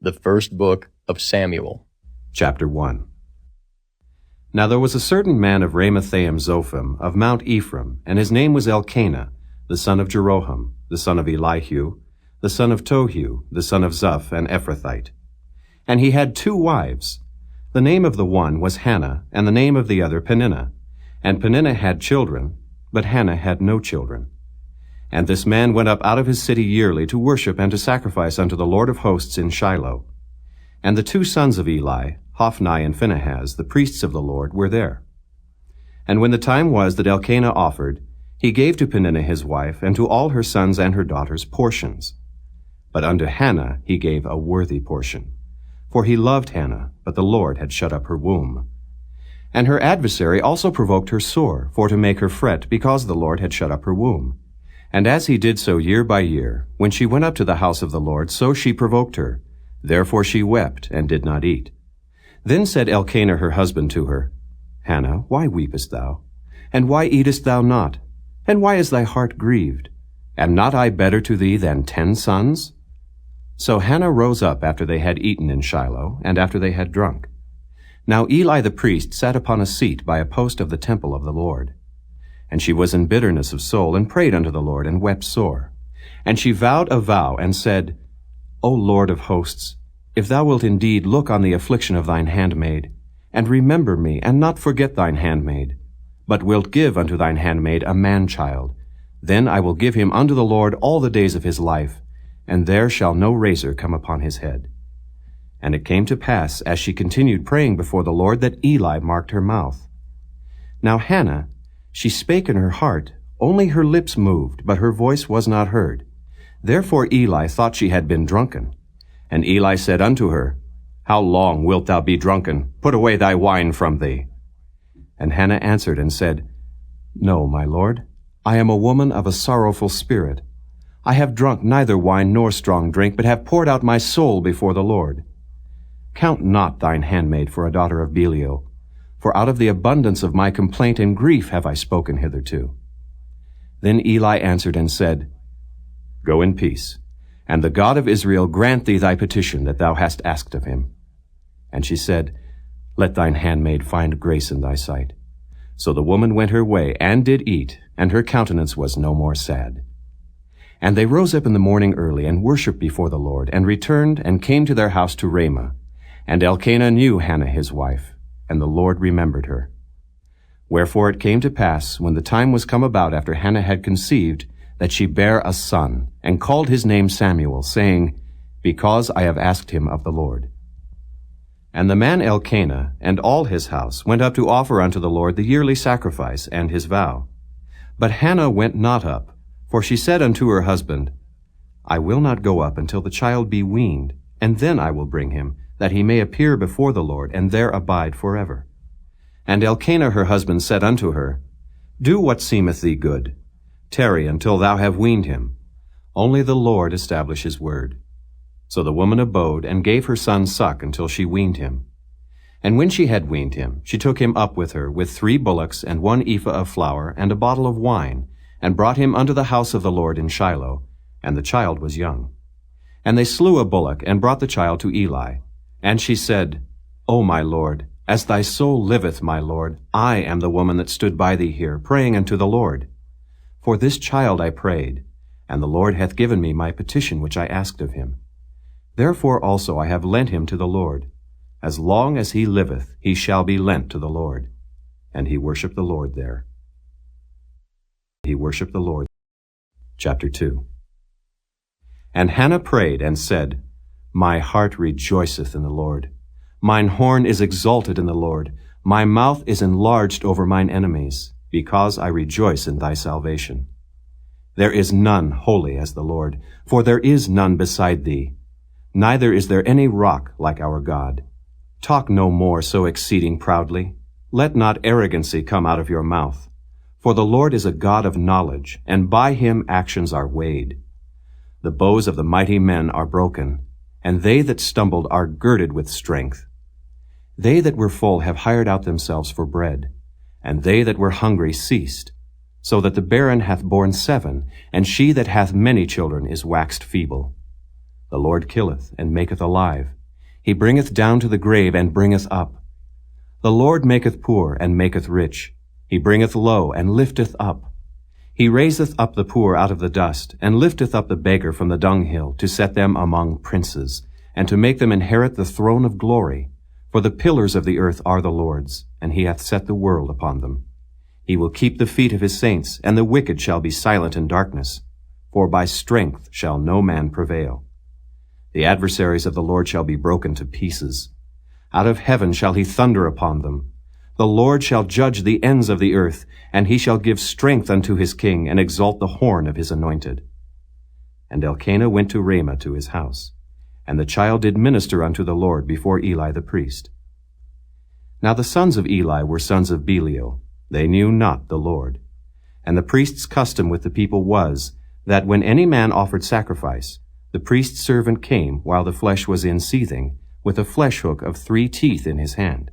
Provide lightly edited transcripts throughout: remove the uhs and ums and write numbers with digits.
The first book of Samuel. Chapter 1. Now there was a certain man of Ramathaim-Zophim, of Mount Ephraim, and his name was Elkanah, the son of Jeroham, the son of Elihu, the son of Tohu, the son of Zuph, an Ephrathite. And he had 2 wives. The name of the one was Hannah, and the name of the other Peninnah. And Peninnah had children, but Hannah had no children. And this man went up out of his city yearly to worship and to sacrifice unto the Lord of hosts in Shiloh. And the 2 sons of Eli, Hophni and Phinehas, the priests of the Lord, were there. And when the time was that Elkanah offered, he gave to Peninnah his wife, and to all her sons and her daughters portions. But unto Hannah he gave a worthy portion. For he loved Hannah, but the Lord had shut up her womb. And her adversary also provoked her sore, for to make her fret, because the Lord had shut up her womb. And as he did so year by year, when she went up to the house of the Lord, so she provoked her. Therefore she wept, and did not eat. Then said Elkanah her husband to her, Hannah, why weepest thou? And why eatest thou not? And why is thy heart grieved? Am not I better to thee than 10 sons? So Hannah rose up after they had eaten in Shiloh, and after they had drunk. Now Eli the priest sat upon a seat by a post of the temple of the Lord. And she was in bitterness of soul, and prayed unto the Lord, and wept sore. And she vowed a vow, and said, O Lord of hosts, if thou wilt indeed look on the affliction of thine handmaid, and remember me, and not forget thine handmaid, but wilt give unto thine handmaid a man-child, then I will give him unto the Lord all the days of his life, and there shall no razor come upon his head. And it came to pass, as she continued praying before the Lord, that Eli marked her mouth. Now Hannah, she spake in her heart, only her lips moved, but her voice was not heard. Therefore Eli thought she had been drunken. And Eli said unto her, How long wilt thou be drunken? Put away thy wine from thee. And Hannah answered and said, No, my lord, I am a woman of a sorrowful spirit. I have drunk neither wine nor strong drink, but have poured out my soul before the Lord. Count not thine handmaid for a daughter of Belial, for out of the abundance of my complaint and grief have I spoken hitherto. Then Eli answered and said, Go in peace, and the God of Israel grant thee thy petition that thou hast asked of him. And she said, Let thine handmaid find grace in thy sight. So the woman went her way, and did eat, and her countenance was no more sad. And they rose up in the morning early, and worshipped before the Lord, and returned, and came to their house to Ramah. And Elkanah knew Hannah his wife, and the Lord remembered her. Wherefore it came to pass, when the time was come about after Hannah had conceived, that she bare a son, and called his name Samuel, saying, Because I have asked him of the Lord. And the man Elkanah and all his house went up to offer unto the Lord the yearly sacrifice and his vow. But Hannah went not up, for she said unto her husband, I will not go up until the child be weaned, and then I will bring him, that he may appear before the Lord, and there abide forever. And Elkanah her husband said unto her, Do what seemeth thee good. Tarry until thou have weaned him. Only the Lord establish his word. So the woman abode, and gave her son suck until she weaned him. And when she had weaned him, she took him up with her, with 3 bullocks, and 1 ephah of flour, and a bottle of wine, and brought him unto the house of the Lord in Shiloh, and the child was young. And they slew a bullock, and brought the child to Eli. And she said, O my Lord, as thy soul liveth, my Lord, I am the woman that stood by thee here, praying unto the Lord. For this child I prayed, and the Lord hath given me my petition which I asked of him. Therefore also I have lent him to the Lord. As long as he liveth, he shall be lent to the Lord. And he worshipped the Lord there. He worshipped the Lord. Chapter 2. And Hannah prayed and said, My heart rejoiceth in the Lord. Mine horn is exalted in the Lord. My mouth is enlarged over mine enemies, because I rejoice in thy salvation. There is none holy as the Lord, for there is none beside thee. Neither is there any rock like our God. Talk no more so exceeding proudly. Let not arrogancy come out of your mouth. For the Lord is a God of knowledge, and by him actions are weighed. The bows of the mighty men are broken, and they that stumbled are girded with strength. They that were full have hired out themselves for bread, and they that were hungry ceased, so that the barren hath borne 7, and she that hath many children is waxed feeble. The Lord killeth, and maketh alive. He bringeth down to the grave, and bringeth up. The Lord maketh poor, and maketh rich. He bringeth low, and lifteth up. He raiseth up the poor out of the dust, and lifteth up the beggar from the dunghill, to set them among princes, and to make them inherit the throne of glory. For the pillars of the earth are the Lord's, and he hath set the world upon them. He will keep the feet of his saints, and the wicked shall be silent in darkness. For by strength shall no man prevail. The adversaries of the Lord shall be broken to pieces. Out of heaven shall he thunder upon them. The Lord shall judge the ends of the earth, and he shall give strength unto his king, and exalt the horn of his anointed. And Elkanah went to Ramah to his house. And the child did minister unto the Lord before Eli the priest. Now the sons of Eli were sons of Belial. They knew not the Lord. And the priest's custom with the people was, that when any man offered sacrifice, the priest's servant came while the flesh was in seething, with a flesh hook of 3 teeth in his hand.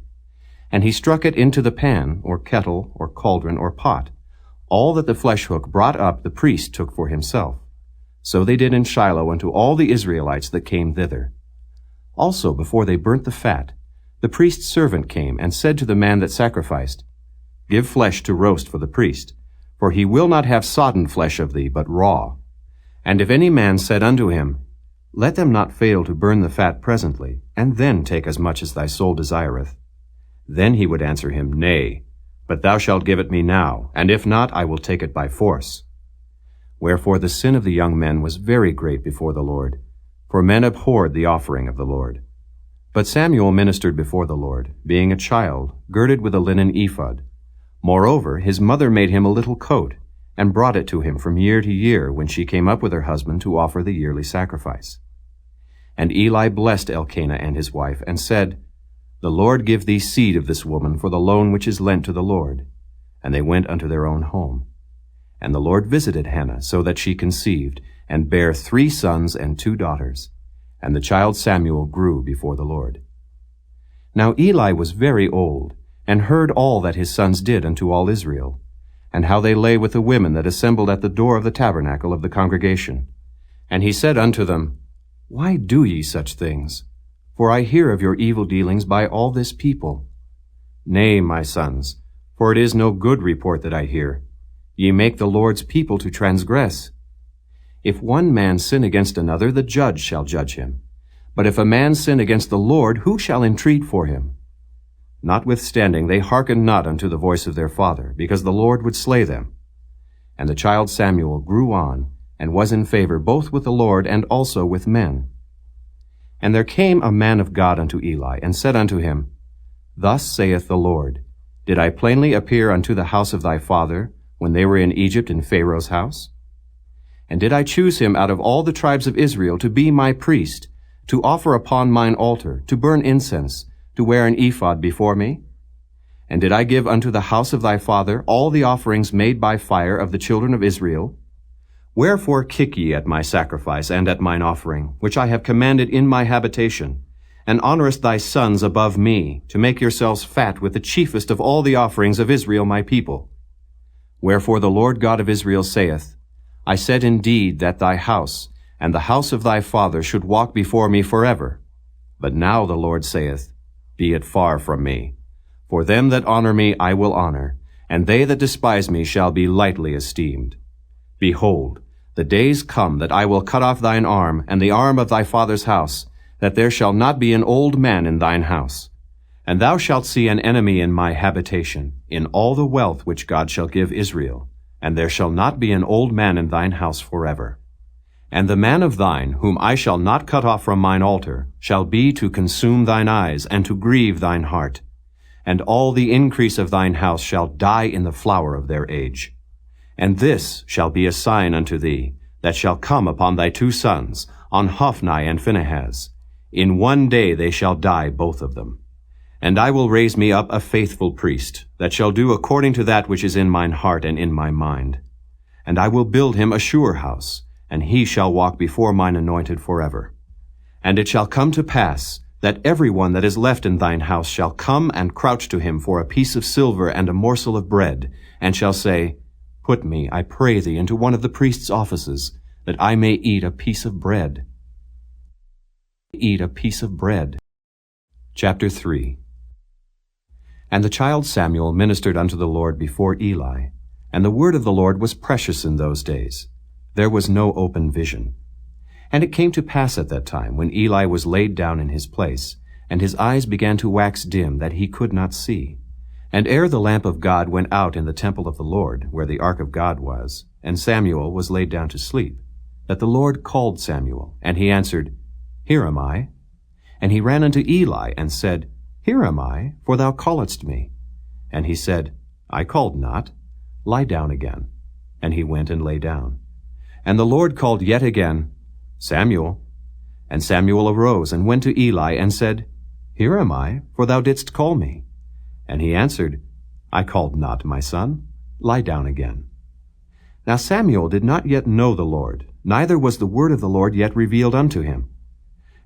And he struck it into the pan, or kettle, or cauldron, or pot. All that the flesh hook brought up the priest took for himself. So they did in Shiloh unto all the Israelites that came thither. Also before they burnt the fat, the priest's servant came and said to the man that sacrificed, Give flesh to roast for the priest, for he will not have sodden flesh of thee, but raw. And if any man said unto him, Let them not fail to burn the fat presently, and then take as much as thy soul desireth, then he would answer him, Nay, but thou shalt give it me now, and if not, I will take it by force. Wherefore the sin of the young men was very great before the Lord, for men abhorred the offering of the Lord. But Samuel ministered before the Lord, being a child, girded with a linen ephod. Moreover, his mother made him a little coat, and brought it to him from year to year when she came up with her husband to offer the yearly sacrifice. And Eli blessed Elkanah and his wife, and said, The Lord give thee seed of this woman for the loan which is lent to the Lord. And they went unto their own home. And the Lord visited Hannah, so that she conceived, and bare 3 sons and 2 daughters. And the child Samuel grew before the Lord. Now Eli was very old, and heard all that his sons did unto all Israel, and how they lay with the women that assembled at the door of the tabernacle of the congregation. And he said unto them, Why do ye such things? For I hear of your evil dealings by all this people. Nay, my sons, for it is no good report that I hear. Ye make the Lord's people to transgress. If one man sin against another, the judge shall judge him. But if a man sin against the Lord, who shall entreat for him? Notwithstanding, they hearkened not unto the voice of their father, because the Lord would slay them. And the child Samuel grew on, and was in favor both with the Lord and also with men. And there came a man of God unto Eli, and said unto him, Thus saith the Lord, Did I plainly appear unto the house of thy father, when they were in Egypt in Pharaoh's house? And did I choose him out of all the tribes of Israel to be my priest, to offer upon mine altar, to burn incense, to wear an ephod before me? And did I give unto the house of thy father all the offerings made by fire of the children of Israel? Wherefore kick ye at my sacrifice and at mine offering, which I have commanded in my habitation, and honorest thy sons above me, to make yourselves fat with the chiefest of all the offerings of Israel my people? Wherefore the Lord God of Israel saith, I said indeed that thy house, and the house of thy father should walk before me forever. But now the Lord saith, Be it far from me. For them that honor me I will honor, and they that despise me shall be lightly esteemed. Behold, the days come that I will cut off thine arm, and the arm of thy father's house, that there shall not be an old man in thine house. And thou shalt see an enemy in my habitation, in all the wealth which God shall give Israel, and there shall not be an old man in thine house forever. And the man of thine, whom I shall not cut off from mine altar, shall be to consume thine eyes, and to grieve thine heart. And all the increase of thine house shall die in the flower of their age. And this shall be a sign unto thee, that shall come upon thy 2 sons, on Hophni and Phinehas. In one day they shall die both of them. And I will raise me up a faithful priest, that shall do according to that which is in mine heart and in my mind. And I will build him a sure house, and he shall walk before mine anointed forever. And it shall come to pass, that every one that is left in thine house shall come and crouch to him for a piece of silver and a morsel of bread, and shall say, Put me, I pray thee, into one of the priest's offices, that I may eat a piece of bread. eat a piece of bread. Chapter 3. And the child Samuel ministered unto the Lord before Eli, and the word of the Lord was precious in those days. There was no open vision. And it came to pass at that time, when Eli was laid down in his place, and his eyes began to wax dim, that he could not see. And ere the lamp of God went out in the temple of the Lord, where the ark of God was, and Samuel was laid down to sleep, that the Lord called Samuel, and he answered, Here am I. And he ran unto Eli, and said, Here am I, for thou calledst me. And he said, I called not. Lie down again. And he went and lay down. And the Lord called yet again, Samuel. And Samuel arose, and went to Eli, and said, Here am I, for thou didst call me. And he answered, I called not, my son. Lie down again. Now Samuel did not yet know the Lord, neither was the word of the Lord yet revealed unto him.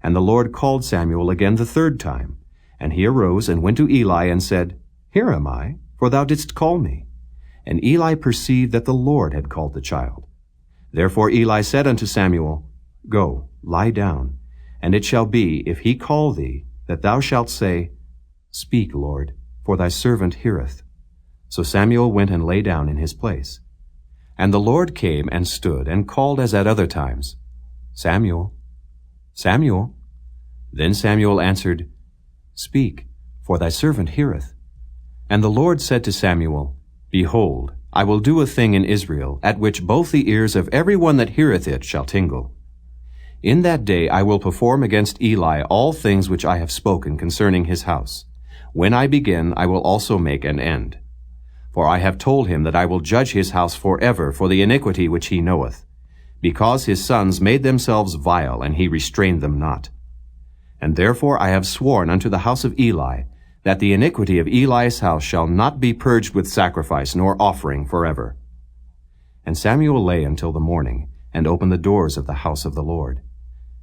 And the Lord called Samuel again the third time. And he arose and went to Eli and said, Here am I, for thou didst call me. And Eli perceived that the Lord had called the child. Therefore Eli said unto Samuel, Go, lie down, and it shall be, if he call thee, that thou shalt say, Speak, Lord, for thy servant heareth. So Samuel went and lay down in his place. And the Lord came and stood, and called as at other times, Samuel, Samuel. Then Samuel answered, Speak, for thy servant heareth. And the Lord said to Samuel, Behold, I will do a thing in Israel, at which both the ears of every one that heareth it shall tingle. In that day I will perform against Eli all things which I have spoken concerning his house. When I begin, I will also make an end. For I have told him that I will judge his house forever for the iniquity which he knoweth, because his sons made themselves vile, and he restrained them not. And therefore I have sworn unto the house of Eli, that the iniquity of Eli's house shall not be purged with sacrifice nor offering forever. And Samuel lay until the morning, and opened the doors of the house of the Lord.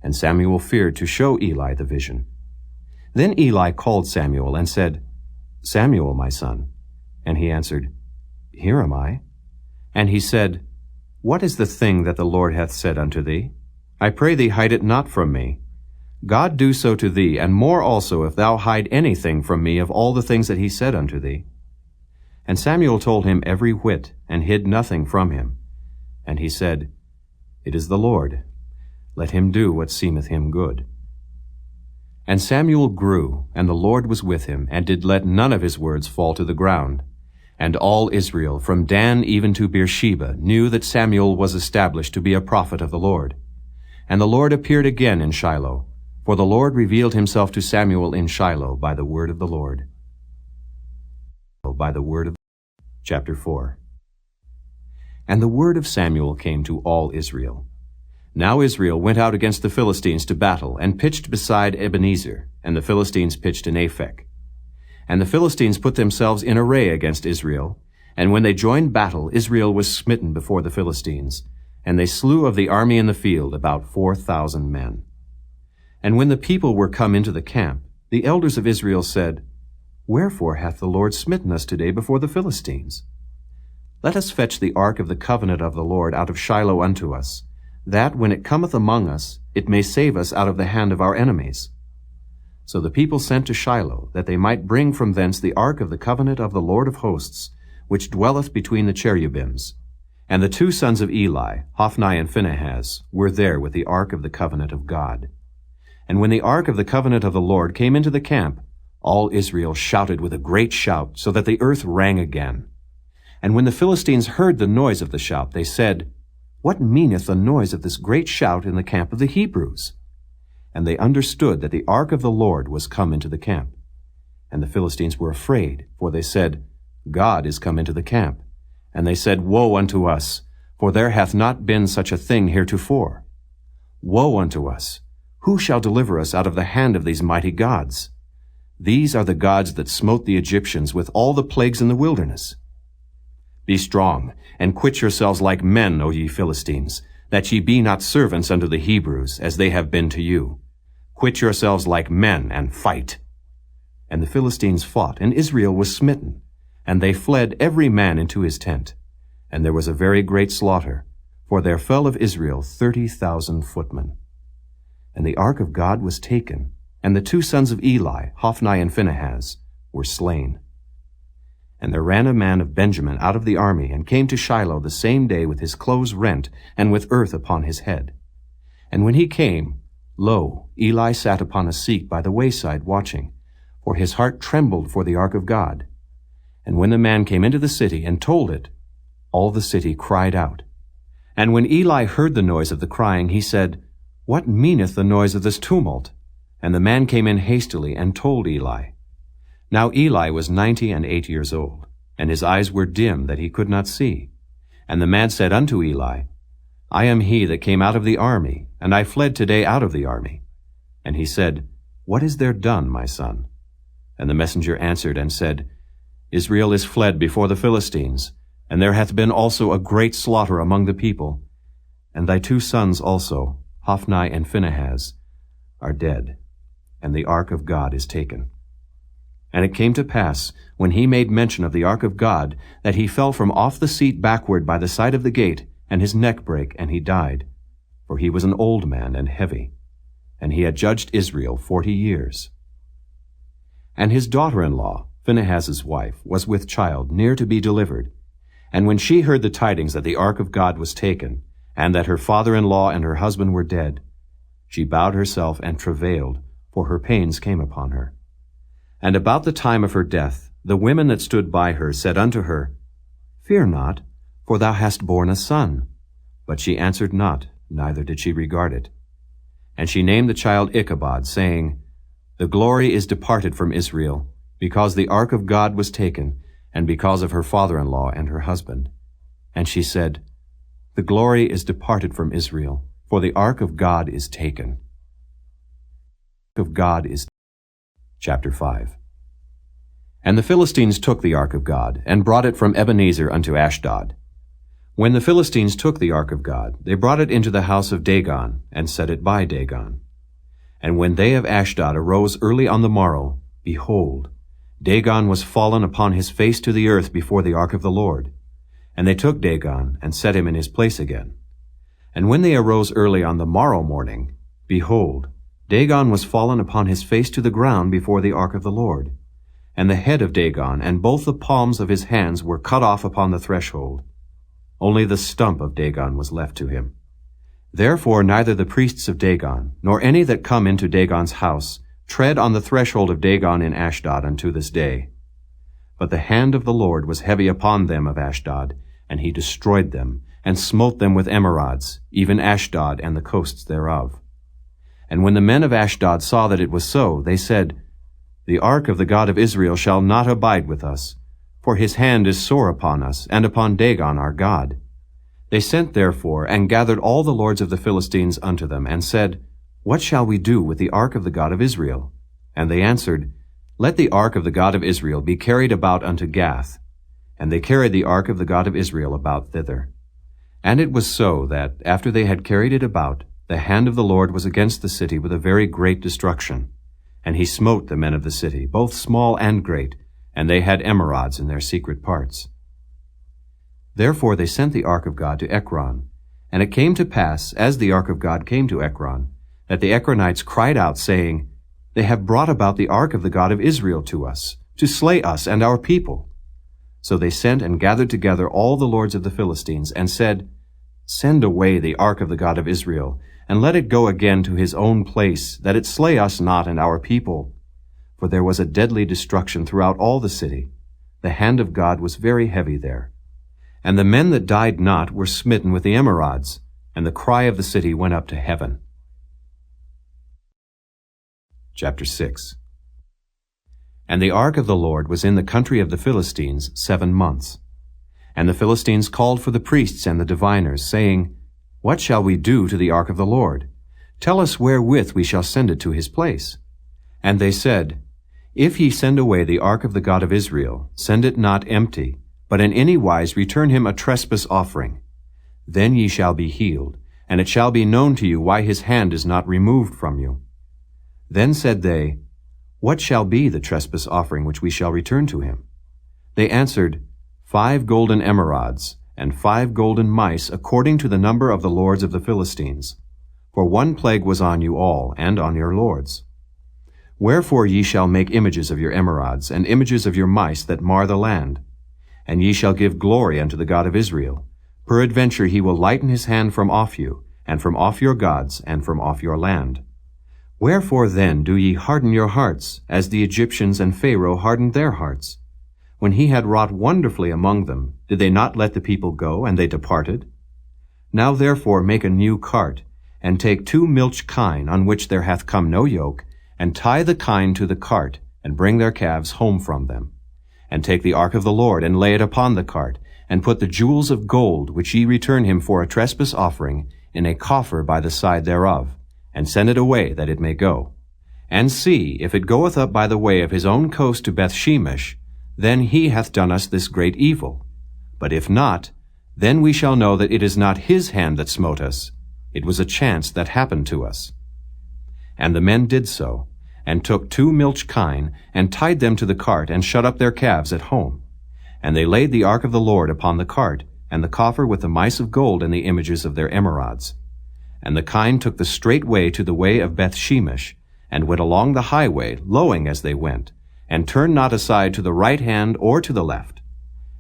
And Samuel feared to show Eli the vision. Then Eli called Samuel, and said, Samuel, my son. And he answered, Here am I. And he said, What is the thing that the Lord hath said unto thee? I pray thee hide it not from me. God do so to thee, and more also, if thou hide anything from me of all the things that he said unto thee. And Samuel told him every whit, and hid nothing from him. And he said, It is the Lord. Let him do what seemeth him good. And Samuel grew, and the Lord was with him, and did let none of his words fall to the ground. And all Israel, from Dan even to Beersheba, knew that Samuel was established to be a prophet of the Lord. And the Lord appeared again in Shiloh, for the Lord revealed himself to Samuel in Shiloh by the word of the Lord. Chapter 4. And the word of Samuel came to all Israel. Now Israel went out against the Philistines to battle, and pitched beside Ebenezer, and the Philistines pitched in Aphek. And the Philistines put themselves in array against Israel, and when they joined battle, Israel was smitten before the Philistines, and they slew of the army in the field about 4,000 men. And when the people were come into the camp, the elders of Israel said, Wherefore hath the Lord smitten us today before the Philistines? Let us fetch the ark of the covenant of the Lord out of Shiloh unto us, that when it cometh among us, it may save us out of the hand of our enemies. So the people sent to Shiloh, that they might bring from thence the ark of the covenant of the Lord of hosts, which dwelleth between the cherubims. And the two sons of Eli, Hophni and Phinehas, were there with the ark of the covenant of God. And when the ark of the covenant of the Lord came into the camp, all Israel shouted with a great shout, so that the earth rang again. And when the Philistines heard the noise of the shout, they said, What meaneth the noise of this great shout in the camp of the Hebrews? And they understood that the ark of the Lord was come into the camp. And the Philistines were afraid, for they said, God is come into the camp. And they said, Woe unto us, for there hath not been such a thing heretofore. Woe unto us! Who shall deliver us out of the hand of these mighty gods? These are the gods that smote the Egyptians with all the plagues in the wilderness. Be strong, and quit yourselves like men, O ye Philistines, that ye be not servants unto the Hebrews, as they have been to you. Quit yourselves like men, and fight. And the Philistines fought, and Israel was smitten. And they fled every man into his tent. And there was a very great slaughter, for there fell of Israel 30,000 footmen. And the ark of God was taken, and the 2 sons of Eli, Hophni and Phinehas, were slain. And there ran a man of Benjamin out of the army, and came to Shiloh the same day with his clothes rent, and with earth upon his head. And when he came, lo, Eli sat upon a seat by the wayside watching, for his heart trembled for the ark of God. And when the man came into the city and told it, all the city cried out. And when Eli heard the noise of the crying, he said, What meaneth the noise of this tumult? And the man came in hastily and told Eli. Now Eli was 98 years old, and his eyes were dim that he could not see. And the man said unto Eli, I am he that came out of the army, and I fled today out of the army. And he said, What is there done, my son? And the messenger answered and said, Israel is fled before the Philistines, and there hath been also a great slaughter among the people. And thy 2 sons also, Hophni and Phinehas, are dead, and the ark of God is taken. And it came to pass, when he made mention of the ark of God, that he fell from off the seat backward by the side of the gate, and his neck brake, and he died. For he was an old man and heavy, and he had judged Israel 40 years. And his daughter-in-law, Phinehas's wife, was with child, near to be delivered. And when she heard the tidings that the ark of God was taken, and that her father-in-law and her husband were dead, she bowed herself and travailed, for her pains came upon her. And about the time of her death, the women that stood by her said unto her, Fear not, for thou hast borne a son. But she answered not, neither did she regard it. And she named the child Ichabod, saying, The glory is departed from Israel, because the ark of God was taken, and because of her father-in-law and her husband. And she said, The glory is departed from Israel, for the ark of God is taken. Of God is Chapter 5. And the Philistines took the ark of God, and brought it from Ebenezer unto Ashdod. When the Philistines took the ark of God, they brought it into the house of Dagon, and set it by Dagon. And when they of Ashdod arose early on the morrow, behold, Dagon was fallen upon his face to the earth before the ark of the Lord. And they took Dagon, and set him in his place again. And when they arose early on the morrow morning, behold, Dagon was fallen upon his face to the ground before the ark of the Lord. And the head of Dagon and both the palms of his hands were cut off upon the threshold. Only the stump of Dagon was left to him. Therefore neither the priests of Dagon, nor any that come into Dagon's house, tread on the threshold of Dagon in Ashdod unto this day. But the hand of the Lord was heavy upon them of Ashdod, and he destroyed them, and smote them with emerods, even Ashdod and the coasts thereof. And when the men of Ashdod saw that it was so, they said, The ark of the God of Israel shall not abide with us, for his hand is sore upon us, and upon Dagon our God. They sent therefore, and gathered all the lords of the Philistines unto them, and said, What shall we do with the ark of the God of Israel? And they answered, Let the ark of the God of Israel be carried about unto Gath. And they carried the ark of the God of Israel about thither. And it was so that, after they had carried it about, the hand of the Lord was against the city with a very great destruction. And he smote the men of the city, both small and great, and they had emerods in their secret parts. Therefore they sent the ark of God to Ekron. And it came to pass, as the ark of God came to Ekron, that the Ekronites cried out, saying, They have brought about the ark of the God of Israel to us, to slay us and our people. So they sent and gathered together all the lords of the Philistines, and said, Send away the ark of the God of Israel, and let it go again to his own place, that it slay us not and our people. For there was a deadly destruction throughout all the city. The hand of God was very heavy there. And the men that died not were smitten with the emerods, and the cry of the city went up to heaven. Chapter 6. And the ark of the Lord was in the country of the Philistines 7 months. And the Philistines called for the priests and the diviners, saying, What shall we do to the ark of the Lord? Tell us wherewith we shall send it to his place. And they said, If ye send away the ark of the God of Israel, send it not empty, but in any wise return him a trespass offering. Then ye shall be healed, and it shall be known to you why his hand is not removed from you. Then said they, What shall be the trespass offering which we shall return to him? They answered, 5 golden emerods, and 5 golden mice, according to the number of the lords of the Philistines. for one plague was on you all, and on your lords. Wherefore ye shall make images of your emerods, and images of your mice that mar the land. And ye shall give glory unto the God of Israel. Peradventure he will lighten his hand from off you, and from off your gods, and from off your land. Wherefore then do ye harden your hearts, as the Egyptians and Pharaoh hardened their hearts? When he had wrought wonderfully among them, did they not let the people go, and they departed? Now therefore make a new cart, and take 2 milch kine, on which there hath come no yoke, and tie the kine to the cart, and bring their calves home from them. And take the ark of the Lord, and lay it upon the cart, and put the jewels of gold, which ye return him for a trespass offering, in a coffer by the side thereof, and send it away, that it may go. And see, if it goeth up by the way of his own coast to Bethshemesh, then he hath done us this great evil. But if not, then we shall know that it is not his hand that smote us. It was a chance that happened to us. And the men did so, and took 2 milch kine, and tied them to the cart, and shut up their calves at home. And they laid the ark of the Lord upon the cart, and the coffer with the mice of gold and the images of their emerods. And the kine took the straight way to the way of Bethshemesh, and went along the highway, lowing as they went, and turned not aside to the right hand or to the left.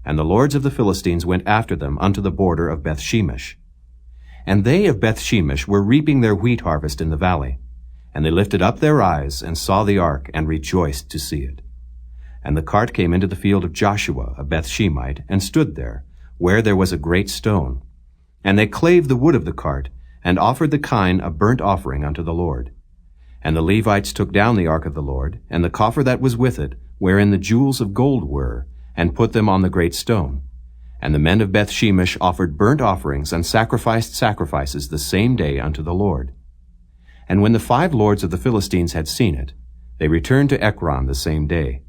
And the lords of the Philistines went after them unto the border of Bethshemesh. And they of Bethshemesh were reaping their wheat harvest in the valley. And they lifted up their eyes, and saw the ark, and rejoiced to see it. And the cart came into the field of Joshua, a Bethshemite, and stood there, where there was a great stone. And they clave the wood of the cart, and offered the kine a burnt offering unto the Lord. And the Levites took down the ark of the Lord, and the coffer that was with it, wherein the jewels of gold were, and put them on the great stone. And the men of Bethshemesh offered burnt offerings, and sacrificed sacrifices the same day unto the Lord. And when the 5 lords of the Philistines had seen it, they returned to Ekron the same day.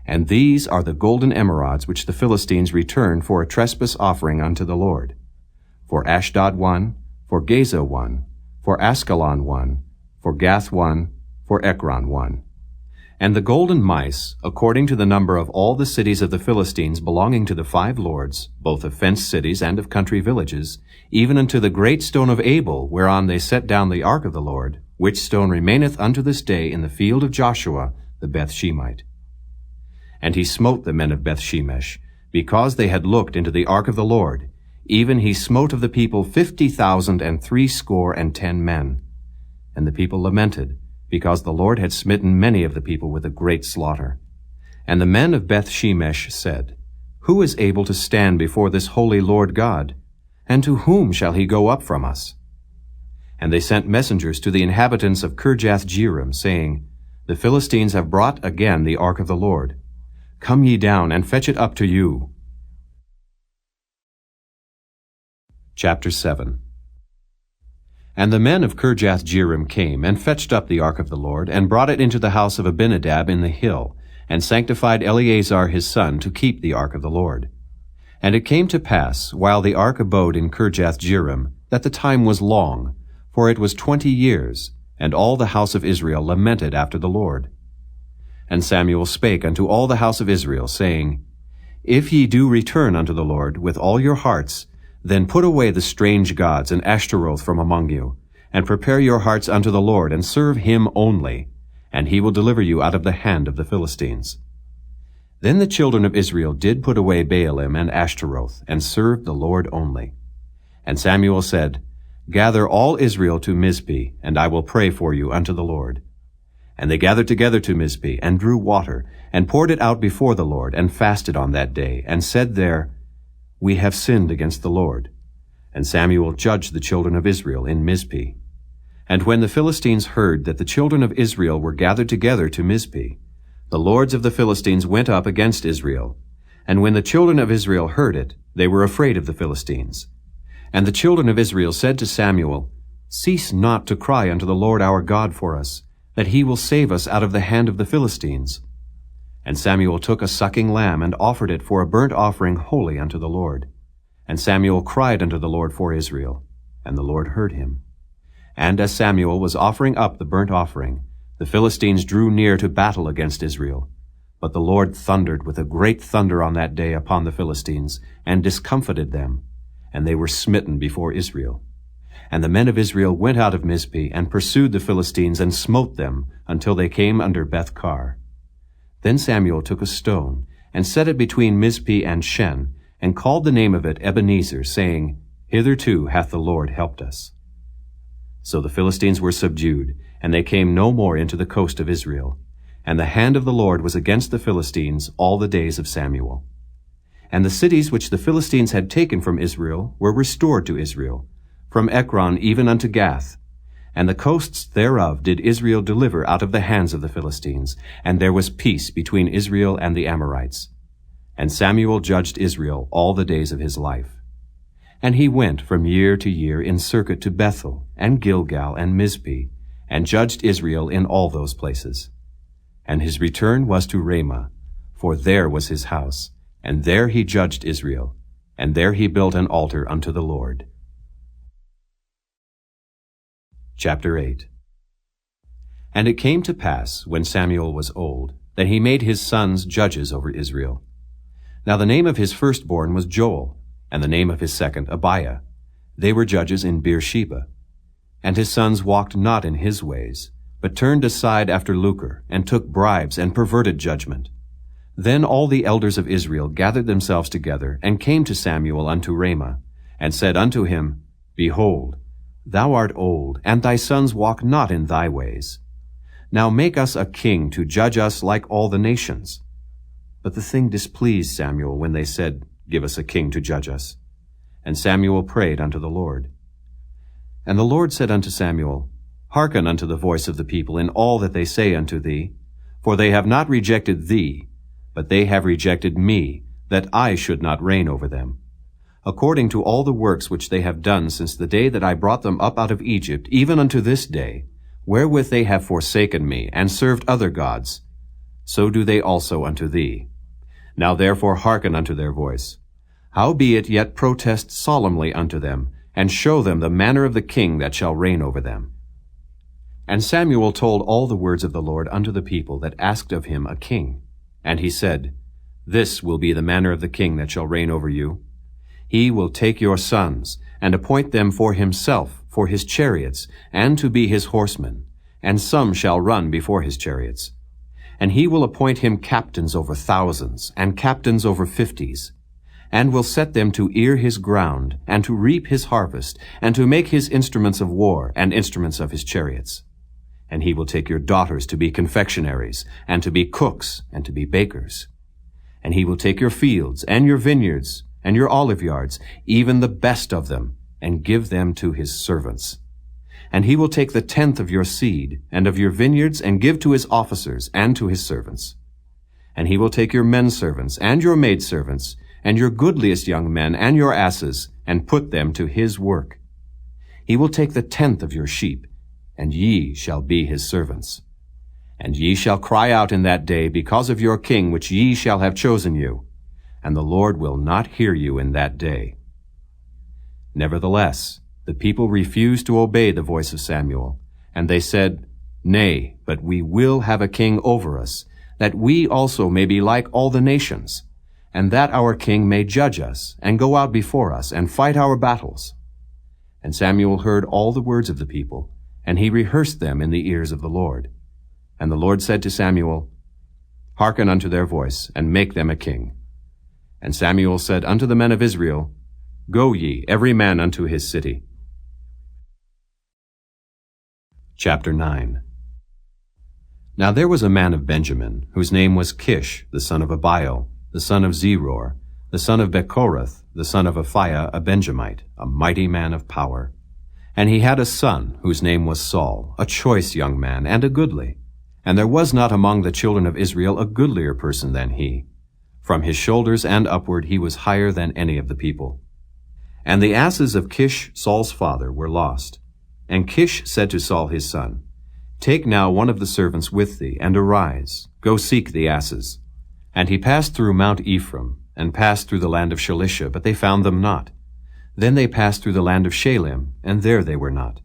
And these are the golden emerods which the Philistines returned for a trespass offering unto the Lord. For Ashdod 1, for Gaza 1, for Askelon 1, for Gath 1, for Ekron 1. And the golden mice, according to the number of all the cities of the Philistines belonging to the 5 lords, both of fenced cities and of country villages, even unto the great stone of Abel, whereon they set down the ark of the Lord, which stone remaineth unto this day in the field of Joshua the Bethshemite. And he smote the men of Bethshemesh, because they had looked into the ark of the Lord. Even he smote of the people 50,060 men. And the people lamented, because the Lord had smitten many of the people with a great slaughter. And the men of Bethshemesh said, Who is able to stand before this holy Lord God? And to whom shall he go up from us? And they sent messengers to the inhabitants of Kirjath-jearim, saying, The Philistines have brought again the ark of the Lord. Come ye down, and fetch it up to you. Chapter 7. And the men of Kirjath-jearim came, and fetched up the ark of the Lord, and brought it into the house of Abinadab in the hill, and sanctified Eleazar his son to keep the ark of the Lord. And it came to pass, while the ark abode in Kirjath-jearim, that the time was long, for it was 20 years, and all the house of Israel lamented after the Lord. And Samuel spake unto all the house of Israel, saying, If ye do return unto the Lord with all your hearts, then put away the strange gods and Ashtaroth from among you, and prepare your hearts unto the Lord, and serve him only, and he will deliver you out of the hand of the Philistines. Then the children of Israel did put away Baalim and Ashtaroth, and served the Lord only. And Samuel said, Gather all Israel to Mizpeh, and I will pray for you unto the Lord. And they gathered together to Mizpeh, and drew water, and poured it out before the Lord, and fasted on that day, and said there, We have sinned against the Lord. And Samuel judged the children of Israel in Mizpeh. And when the Philistines heard that the children of Israel were gathered together to Mizpeh, the lords of the Philistines went up against Israel. And when the children of Israel heard it, they were afraid of the Philistines. And the children of Israel said to Samuel, Cease not to cry unto the Lord our God for us, that he will save us out of the hand of the Philistines. And Samuel took a sucking lamb, and offered it for a burnt offering holy unto the Lord. And Samuel cried unto the Lord for Israel, and the Lord heard him. And as Samuel was offering up the burnt offering, the Philistines drew near to battle against Israel. But the Lord thundered with a great thunder on that day upon the Philistines, and discomfited them, and they were smitten before Israel. And the men of Israel went out of Mizpeh and pursued the Philistines and smote them until they came under Beth-kar. Then Samuel took a stone and set it between Mizpeh and Shen, and called the name of it Ebenezer, saying, Hitherto hath the Lord helped us. So the Philistines were subdued, and they came no more into the coast of Israel. And the hand of the Lord was against the Philistines all the days of Samuel. And the cities which the Philistines had taken from Israel were restored to Israel, from Ekron even unto Gath. And the coasts thereof did Israel deliver out of the hands of the Philistines, and there was peace between Israel and the Amorites. And Samuel judged Israel all the days of his life. And he went from year to year in circuit to Bethel, and Gilgal, and Mizpeh, and judged Israel in all those places. And his return was to Ramah, for there was his house, and there he judged Israel, and there he built an altar unto the Lord. Chapter 8. And it came to pass, when Samuel was old, that he made his sons judges over Israel. Now the name of his firstborn was Joel, and the name of his second Abiah. They were judges in Beersheba. And his sons walked not in his ways, but turned aside after lucre, and took bribes, and perverted judgment. Then all the elders of Israel gathered themselves together, and came to Samuel unto Ramah, and said unto him, Behold, thou art old, and thy sons walk not in thy ways. Now make us a king to judge us like all the nations. But the thing displeased Samuel when they said, Give us a king to judge us. And Samuel prayed unto the Lord. And the Lord said unto Samuel, Hearken unto the voice of the people in all that they say unto thee, for they have not rejected thee, but they have rejected me, that I should not reign over them. According to all the works which they have done since the day that I brought them up out of Egypt, even unto this day, wherewith they have forsaken me, and served other gods, so do they also unto thee. Now therefore hearken unto their voice. Howbeit yet protest solemnly unto them, and show them the manner of the king that shall reign over them. And Samuel told all the words of the Lord unto the people that asked of him a king. And he said, This will be the manner of the king that shall reign over you. He will take your sons, and appoint them for himself, for his chariots, and to be his horsemen, and some shall run before his chariots. And he will appoint him captains over thousands, and captains over 50s, and will set them to ear his ground, and to reap his harvest, and to make his instruments of war, and instruments of his chariots. And he will take your daughters to be confectionaries, and to be cooks, and to be bakers. And he will take your fields, and your vineyards, and your olive yards, even the best of them, and give them to his servants. And he will take the 10th of your seed, and of your vineyards, and give to his officers, and to his servants. And he will take your men servants, and your maidservants, and your goodliest young men, and your asses, and put them to his work. He will take the 10th of your sheep, and ye shall be his servants. And ye shall cry out in that day because of your king which ye shall have chosen you, and the Lord will not hear you in that day. Nevertheless, the people refused to obey the voice of Samuel, and they said, Nay, but we will have a king over us, that we also may be like all the nations, and that our king may judge us, and go out before us, and fight our battles. And Samuel heard all the words of the people, and he rehearsed them in the ears of the Lord. And the Lord said to Samuel, Hearken unto their voice, and make them a king. And Samuel said unto the men of Israel, Go ye, every man unto his city. Chapter 9. Now there was a man of Benjamin, whose name was Kish, the son of Abiel, the son of Zeror, the son of Bechorath, the son of Aphiah, a Benjamite, a mighty man of power. And he had a son, whose name was Saul, a choice young man, and a goodly. And there was not among the children of Israel a goodlier person than he. From his shoulders and upward he was higher than any of the people. And the asses of Kish, Saul's father, were lost. And Kish said to Saul his son, Take now one of the servants with thee, and arise, go seek the asses. And he passed through Mount Ephraim, and passed through the land of Shalisha, but they found them not. Then they passed through the land of Shalim, and there they were not.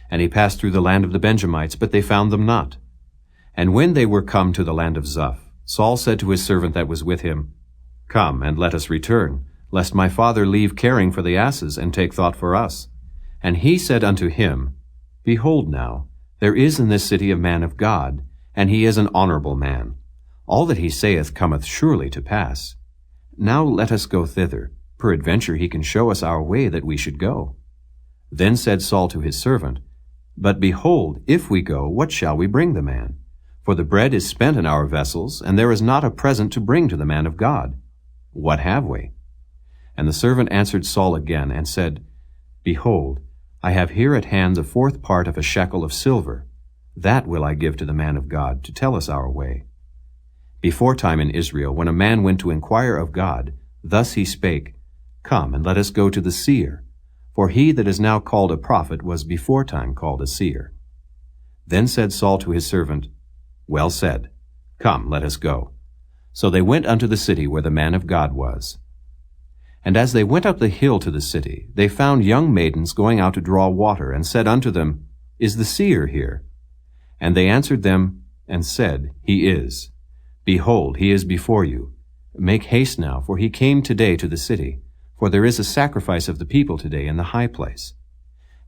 And he passed through the land of the Benjamites, but they found them not. And when they were come to the land of Zuph, Saul said to his servant that was with him, Come, and let us return, lest my father leave caring for the asses, and take thought for us. And he said unto him, Behold now, there is in this city a man of God, and he is an honorable man. All that he saith cometh surely to pass. Now let us go thither. Peradventure he can show us our way that we should go. Then said Saul to his servant, But behold, if we go, what shall we bring the man? For the bread is spent in our vessels, and there is not a present to bring to the man of God. What have we? And the servant answered Saul again, and said, Behold, I have here at hand the 4th part of a shekel of silver. That will I give to the man of God, to tell us our way. Beforetime in Israel, when a man went to inquire of God, thus he spake, Come, and let us go to the seer. For he that is now called a prophet was beforetime called a seer. Then said Saul to his servant, Well said. Come, let us go. So they went unto the city where the man of God was. And as they went up the hill to the city, they found young maidens going out to draw water, and said unto them, Is the seer here? And they answered them, and said, He is. Behold, he is before you. Make haste now, for he came today to the city. For there is a sacrifice of the people today in the high place.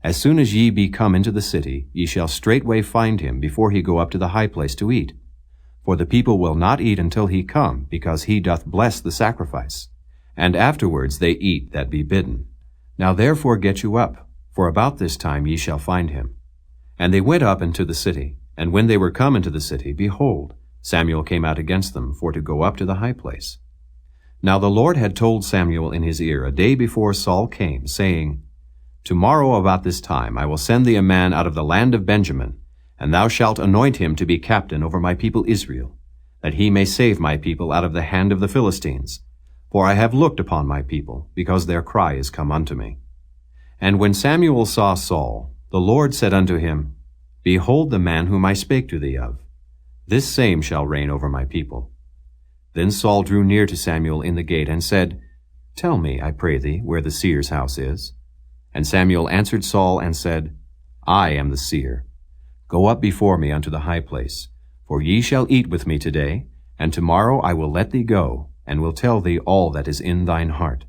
As soon as ye be come into the city, ye shall straightway find him before he go up to the high place to eat. For the people will not eat until he come, because he doth bless the sacrifice. And afterwards they eat that be bidden. Now therefore get you up, for about this time ye shall find him. And they went up into the city. And when they were come into the city, behold, Samuel came out against them, for to go up to the high place. Now the Lord had told Samuel in his ear a day before Saul came, saying, Tomorrow about this time I will send thee a man out of the land of Benjamin, and thou shalt anoint him to be captain over my people Israel, that he may save my people out of the hand of the Philistines. For I have looked upon my people, because their cry is come unto me. And when Samuel saw Saul, the Lord said unto him, Behold the man whom I spake to thee of. This same shall reign over my people. Then Saul drew near to Samuel in the gate, and said, Tell me, I pray thee, where the seer's house is. And Samuel answered Saul, and said, I am the seer. Go up before me unto the high place, for ye shall eat with me today, and tomorrow I will let thee go, and will tell thee all that is in thine heart.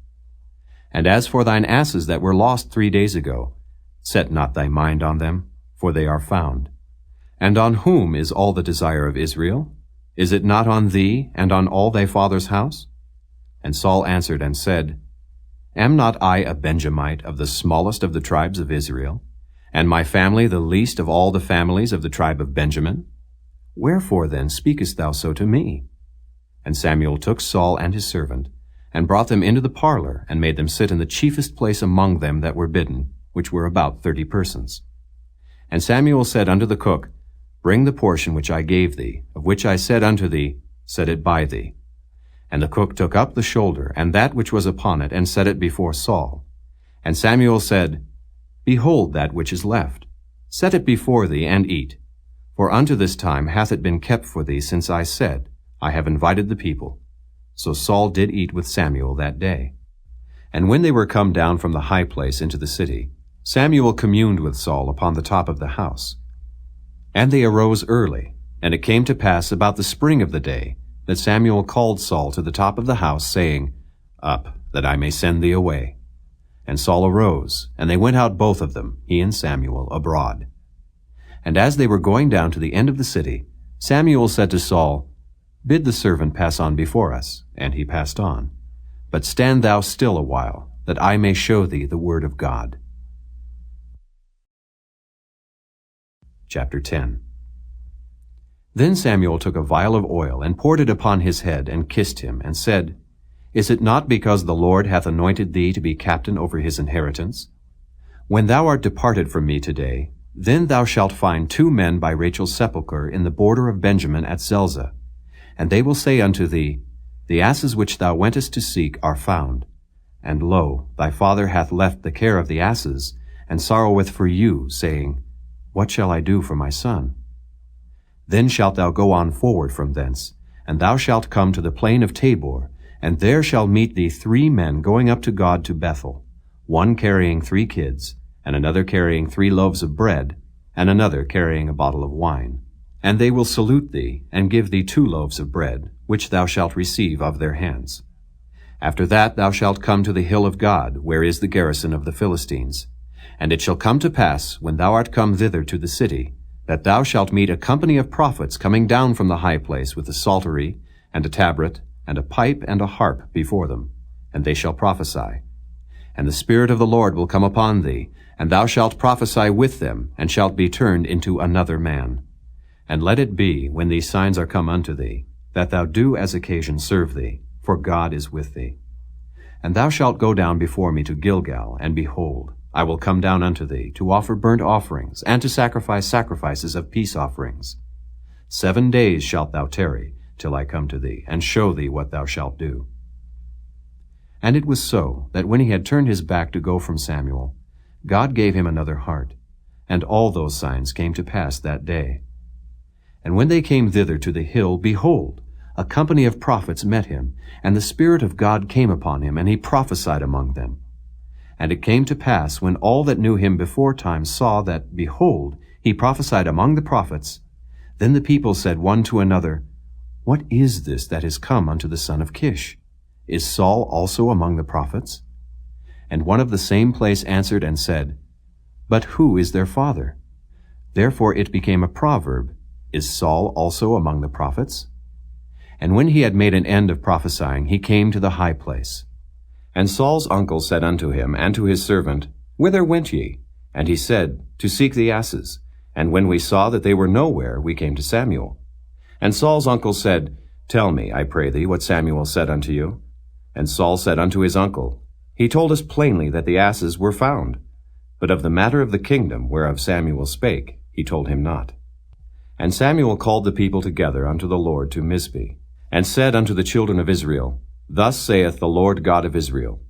And as for thine asses that were lost 3 days ago, set not thy mind on them, for they are found. And on whom is all the desire of Israel? Is it not on thee, and on all thy father's house? And Saul answered and said, Am not I a Benjamite of the smallest of the tribes of Israel, and my family the least of all the families of the tribe of Benjamin? Wherefore then speakest thou so to me? And Samuel took Saul and his servant, and brought them into the parlor, and made them sit in the chiefest place among them that were bidden, which were about 30 persons. And Samuel said unto the cook, Bring the portion which I gave thee, of which I said unto thee, Set it by thee. And the cook took up the shoulder, and that which was upon it, and set it before Saul. And Samuel said, Behold that which is left. Set it before thee, and eat. For unto this time hath it been kept for thee, since I said, I have invited the people. So Saul did eat with Samuel that day. And when they were come down from the high place into the city, Samuel communed with Saul upon the top of the house. And they arose early, and it came to pass about the spring of the day, that Samuel called Saul to the top of the house, saying, Up, that I may send thee away. And Saul arose, and they went out both of them, he and Samuel, abroad. And as they were going down to the end of the city, Samuel said to Saul, Bid the servant pass on before us. And he passed on. But stand thou still a while, that I may show thee the word of God. Chapter 10. Then Samuel took a vial of oil, and poured it upon his head, and kissed him, and said, Is it not because the Lord hath anointed thee to be captain over his inheritance? When thou art departed from me today, then thou shalt find 2 men by Rachel's sepulchre in the border of Benjamin at Zelzah. And they will say unto thee, The asses which thou wentest to seek are found. And lo, thy father hath left the care of the asses, and sorroweth for you, saying, What shall I do for my son? Then shalt thou go on forward from thence, and thou shalt come to the plain of Tabor, and there shall meet thee 3 men going up to God to Bethel, one carrying 3 kids, and another carrying 3 loaves of bread, and another carrying a bottle of wine. And they will salute thee, and give thee 2 loaves of bread, which thou shalt receive of their hands. After that thou shalt come to the hill of God, where is the garrison of the Philistines. And it shall come to pass, when thou art come thither to the city, that thou shalt meet a company of prophets coming down from the high place with a psaltery, and a tabret, and a pipe, and a harp before them, and they shall prophesy. And the Spirit of the Lord will come upon thee, and thou shalt prophesy with them, and shalt be turned into another man. And let it be, when these signs are come unto thee, that thou do as occasion serve thee, for God is with thee. And thou shalt go down before me to Gilgal, and behold, I will come down unto thee, to offer burnt offerings, and to sacrifice sacrifices of peace offerings. 7 days shalt thou tarry, till I come to thee, and show thee what thou shalt do. And it was so, that when he had turned his back to go from Samuel, God gave him another heart, and all those signs came to pass that day. And when they came thither to the hill, behold, a company of prophets met him, and the Spirit of God came upon him, and he prophesied among them. And it came to pass, when all that knew him beforetime saw that, behold, he prophesied among the prophets, then the people said one to another, What is this that is come unto the son of Kish? Is Saul also among the prophets? And one of the same place answered and said, But who is their father? Therefore it became a proverb, Is Saul also among the prophets? And when he had made an end of prophesying, he came to the high place. And Saul's uncle said unto him and to his servant, Whither went ye? And he said, To seek the asses. And when we saw that they were nowhere, we came to Samuel. And Saul's uncle said, Tell me, I pray thee, what Samuel said unto you. And Saul said unto his uncle, He told us plainly that the asses were found. But of the matter of the kingdom whereof Samuel spake, he told him not. And Samuel called the people together unto the Lord to Mizpeh, and said unto the children of Israel, Thus saith the Lord God of Israel,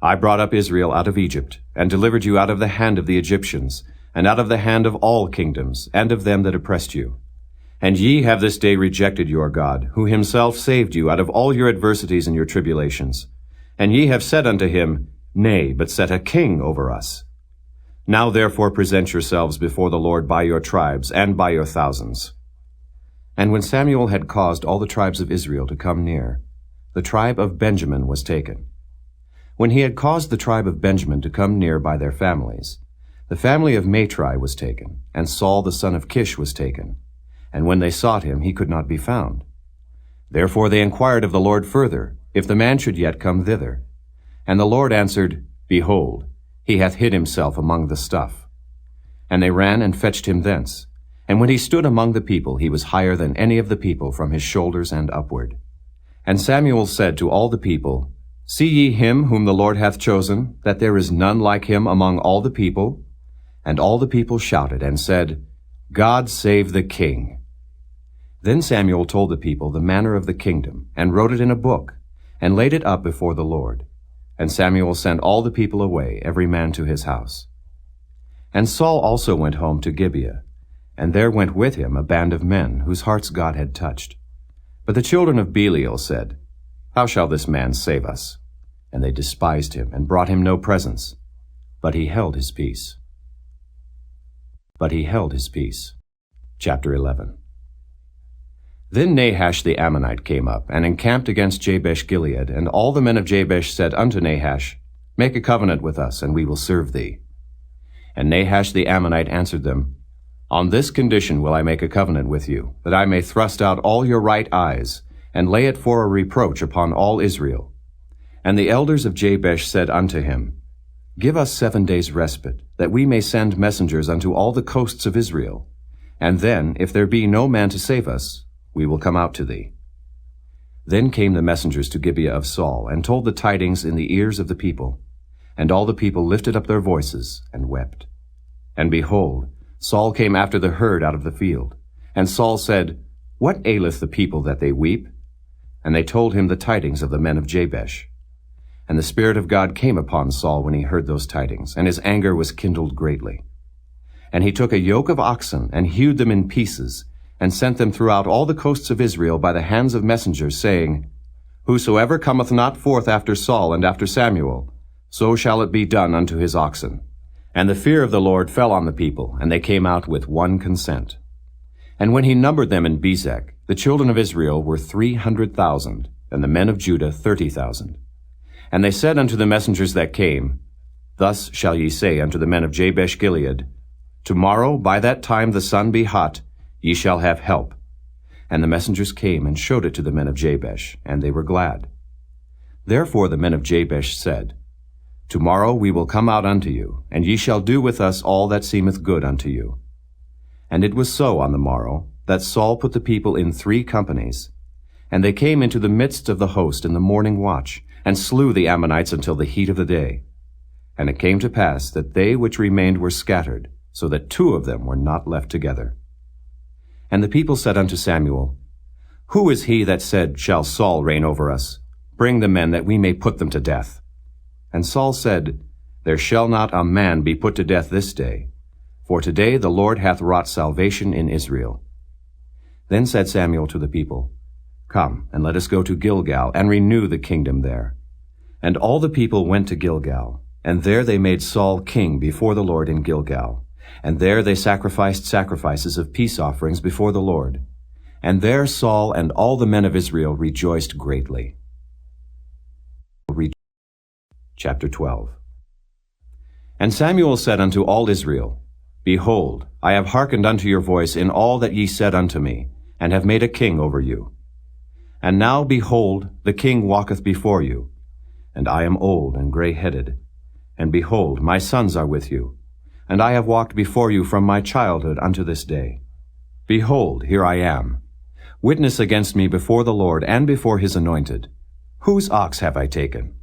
I brought up Israel out of Egypt, and delivered you out of the hand of the Egyptians, and out of the hand of all kingdoms, and of them that oppressed you. And ye have this day rejected your God, who himself saved you out of all your adversities and your tribulations. And ye have said unto him, Nay, but set a king over us. Now therefore present yourselves before the Lord by your tribes and by your thousands. And when Samuel had caused all the tribes of Israel to come near, the tribe of Benjamin was taken. When he had caused the tribe of Benjamin to come near by their families, the family of Matri was taken, and Saul the son of Kish was taken. And when they sought him, he could not be found. Therefore they inquired of the Lord further, if the man should yet come thither. And the Lord answered, Behold, he hath hid himself among the stuff. And they ran and fetched him thence. And when he stood among the people, he was higher than any of the people from his shoulders and upward. And Samuel said to all the people, See ye him whom the Lord hath chosen, that there is none like him among all the people? And all the people shouted and said, God save the king. Then Samuel told the people the manner of the kingdom, and wrote it in a book, and laid it up before the Lord. And Samuel sent all the people away, every man to his house. And Saul also went home to Gibeah, and there went with him a band of men, whose hearts God had touched. But the children of Belial said, How shall this man save us? And they despised him, and brought him no presents. But he held his peace. Chapter 11. Then Nahash the Ammonite came up, and encamped against Jabesh-Gilead, and all the men of Jabesh said unto Nahash, Make a covenant with us, and we will serve thee. And Nahash the Ammonite answered them, On this condition will I make a covenant with you, that I may thrust out all your right eyes, and lay it for a reproach upon all Israel. And the elders of Jabesh said unto him, Give us 7 days' respite, that we may send messengers unto all the coasts of Israel. And then, if there be no man to save us, we will come out to thee. Then came the messengers to Gibeah of Saul, and told the tidings in the ears of the people. And all the people lifted up their voices, and wept. And behold, Saul came after the herd out of the field. And Saul said, What aileth the people that they weep? And they told him the tidings of the men of Jabesh. And the Spirit of God came upon Saul when he heard those tidings, and his anger was kindled greatly. And he took a yoke of oxen, and hewed them in pieces, and sent them throughout all the coasts of Israel by the hands of messengers, saying, Whosoever cometh not forth after Saul and after Samuel, so shall it be done unto his oxen. And the fear of the Lord fell on the people, and they came out with one consent. And when he numbered them in Bezek, the children of Israel were 300,000, and the men of Judah 30,000. And they said unto the messengers that came, Thus shall ye say unto the men of Jabesh Gilead, Tomorrow by that time the sun be hot, ye shall have help. And the messengers came and showed it to the men of Jabesh, and they were glad. Therefore the men of Jabesh said, Tomorrow we will come out unto you, and ye shall do with us all that seemeth good unto you. And it was so on the morrow, that Saul put the people in 3 companies. And they came into the midst of the host in the morning watch, and slew the Ammonites until the heat of the day. And it came to pass that they which remained were scattered, so that 2 of them were not left together. And the people said unto Samuel, Who is he that said, Shall Saul reign over us? Bring the men, that we may put them to death. And Saul said, There shall not a man be put to death this day, for today the Lord hath wrought salvation in Israel. Then said Samuel to the people, Come, and let us go to Gilgal, and renew the kingdom there. And all the people went to Gilgal, and there they made Saul king before the Lord in Gilgal. And there they sacrificed sacrifices of peace offerings before the Lord. And there Saul and all the men of Israel rejoiced greatly. Chapter 12. And Samuel said unto all Israel, Behold, I have hearkened unto your voice in all that ye said unto me, and have made a king over you. And now, behold, the king walketh before you, and I am old and gray-headed. And behold, my sons are with you, and I have walked before you from my childhood unto this day. Behold, here I am. Witness against me before the Lord and before his anointed. Whose ox have I taken?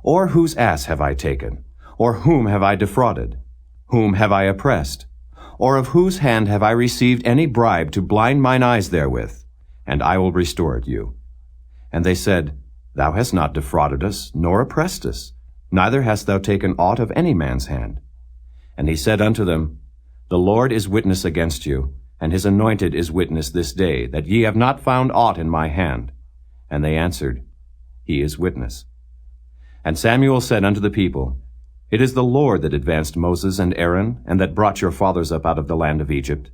Or whose ass have I taken? Or whom have I defrauded? Whom have I oppressed? Or of whose hand have I received any bribe to blind mine eyes therewith? And I will restore it you. And they said, Thou hast not defrauded us, nor oppressed us, neither hast thou taken aught of any man's hand. And he said unto them, The Lord is witness against you, and his anointed is witness this day, that ye have not found aught in my hand. And they answered, He is witness. And Samuel said unto the people, It is the Lord that advanced Moses and Aaron, and that brought your fathers up out of the land of Egypt.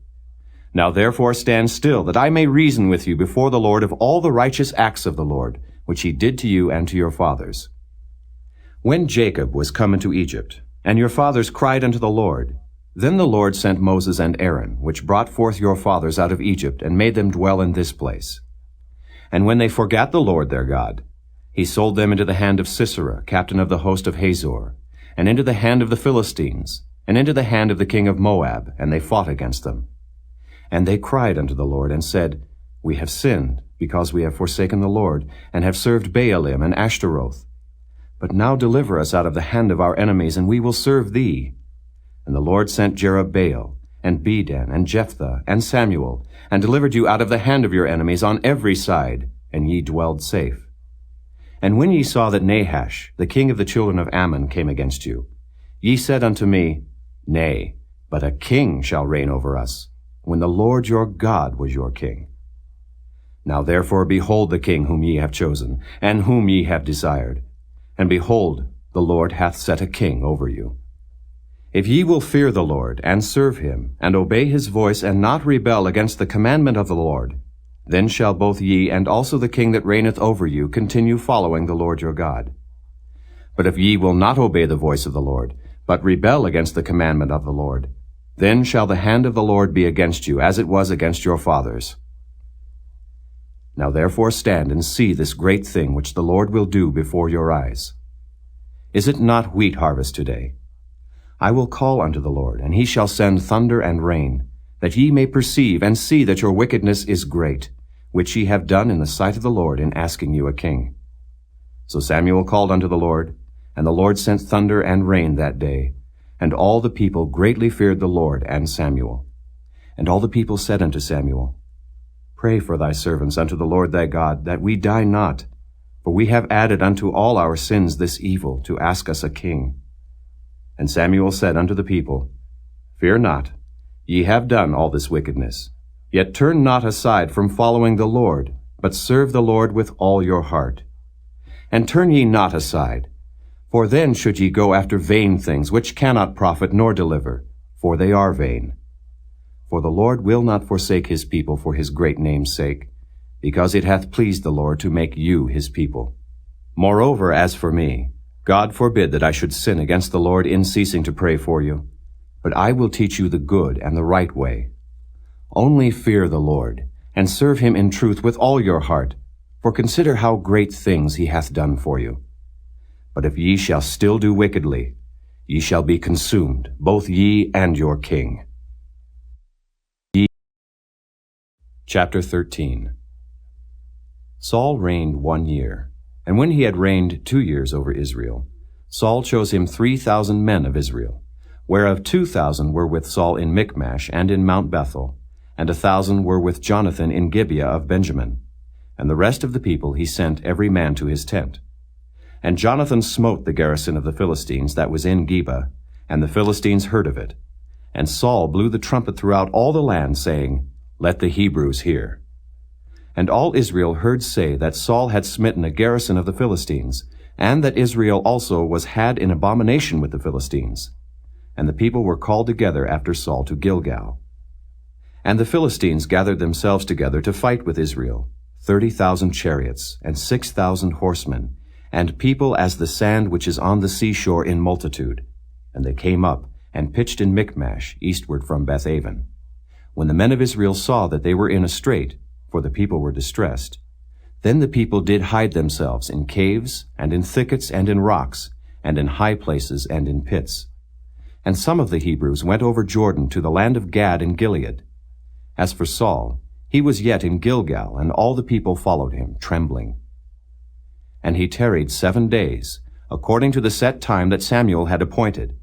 Now therefore stand still, that I may reason with you before the Lord of all the righteous acts of the Lord, which he did to you and to your fathers. When Jacob was come into Egypt, and your fathers cried unto the Lord, then the Lord sent Moses and Aaron, which brought forth your fathers out of Egypt, and made them dwell in this place. And when they forgat the Lord their God, he sold them into the hand of Sisera, captain of the host of Hazor, and into the hand of the Philistines, and into the hand of the king of Moab, and they fought against them. And they cried unto the Lord, and said, We have sinned, because we have forsaken the Lord, and have served Baalim and Ashtaroth. But now deliver us out of the hand of our enemies, and we will serve thee. And the Lord sent Jerubbaal, and Bedan, and Jephthah, and Samuel, and delivered you out of the hand of your enemies on every side, and ye dwelled safe. And when ye saw that Nahash, the king of the children of Ammon, came against you, ye said unto me, Nay, but a king shall reign over us, when the Lord your God was your king. Now therefore behold the king whom ye have chosen, and whom ye have desired. And behold, the Lord hath set a king over you. If ye will fear the Lord, and serve him, and obey his voice, and not rebel against the commandment of the Lord, then shall both ye and also the king that reigneth over you continue following the Lord your God. But if ye will not obey the voice of the Lord, but rebel against the commandment of the Lord, then shall the hand of the Lord be against you, as it was against your fathers. Now therefore stand and see this great thing which the Lord will do before your eyes. Is it not wheat harvest today? I will call unto the Lord, and he shall send thunder and rain, that ye may perceive and see that your wickedness is great, which ye have done in the sight of the Lord in asking you a king. So Samuel called unto the Lord, and the Lord sent thunder and rain that day, and all the people greatly feared the Lord and Samuel. And all the people said unto Samuel, Pray for thy servants unto the Lord thy God, that we die not, for we have added unto all our sins this evil, to ask us a king. And Samuel said unto the people, Fear not, ye have done all this wickedness. Yet turn not aside from following the Lord, but serve the Lord with all your heart. And turn ye not aside, for then should ye go after vain things, which cannot profit nor deliver, for they are vain. For the Lord will not forsake his people for his great name's sake, because it hath pleased the Lord to make you his people. Moreover, as for me, God forbid that I should sin against the Lord in ceasing to pray for you, but I will teach you the good and the right way. Only fear the Lord, and serve him in truth with all your heart, for consider how great things he hath done for you. But if ye shall still do wickedly, ye shall be consumed, both ye and your king. Chapter 13. Saul reigned 1 year, and when he had reigned 2 years over Israel, Saul chose him 3,000 men of Israel, whereof 2,000 were with Saul in Michmash and in Mount Bethel, and 1,000 were with Jonathan in Gibeah of Benjamin. And the rest of the people he sent every man to his tent. And Jonathan smote the garrison of the Philistines that was in Geba, and the Philistines heard of it. And Saul blew the trumpet throughout all the land, saying, Let the Hebrews hear. And all Israel heard say that Saul had smitten a garrison of the Philistines, and that Israel also was had in abomination with the Philistines. And the people were called together after Saul to Gilgal. And the Philistines gathered themselves together to fight with Israel, 30,000 chariots, and 6,000 horsemen, and people as the sand which is on the seashore in multitude. And they came up, and pitched in Michmash, eastward from Bethaven. When the men of Israel saw that they were in a strait, for the people were distressed, then the people did hide themselves in caves, and in thickets, and in rocks, and in high places, and in pits. And some of the Hebrews went over Jordan to the land of Gad and Gilead. As for Saul, he was yet in Gilgal, and all the people followed him, trembling. And he tarried 7 days, according to the set time that Samuel had appointed.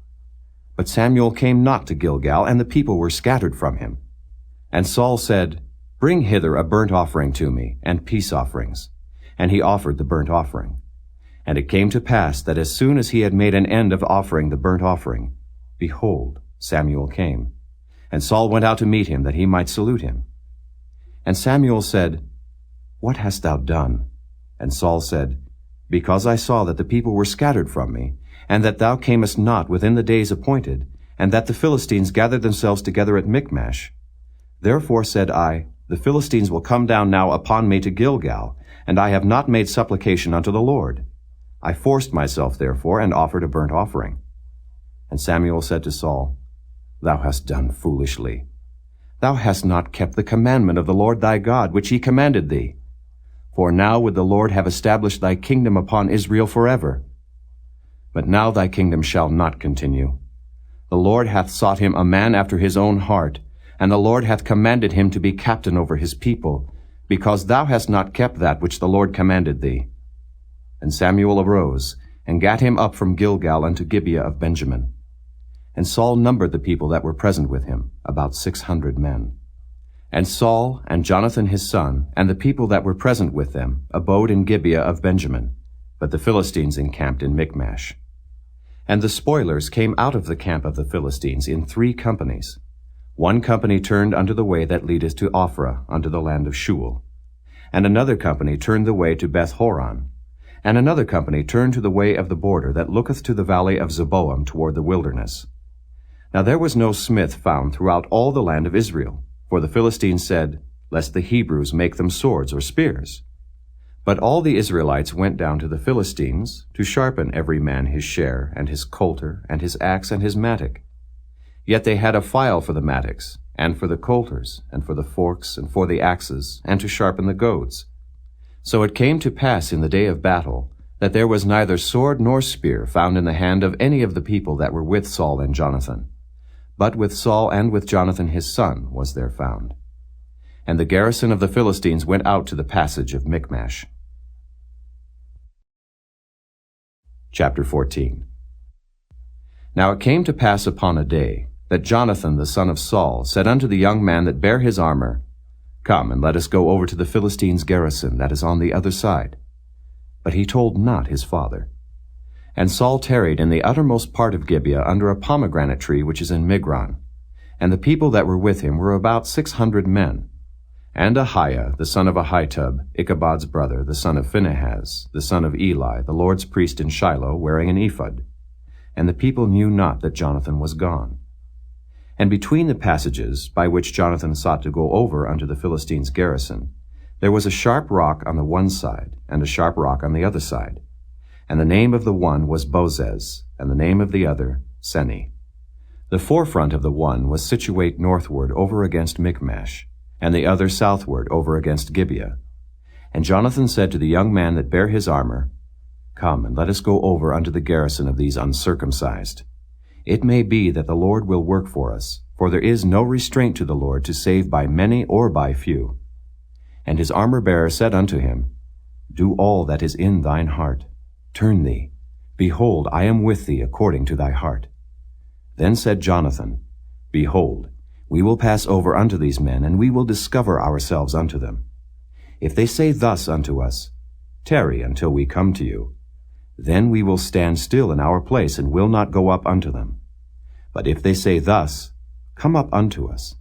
But Samuel came not to Gilgal, and the people were scattered from him. And Saul said, Bring hither a burnt offering to me, and peace offerings. And he offered the burnt offering. And it came to pass that as soon as he had made an end of offering the burnt offering, behold, Samuel came. And Saul went out to meet him, that he might salute him. And Samuel said, What hast thou done? And Saul said, Because I saw that the people were scattered from me, and that thou camest not within the days appointed, and that the Philistines gathered themselves together at Michmash. Therefore said I, The Philistines will come down now upon me to Gilgal, and I have not made supplication unto the Lord. I forced myself therefore, and offered a burnt offering. And Samuel said to Saul, Thou hast done foolishly. Thou hast not kept the commandment of the Lord thy God, which he commanded thee. For now would the Lord have established thy kingdom upon Israel forever. But now thy kingdom shall not continue. The Lord hath sought him a man after his own heart, and the Lord hath commanded him to be captain over his people, because thou hast not kept that which the Lord commanded thee. And Samuel arose, and gat him up from Gilgal unto Gibeah of Benjamin. And Saul numbered the people that were present with him, about 600 men. And Saul, and Jonathan his son, and the people that were present with them, abode in Gibeah of Benjamin, but the Philistines encamped in Michmash. And the spoilers came out of the camp of the Philistines in 3 companies. One company turned unto the way that leadeth to Ophrah, unto the land of Shual. And another company turned the way to Beth-horon. And another company turned to the way of the border that looketh to the valley of Zeboam toward the wilderness. Now there was no smith found throughout all the land of Israel, for the Philistines said, Lest the Hebrews make them swords or spears. But all the Israelites went down to the Philistines, to sharpen every man his share, and his coulter, and his axe, and his mattock. Yet they had a file for the mattocks, and for the coulters, and for the forks, and for the axes, and to sharpen the goads. So it came to pass in the day of battle, that there was neither sword nor spear found in the hand of any of the people that were with Saul and Jonathan. But with Saul and with Jonathan his son was there found. And the garrison of the Philistines went out to the passage of Michmash. Chapter 14. Now it came to pass upon a day, that Jonathan the son of Saul said unto the young man that bare his armor, Come, and let us go over to the Philistines' garrison that is on the other side. But he told not his father. And Saul tarried in the uttermost part of Gibeah under a pomegranate tree which is in Migron. And the people that were with him were about 600 men. And Ahiah, the son of Ahitub, Ichabod's brother, the son of Phinehas, the son of Eli, the Lord's priest in Shiloh, wearing an ephod. And the people knew not that Jonathan was gone. And between the passages by which Jonathan sought to go over unto the Philistines' garrison, there was a sharp rock on the one side, and a sharp rock on the other side. And the name of the one was Bozez, and the name of the other Seni. The forefront of the one was situate northward over against Michmash, and the other southward over against Gibeah. And Jonathan said to the young man that bare his armor, Come, and let us go over unto the garrison of these uncircumcised. It may be that the Lord will work for us, for there is no restraint to the Lord to save by many or by few. And his armor-bearer said unto him, Do all that is in thine heart. Turn thee. Behold, I am with thee according to thy heart. Then said Jonathan, Behold, we will pass over unto these men, and we will discover ourselves unto them. If they say thus unto us, Tarry until we come to you, then we will stand still in our place, and will not go up unto them. But if they say thus, Come up unto us,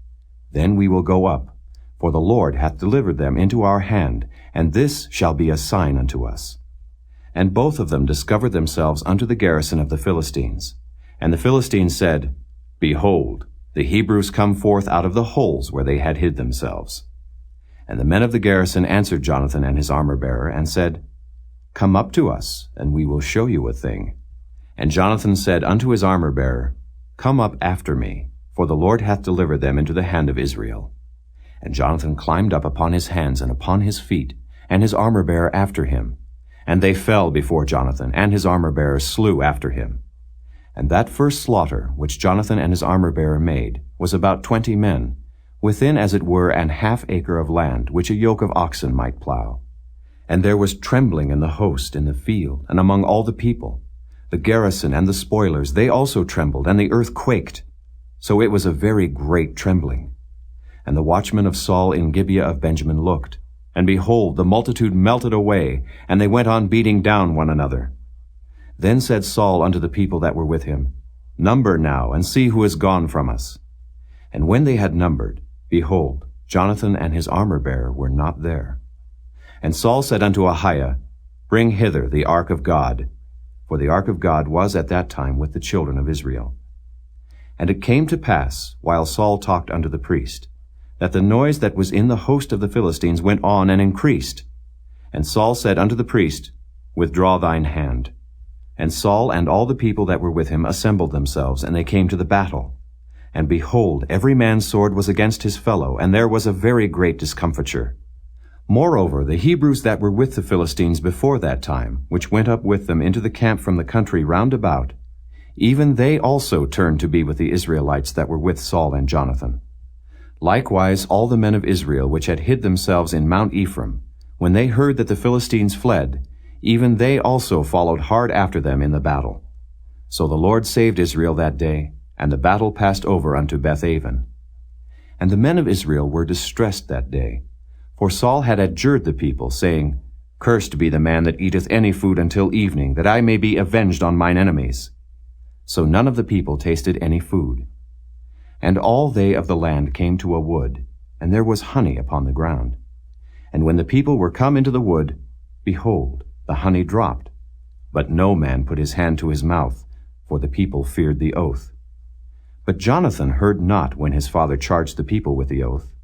then we will go up, for the Lord hath delivered them into our hand, and this shall be a sign unto us. And both of them discovered themselves unto the garrison of the Philistines. And the Philistines said, Behold, the Hebrews come forth out of the holes where they had hid themselves. And the men of the garrison answered Jonathan and his armor-bearer, and said, Come up to us, and we will show you a thing. And Jonathan said unto his armor-bearer, Come up after me, for the Lord hath delivered them into the hand of Israel. And Jonathan climbed up upon his hands and upon his feet, and his armor-bearer after him. And they fell before Jonathan, and his armor-bearer slew after him. And that first slaughter which Jonathan and his armor-bearer made was about 20 men, within as it were an half acre of land, which a yoke of oxen might plow. And there was trembling in the host in the field, and among all the people. The garrison and the spoilers, they also trembled, and the earth quaked. So it was a very great trembling. And the watchmen of Saul in Gibeah of Benjamin looked, and behold, the multitude melted away, and they went on beating down one another. Then said Saul unto the people that were with him, Number now, and see who is gone from us. And when they had numbered, behold, Jonathan and his armor-bearer were not there. And Saul said unto Ahiah, Bring hither the ark of God. For the ark of God was at that time with the children of Israel. And it came to pass, while Saul talked unto the priest, that the noise that was in the host of the Philistines went on and increased. And Saul said unto the priest, Withdraw thine hand. And Saul and all the people that were with him assembled themselves, and they came to the battle. And behold, every man's sword was against his fellow, and there was a very great discomfiture. Moreover, the Hebrews that were with the Philistines before that time, which went up with them into the camp from the country round about, even they also turned to be with the Israelites that were with Saul and Jonathan. Likewise all the men of Israel which had hid themselves in Mount Ephraim, when they heard that the Philistines fled, even they also followed hard after them in the battle. So the Lord saved Israel that day, and the battle passed over unto Bethaven. And the men of Israel were distressed that day, for Saul had adjured the people, saying, Cursed be the man that eateth any food until evening, that I may be avenged on mine enemies. So none of the people tasted any food. And all they of the land came to a wood, and there was honey upon the ground. And when the people were come into the wood, behold, the honey dropped. But no man put his hand to his mouth, for the people feared the oath. But Jonathan heard not when his father charged the people with the oath.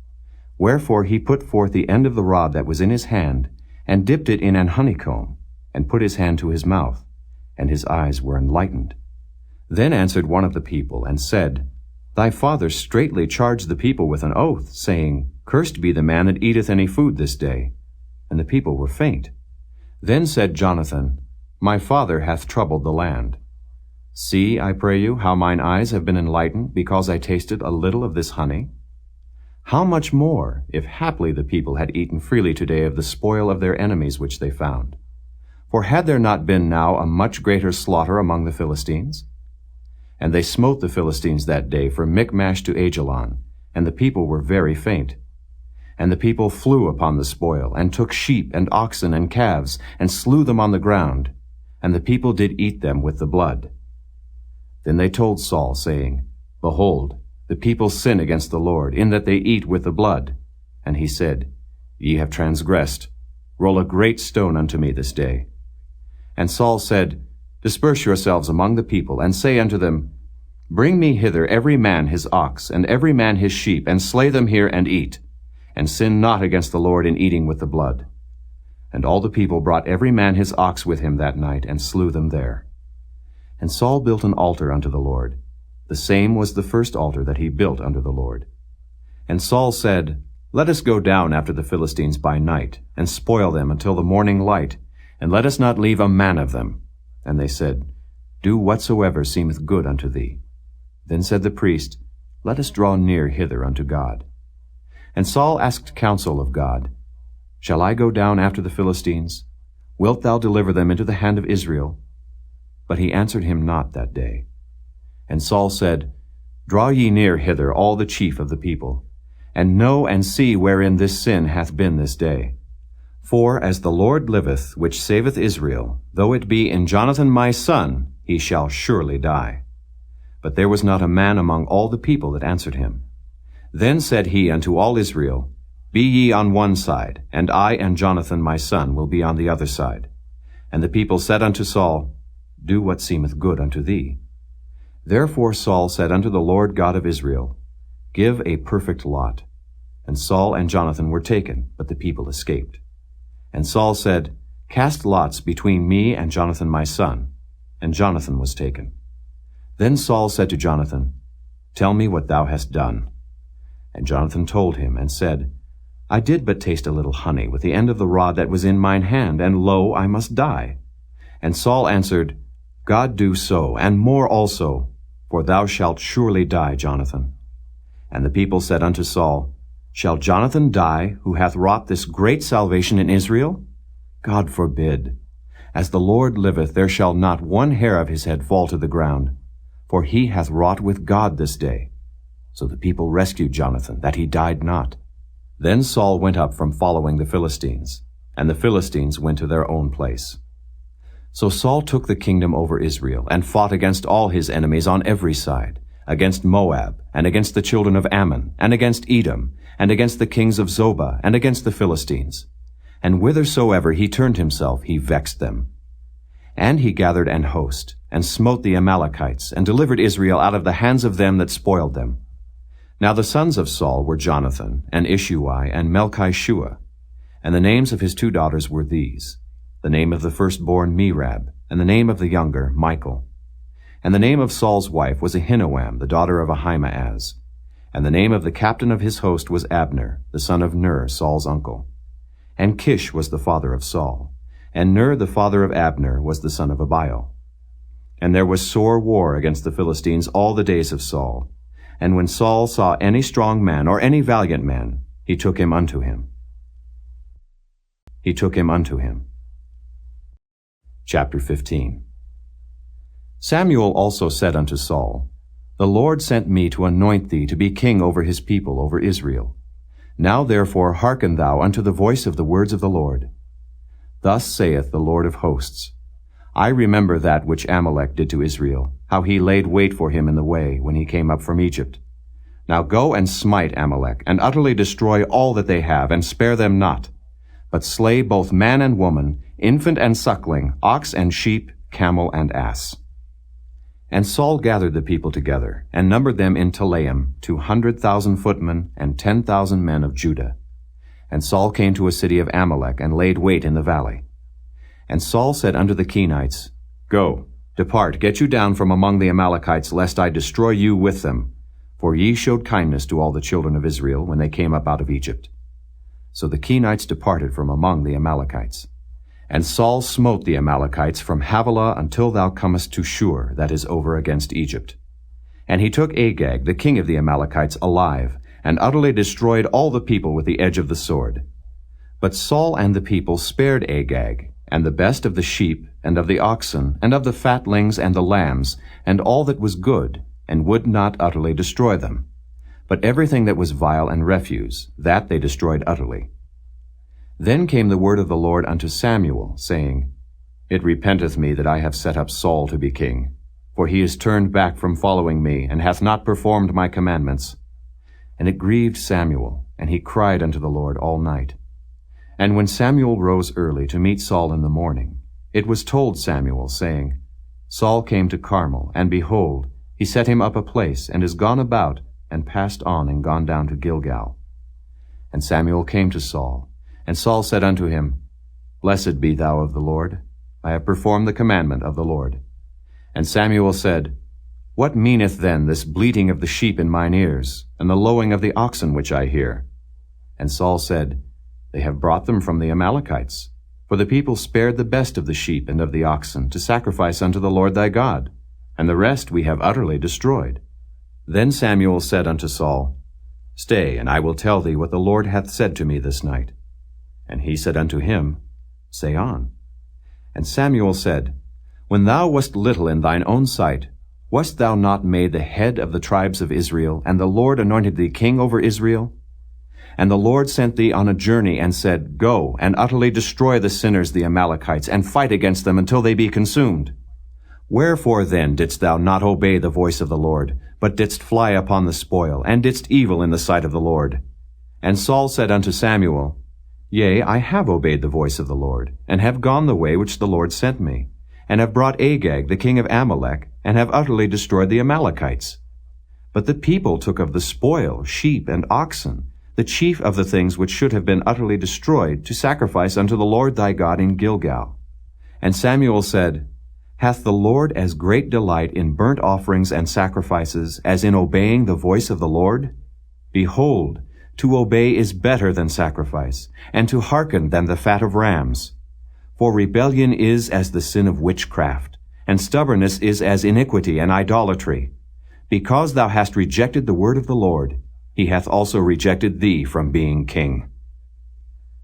Wherefore he put forth the end of the rod that was in his hand, and dipped it in an honeycomb, and put his hand to his mouth, and his eyes were enlightened. Then answered one of the people, and said, Thy father straitly charged the people with an oath, saying, Cursed be the man that eateth any food this day. And the people were faint. Then said Jonathan, My father hath troubled the land. See, I pray you, how mine eyes have been enlightened, because I tasted a little of this honey. How much more, if haply the people had eaten freely today of the spoil of their enemies which they found? For had there not been now a much greater slaughter among the Philistines? And they smote the Philistines that day from Michmash to Ajalon, and the people were very faint. And the people flew upon the spoil, and took sheep and oxen and calves, and slew them on the ground, and the people did eat them with the blood. Then they told Saul, saying, Behold, the people sin against the Lord, in that they eat with the blood. And he said, Ye have transgressed. Roll a great stone unto me this day. And Saul said, Disperse yourselves among the people, and say unto them, Bring me hither every man his ox, and every man his sheep, and slay them here and eat, and sin not against the Lord in eating with the blood. And all the people brought every man his ox with him that night, and slew them there. And Saul built an altar unto the Lord. The same was the first altar that he built unto the Lord. And Saul said, Let us go down after the Philistines by night, and spoil them until the morning light, and let us not leave a man of them. And they said, Do whatsoever seemeth good unto thee. Then said the priest, Let us draw near hither unto God. And Saul asked counsel of God, Shall I go down after the Philistines? Wilt thou deliver them into the hand of Israel? But he answered him not that day. And Saul said, Draw ye near hither all the chief of the people, and know and see wherein this sin hath been this day. For as the Lord liveth, which saveth Israel, though it be in Jonathan my son, he shall surely die. But there was not a man among all the people that answered him. Then said he unto all Israel, Be ye on one side, and I and Jonathan my son will be on the other side. And the people said unto Saul, Do what seemeth good unto thee. Therefore Saul said unto the Lord God of Israel, Give a perfect lot. And Saul and Jonathan were taken, but the people escaped. And Saul said, Cast lots between me and Jonathan my son. And Jonathan was taken. Then Saul said to Jonathan, Tell me what thou hast done. And Jonathan told him, and said, I did but taste a little honey with the end of the rod that was in mine hand, and lo, I must die. And Saul answered, God do so, and more also, for thou shalt surely die, Jonathan. And the people said unto Saul, Shall Jonathan die, who hath wrought this great salvation in Israel? God forbid. As the Lord liveth, there shall not one hair of his head fall to the ground, for he hath wrought with God this day. So the people rescued Jonathan, that he died not. Then Saul went up from following the Philistines, and the Philistines went to their own place. So Saul took the kingdom over Israel, and fought against all his enemies on every side, against Moab, and against the children of Ammon, and against Edom, and against the kings of Zobah, and against the Philistines. And whithersoever he turned himself, he vexed them. And he gathered an host, and smote the Amalekites, and delivered Israel out of the hands of them that spoiled them. Now the sons of Saul were Jonathan, and Ishuai, and Melchishua. And the names of his two daughters were these, the name of the firstborn Merab, and the name of the younger Michal. And the name of Saul's wife was Ahinoam, the daughter of Ahimaaz. And the name of the captain of his host was Abner, the son of Ner, Saul's uncle. And Kish was the father of Saul, and Ner the father of Abner was the son of Abiel. And there was sore war against the Philistines all the days of Saul. And when Saul saw any strong man or any valiant man, he took him unto him. Chapter 15. Samuel also said unto Saul, The Lord sent me to anoint thee to be king over his people, over Israel. Now therefore hearken thou unto the voice of the words of the Lord. Thus saith the Lord of hosts, I remember that which Amalek did to Israel, how he laid wait for him in the way when he came up from Egypt. Now go and smite Amalek, and utterly destroy all that they have, and spare them not, but slay both man and woman, infant and suckling, ox and sheep, camel and ass. And Saul gathered the people together, and numbered them in Telaim 200,000 footmen, and 10,000 men of Judah. And Saul came to a city of Amalek, and laid wait in the valley. And Saul said unto the Kenites, Go, depart, get you down from among the Amalekites, lest I destroy you with them. For ye showed kindness to all the children of Israel when they came up out of Egypt. So the Kenites departed from among the Amalekites. And Saul smote the Amalekites from Havilah until thou comest to Shur, that is over against Egypt. And he took Agag, the king of the Amalekites, alive, and utterly destroyed all the people with the edge of the sword. But Saul and the people spared Agag, and the best of the sheep, and of the oxen, and of the fatlings, and the lambs, and all that was good, and would not utterly destroy them. But everything that was vile and refuse, that they destroyed utterly. Then came the word of the Lord unto Samuel, saying, It repenteth me that I have set up Saul to be king, for he is turned back from following me, and hath not performed my commandments. And it grieved Samuel, and he cried unto the Lord all night. And when Samuel rose early to meet Saul in the morning, it was told Samuel, saying, Saul came to Carmel, and behold, he set him up a place, and is gone about, and passed on, and gone down to Gilgal. And Samuel came to Saul, and Saul said unto him, Blessed be thou of the Lord. I have performed the commandment of the Lord. And Samuel said, What meaneth then this bleating of the sheep in mine ears, and the lowing of the oxen which I hear? And Saul said, They have brought them from the Amalekites. For the people spared the best of the sheep and of the oxen to sacrifice unto the Lord thy God, and the rest we have utterly destroyed. Then Samuel said unto Saul, Stay, and I will tell thee what the Lord hath said to me this night. And he said unto him, Say on. And Samuel said, When thou wast little in thine own sight, wast thou not made the head of the tribes of Israel, and the Lord anointed thee king over Israel? And the Lord sent thee on a journey, and said, Go, and utterly destroy the sinners the Amalekites, and fight against them until they be consumed. Wherefore then didst thou not obey the voice of the Lord, but didst fly upon the spoil, and didst evil in the sight of the Lord? And Saul said unto Samuel, Yea, I have obeyed the voice of the Lord, and have gone the way which the Lord sent me, and have brought Agag the king of Amalek, and have utterly destroyed the Amalekites. But the people took of the spoil sheep and oxen, the chief of the things which should have been utterly destroyed, to sacrifice unto the Lord thy God in Gilgal. And Samuel said, Hath the Lord as great delight in burnt offerings and sacrifices as in obeying the voice of the Lord? Behold, to obey is better than sacrifice, and to hearken than the fat of rams. For rebellion is as the sin of witchcraft, and stubbornness is as iniquity and idolatry. Because thou hast rejected the word of the Lord, he hath also rejected thee from being king.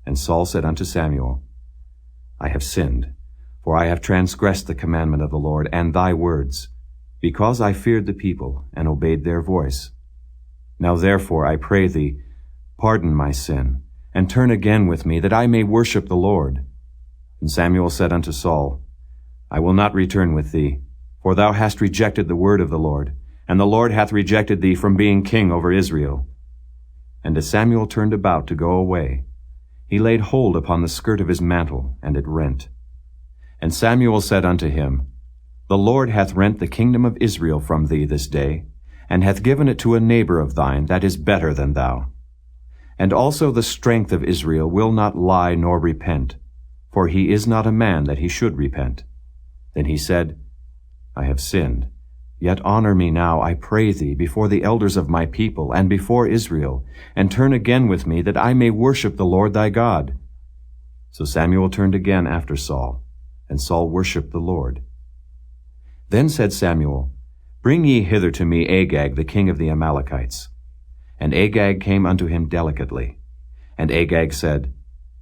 And Saul said unto Samuel, I have sinned, for I have transgressed the commandment of the Lord and thy words, because I feared the people and obeyed their voice. Now therefore, I pray thee, pardon my sin, and turn again with me, that I may worship the Lord. And Samuel said unto Saul, I will not return with thee, for thou hast rejected the word of the Lord, and the Lord hath rejected thee from being king over Israel. And as Samuel turned about to go away, he laid hold upon the skirt of his mantle, and it rent. And Samuel said unto him, The Lord hath rent the kingdom of Israel from thee this day, and hath given it to a neighbor of thine that is better than thou. And also the strength of Israel will not lie nor repent, for he is not a man that he should repent. Then he said, I have sinned. Yet honor me now, I pray thee, before the elders of my people and before Israel, and turn again with me, that I may worship the Lord thy God. So Samuel turned again after Saul, and Saul worshipped the Lord. Then said Samuel, Bring ye hither to me Agag the king of the Amalekites. And Agag came unto him delicately. And Agag said,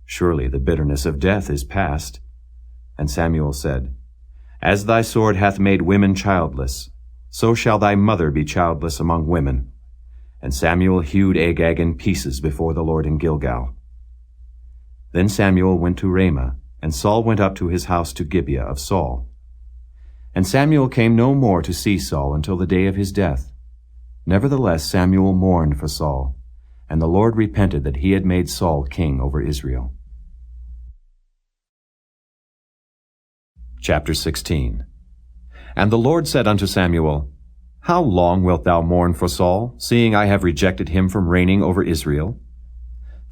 Surely the bitterness of death is past. And Samuel said, As thy sword hath made women childless, so shall thy mother be childless among women. And Samuel hewed Agag in pieces before the Lord in Gilgal. Then Samuel went to Ramah, and Saul went up to his house to Gibeah of Saul. And Samuel came no more to see Saul until the day of his death. Nevertheless Samuel mourned for Saul, and the Lord repented that he had made Saul king over Israel. Chapter 16. And the Lord said unto Samuel, How long wilt thou mourn for Saul, seeing I have rejected him from reigning over Israel?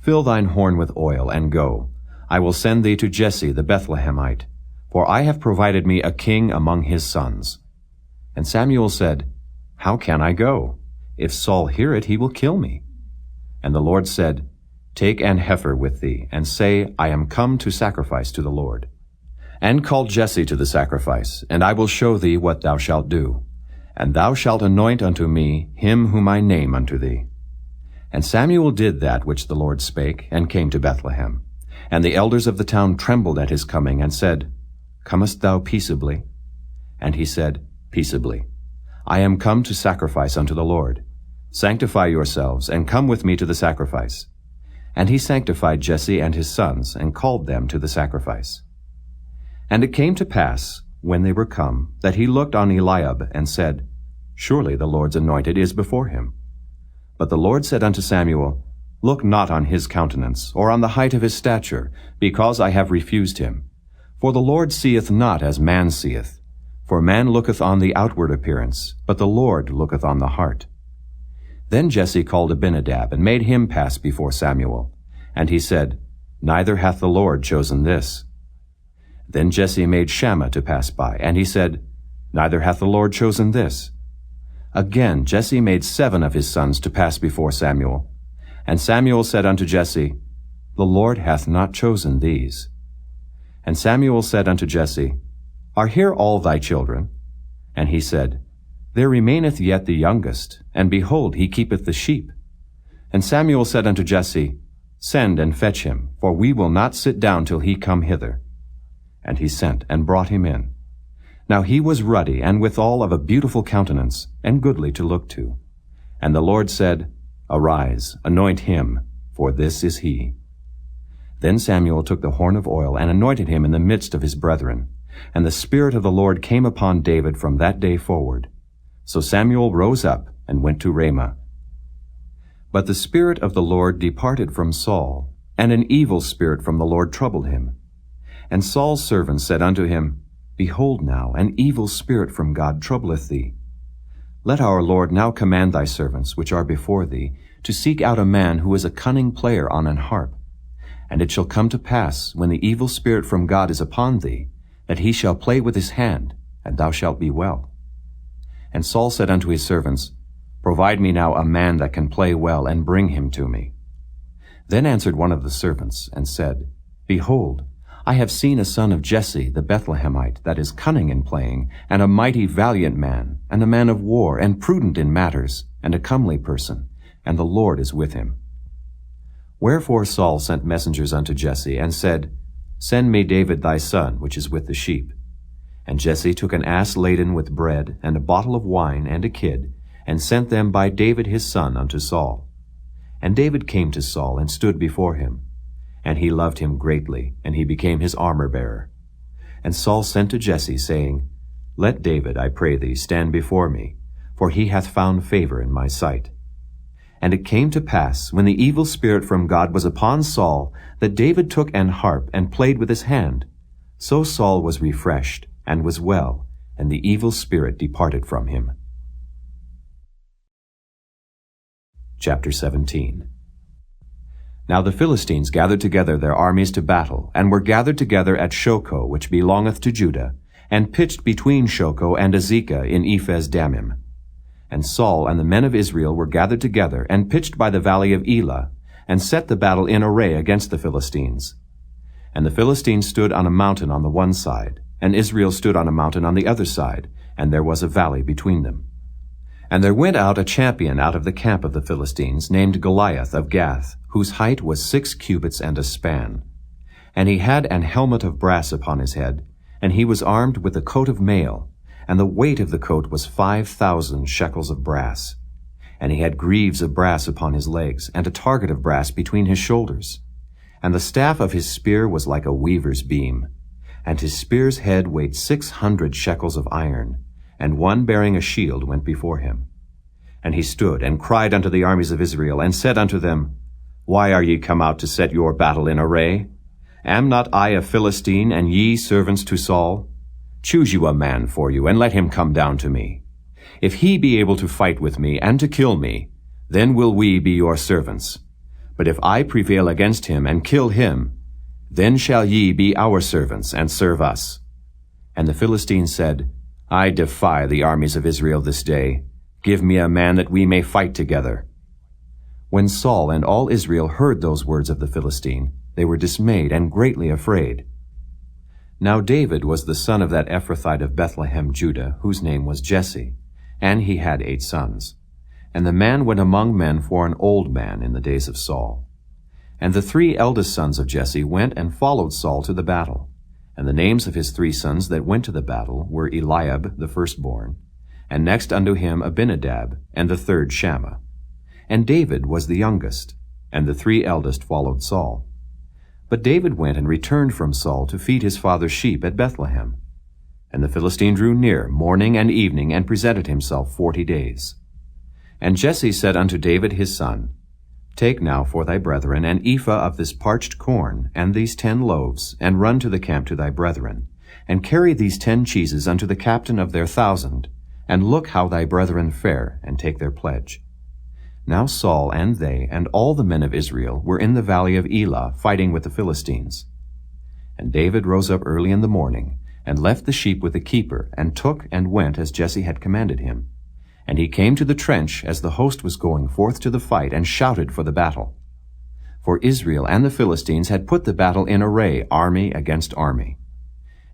Fill thine horn with oil, and go. I will send thee to Jesse the Bethlehemite, for I have provided me a king among his sons. And Samuel said, How can I go? If Saul hear it, he will kill me. And the Lord said, Take an heifer with thee, and say, I am come to sacrifice to the Lord. And call Jesse to the sacrifice, and I will show thee what thou shalt do. And thou shalt anoint unto me him whom I name unto thee. And Samuel did that which the Lord spake, and came to Bethlehem. And the elders of the town trembled at his coming, and said, Comest thou peaceably? And he said, Peaceably. I am come to sacrifice unto the Lord. Sanctify yourselves, and come with me to the sacrifice. And he sanctified Jesse and his sons, and called them to the sacrifice. And it came to pass, when they were come, that he looked on Eliab, and said, Surely the Lord's anointed is before him. But the Lord said unto Samuel, Look not on his countenance, or on the height of his stature, because I have refused him. For the Lord seeth not as man seeth. For man looketh on the outward appearance, but the Lord looketh on the heart. Then Jesse called Abinadab, and made him pass before Samuel. And he said, Neither hath the Lord chosen this. Then Jesse made Shammah to pass by, and he said, Neither hath the Lord chosen this. Again Jesse made 7 of his sons to pass before Samuel. And Samuel said unto Jesse, The Lord hath not chosen these. And Samuel said unto Jesse, Are here all thy children? And he said, There remaineth yet the youngest, and behold, he keepeth the sheep. And Samuel said unto Jesse, Send and fetch him, for we will not sit down till he come hither. And he sent and brought him in. Now he was ruddy, and withal of a beautiful countenance, and goodly to look to. And the Lord said, Arise, anoint him, for this is he. Then Samuel took the horn of oil, and anointed him in the midst of his brethren. And the Spirit of the Lord came upon David from that day forward. So Samuel rose up, and went to Ramah. But the Spirit of the Lord departed from Saul, and an evil spirit from the Lord troubled him. And Saul's servants said unto him, Behold now, an evil spirit from God troubleth thee. Let our Lord now command thy servants, which are before thee, to seek out a man who is a cunning player on an harp. And it shall come to pass, when the evil spirit from God is upon thee, that he shall play with his hand, and thou shalt be well. And Saul said unto his servants, Provide me now a man that can play well, and bring him to me. Then answered one of the servants, and said, Behold, I have seen a son of Jesse the Bethlehemite, that is cunning in playing, and a mighty valiant man, and a man of war, and prudent in matters, and a comely person, and the Lord is with him. Wherefore Saul sent messengers unto Jesse, and said, Send me David thy son, which is with the sheep. And Jesse took an ass laden with bread, and a bottle of wine, and a kid, and sent them by David his son unto Saul. And David came to Saul, and stood before him. And he loved him greatly, and he became his armor-bearer. And Saul sent to Jesse, saying, Let David, I pray thee, stand before me, for he hath found favor in my sight. And it came to pass, when the evil spirit from God was upon Saul, that David took an harp, and played with his hand. So Saul was refreshed, and was well, and the evil spirit departed from him. Chapter 17. Now the Philistines gathered together their armies to battle, and were gathered together at Shochoh, which belongeth to Judah, and pitched between Shochoh and Azekah in Ephes-dammim. And Saul and the men of Israel were gathered together, and pitched by the valley of Elah, and set the battle in array against the Philistines. And the Philistines stood on a mountain on the one side, and Israel stood on a mountain on the other side, and there was a valley between them. And there went out a champion out of the camp of the Philistines, named Goliath of Gath, whose height was 6 cubits and a span. And he had an helmet of brass upon his head, and he was armed with a coat of mail, and the weight of the coat was 5,000 shekels of brass. And he had greaves of brass upon his legs, and a target of brass between his shoulders. And the staff of his spear was like a weaver's beam. And his spear's head weighed 600 shekels of iron, and one bearing a shield went before him. And he stood and cried unto the armies of Israel, and said unto them, Why are ye come out to set your battle in array? Am not I a Philistine, and ye servants to Saul? Choose you a man for you, and let him come down to me. If he be able to fight with me, and to kill me, then will we be your servants. But if I prevail against him, and kill him, then shall ye be our servants, and serve us. And the Philistines said, I defy the armies of Israel this day. Give me a man that we may fight together. When Saul and all Israel heard those words of the Philistine, they were dismayed and greatly afraid. Now David was the son of that Ephrathite of Bethlehem, Judah, whose name was Jesse, and he had 8 sons. And the man went among men for an old man in the days of Saul. And the 3 eldest sons of Jesse went and followed Saul to the battle. And the names of his 3 sons that went to the battle were Eliab the firstborn, and next unto him Abinadab, and the third Shammah. And David was the youngest, and the 3 eldest followed Saul. But David went and returned from Saul to feed his father's sheep at Bethlehem. And the Philistine drew near morning and evening, and presented himself 40 days. And Jesse said unto David his son, Take now for thy brethren an ephah of this parched corn, and these 10 loaves, and run to the camp to thy brethren, and carry these 10 cheeses unto the captain of their 1,000, and look how thy brethren fare, and take their pledge. Now Saul and they, and all the men of Israel, were in the valley of Elah, fighting with the Philistines. And David rose up early in the morning, and left the sheep with the keeper, and took and went as Jesse had commanded him. And he came to the trench as the host was going forth to the fight, and shouted for the battle. For Israel and the Philistines had put the battle in array, army against army.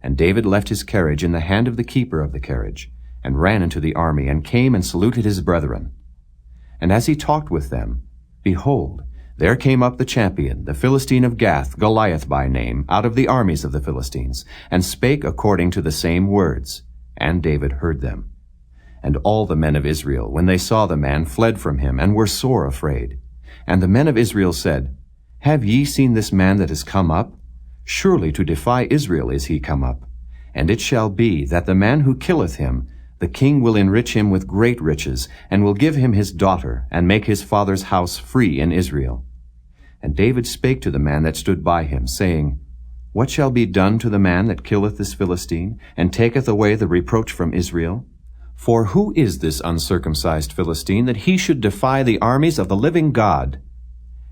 And David left his carriage in the hand of the keeper of the carriage, and ran into the army, and came and saluted his brethren. And as he talked with them, behold, there came up the champion, the Philistine of Gath, Goliath by name, out of the armies of the Philistines, and spake according to the same words. And David heard them. And all the men of Israel, when they saw the man, fled from him, and were sore afraid. And the men of Israel said, Have ye seen this man that is come up? Surely to defy Israel is he come up. And it shall be that the man who killeth him, the king will enrich him with great riches, and will give him his daughter, and make his father's house free in Israel. And David spake to the man that stood by him, saying, What shall be done to the man that killeth this Philistine, and taketh away the reproach from Israel? For who is this uncircumcised Philistine, that he should defy the armies of the living God?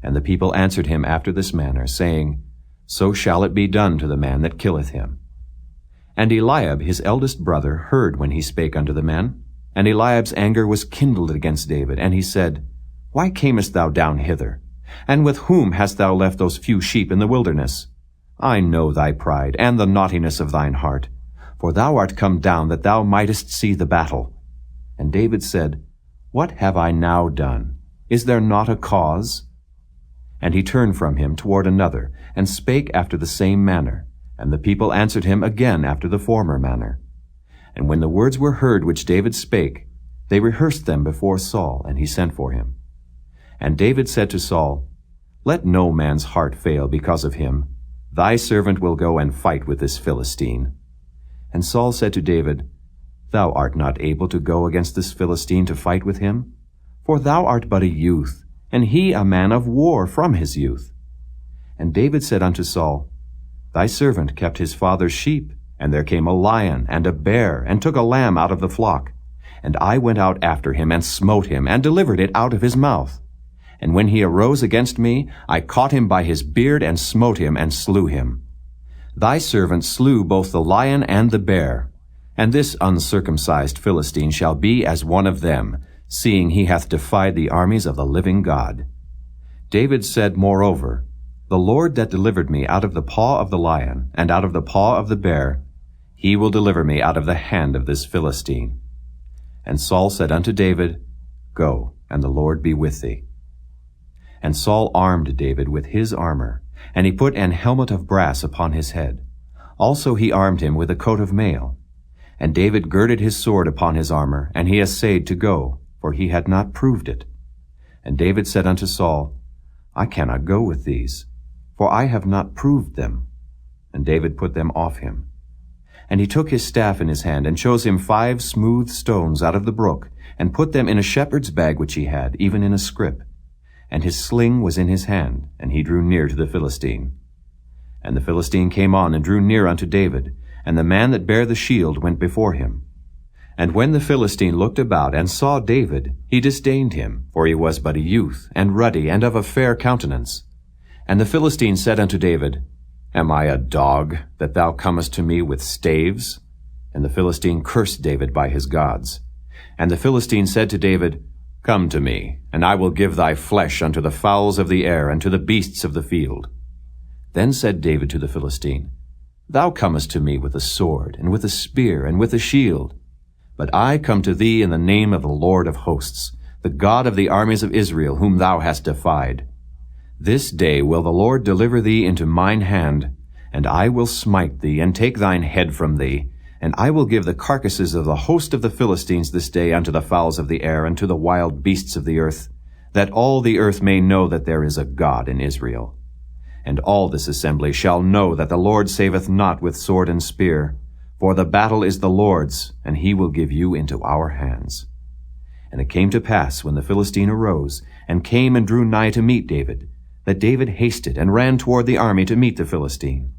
And the people answered him after this manner, saying, So shall it be done to the man that killeth him. And Eliab his eldest brother heard when he spake unto the men. And Eliab's anger was kindled against David, and he said, Why camest thou down hither? And with whom hast thou left those few sheep in the wilderness? I know thy pride, and the naughtiness of thine heart. For thou art come down, that thou mightest see the battle. And David said, What have I now done? Is there not a cause? And he turned from him toward another, and spake after the same manner. And the people answered him again after the former manner. And when the words were heard which David spake, they rehearsed them before Saul, and he sent for him. And David said to Saul, Let no man's heart fail because of him. Thy servant will go and fight with this Philistine. And Saul said to David, Thou art not able to go against this Philistine to fight with him, for thou art but a youth, and he a man of war from his youth. And David said unto Saul, Thy servant kept his father's sheep, and there came a lion and a bear, and took a lamb out of the flock. And I went out after him, and smote him, and delivered it out of his mouth. And when he arose against me, I caught him by his beard, and smote him, and slew him. Thy servant slew both the lion and the bear. And this uncircumcised Philistine shall be as one of them, seeing he hath defied the armies of the living God. David said moreover, The Lord that delivered me out of the paw of the lion, and out of the paw of the bear, he will deliver me out of the hand of this Philistine. And Saul said unto David, Go, and the Lord be with thee. And Saul armed David with his armor, and he put an helmet of brass upon his head. Also he armed him with a coat of mail. And David girded his sword upon his armor, and he essayed to go, for he had not proved it. And David said unto Saul, I cannot go with these, for I have not proved them. And David put them off him. And he took his staff in his hand, and chose him 5 smooth stones out of the brook, and put them in a shepherd's bag which he had, even in a scrip. And his sling was in his hand, and he drew near to the Philistine. And the Philistine came on, and drew near unto David, and the man that bare the shield went before him. And when the Philistine looked about, and saw David, he disdained him, for he was but a youth, and ruddy, and of a fair countenance. And the Philistine said unto David, Am I a dog, that thou comest to me with staves? And the Philistine cursed David by his gods. And the Philistine said to David, Come to me, and I will give thy flesh unto the fowls of the air, and to the beasts of the field. Then said David to the Philistine, Thou comest to me with a sword, and with a spear, and with a shield. But I come to thee in the name of the Lord of hosts, the God of the armies of Israel, whom thou hast defied. This day will the Lord deliver thee into mine hand, and I will smite thee, and take thine head from thee, and I will give the carcasses of the host of the Philistines this day unto the fowls of the air, and to the wild beasts of the earth, that all the earth may know that there is a God in Israel. And all this assembly shall know that the Lord saveth not with sword and spear, for the battle is the Lord's, and he will give you into our hands. And it came to pass, when the Philistine arose, and came and drew nigh to meet David, that David hasted and ran toward the army to meet the Philistine.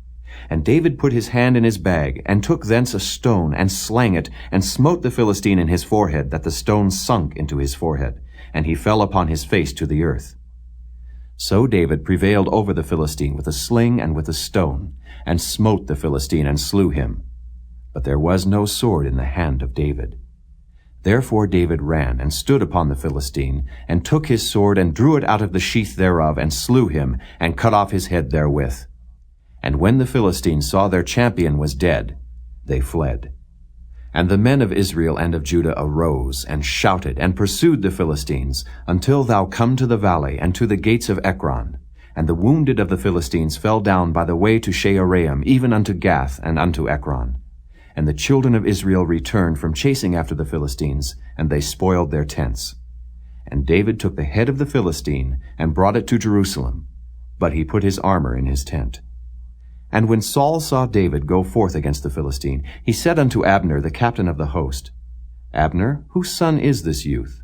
And David put his hand in his bag, and took thence a stone, and slang it, and smote the Philistine in his forehead, that the stone sunk into his forehead, and he fell upon his face to the earth. So David prevailed over the Philistine with a sling and with a stone, and smote the Philistine, and slew him. But there was no sword in the hand of David. Therefore David ran, and stood upon the Philistine, and took his sword, and drew it out of the sheath thereof, and slew him, and cut off his head therewith. And when the Philistines saw their champion was dead, they fled. And the men of Israel and of Judah arose, and shouted, and pursued the Philistines, until thou come to the valley, and to the gates of Ekron. And the wounded of the Philistines fell down by the way to Shaaraim, even unto Gath, and unto Ekron. And the children of Israel returned from chasing after the Philistines, and they spoiled their tents. And David took the head of the Philistine, and brought it to Jerusalem, but he put his armor in his tent. And when Saul saw David go forth against the Philistine, he said unto Abner, the captain of the host, Abner, whose son is this youth?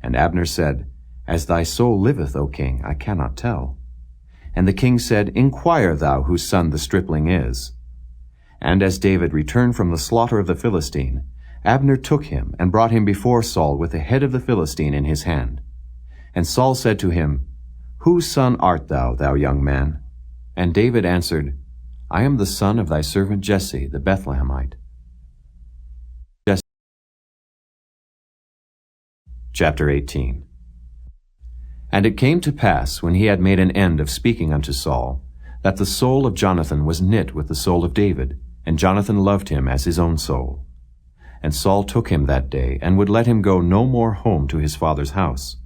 And Abner said, As thy soul liveth, O king, I cannot tell. And the king said, Inquire thou whose son the stripling is. And as David returned from the slaughter of the Philistine, Abner took him, and brought him before Saul with the head of the Philistine in his hand. And Saul said to him, Whose son art thou, thou young man? And David answered, I am the son of thy servant Jesse, the Bethlehemite. Chapter 18. And it came to pass, when he had made an end of speaking unto Saul, that the soul of Jonathan was knit with the soul of David, and Jonathan loved him as his own soul. And Saul took him that day, and would let him go no more home to his father's house.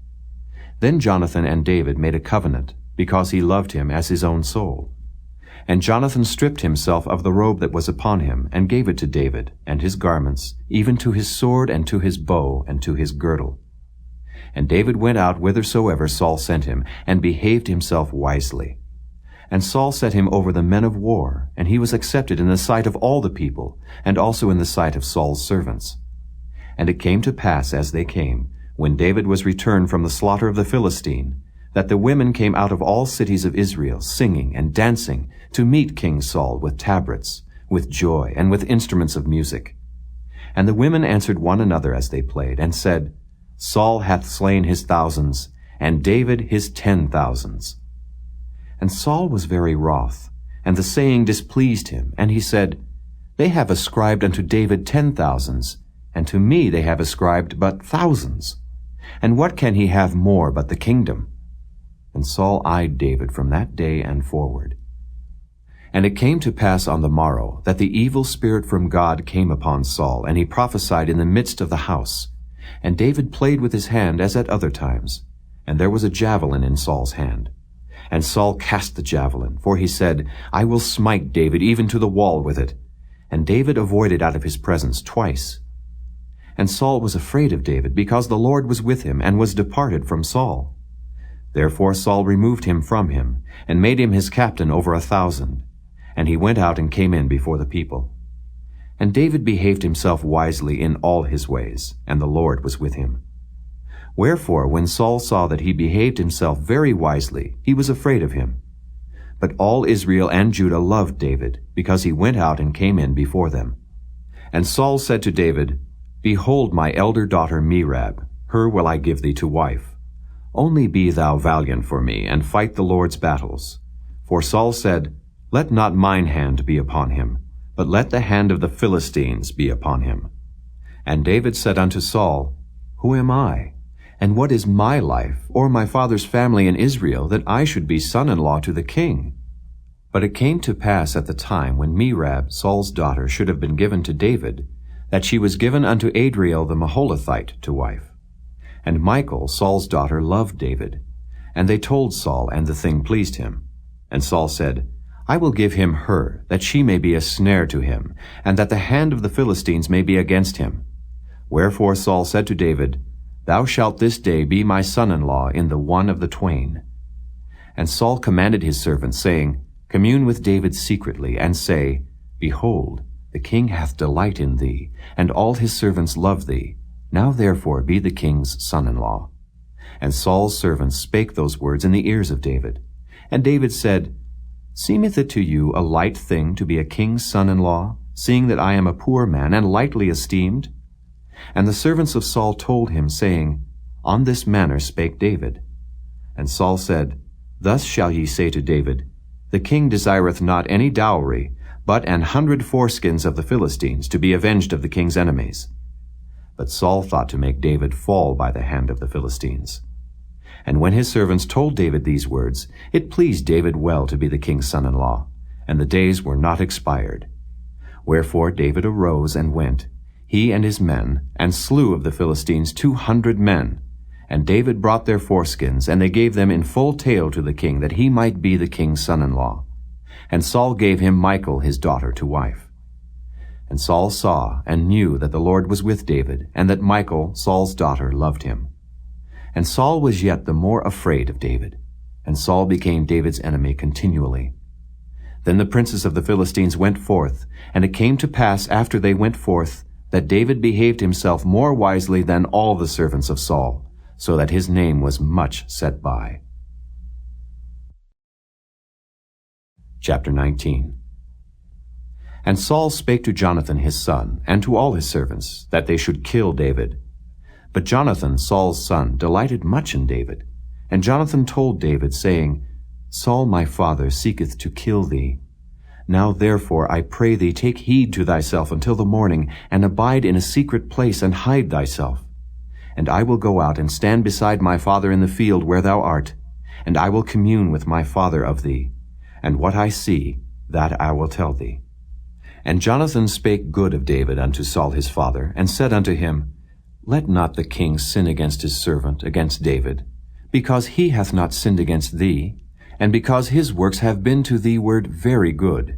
Then Jonathan and David made a covenant, because he loved him as his own soul. And Jonathan stripped himself of the robe that was upon him, and gave it to David, and his garments, even to his sword, and to his bow, and to his girdle. And David went out whithersoever Saul sent him, and behaved himself wisely. And Saul set him over the men of war, and he was accepted in the sight of all the people, and also in the sight of Saul's servants. And it came to pass as they came, when David was returned from the slaughter of the Philistine, that the women came out of all cities of Israel, singing and dancing, to meet King Saul with tabrets, with joy, and with instruments of music. And the women answered one another as they played, and said, Saul hath slain his thousands, and David his 10,000s. And Saul was very wroth, and the saying displeased him, and he said, They have ascribed unto David 10,000s, and to me they have ascribed but thousands. And what can he have more but the kingdom? And Saul eyed David from that day and forward. And it came to pass on the morrow that the evil spirit from God came upon Saul, and he prophesied in the midst of the house. And David played with his hand as at other times, and there was a javelin in Saul's hand. And Saul cast the javelin, for he said, I will smite David even to the wall with it. And David avoided out of his presence twice. And Saul was afraid of David, because the Lord was with him, and was departed from Saul. Therefore Saul removed him from him, and made him his captain over 1,000. And he went out and came in before the people. And David behaved himself wisely in all his ways, and the Lord was with him. Wherefore, when Saul saw that he behaved himself very wisely, he was afraid of him. But all Israel and Judah loved David, because he went out and came in before them. And Saul said to David, Behold my elder daughter Merab, her will I give thee to wife. Only be thou valiant for me, and fight the Lord's battles. For Saul said, Let not mine hand be upon him, but let the hand of the Philistines be upon him. And David said unto Saul, Who am I? And what is my life, or my father's family in Israel, that I should be son-in-law to the king? But it came to pass at the time when Merab, Saul's daughter, should have been given to David, that she was given unto Adriel the Maholathite to wife. And Michal, Saul's daughter, loved David. And they told Saul, and the thing pleased him. And Saul said, I will give him her, that she may be a snare to him, and that the hand of the Philistines may be against him. Wherefore Saul said to David, Thou shalt this day be my son-in-law in the one of the twain. And Saul commanded his servants, saying, Commune with David secretly, and say, Behold, the king hath delight in thee, and all his servants love thee. Now therefore be the king's son-in-law. And Saul's servants spake those words in the ears of David. And David said, Seemeth it to you a light thing to be a king's son-in-law, seeing that I am a poor man, and lightly esteemed? And the servants of Saul told him, saying, On this manner spake David. And Saul said, Thus shall ye say to David, The king desireth not any dowry, but 100 foreskins of the Philistines, to be avenged of the king's enemies. But Saul thought to make David fall by the hand of the Philistines. And when his servants told David these words, it pleased David well to be the king's son-in-law, and the days were not expired. Wherefore David arose and went, he and his men, and slew of the Philistines 200 men. And David brought their foreskins, and they gave them in full tale to the king, that he might be the king's son-in-law. And Saul gave him Michal his daughter to wife. And Saul saw and knew that the Lord was with David, and that Michal, Saul's daughter, loved him. And Saul was yet the more afraid of David, and Saul became David's enemy continually. Then the princes of the Philistines went forth, and it came to pass after they went forth, that David behaved himself more wisely than all the servants of Saul, so that his name was much set by. Chapter 19. And Saul spake to Jonathan his son, and to all his servants, that they should kill David. But Jonathan, Saul's son, delighted much in David. And Jonathan told David, saying, Saul my father seeketh to kill thee. Now therefore I pray thee, take heed to thyself until the morning, and abide in a secret place, and hide thyself. And I will go out and stand beside my father in the field where thou art, and I will commune with my father of thee. And what I see, that I will tell thee. And Jonathan spake good of David unto Saul his father, and said unto him, Let not the king sin against his servant, against David, because he hath not sinned against thee, and because his works have been to thee ward very good.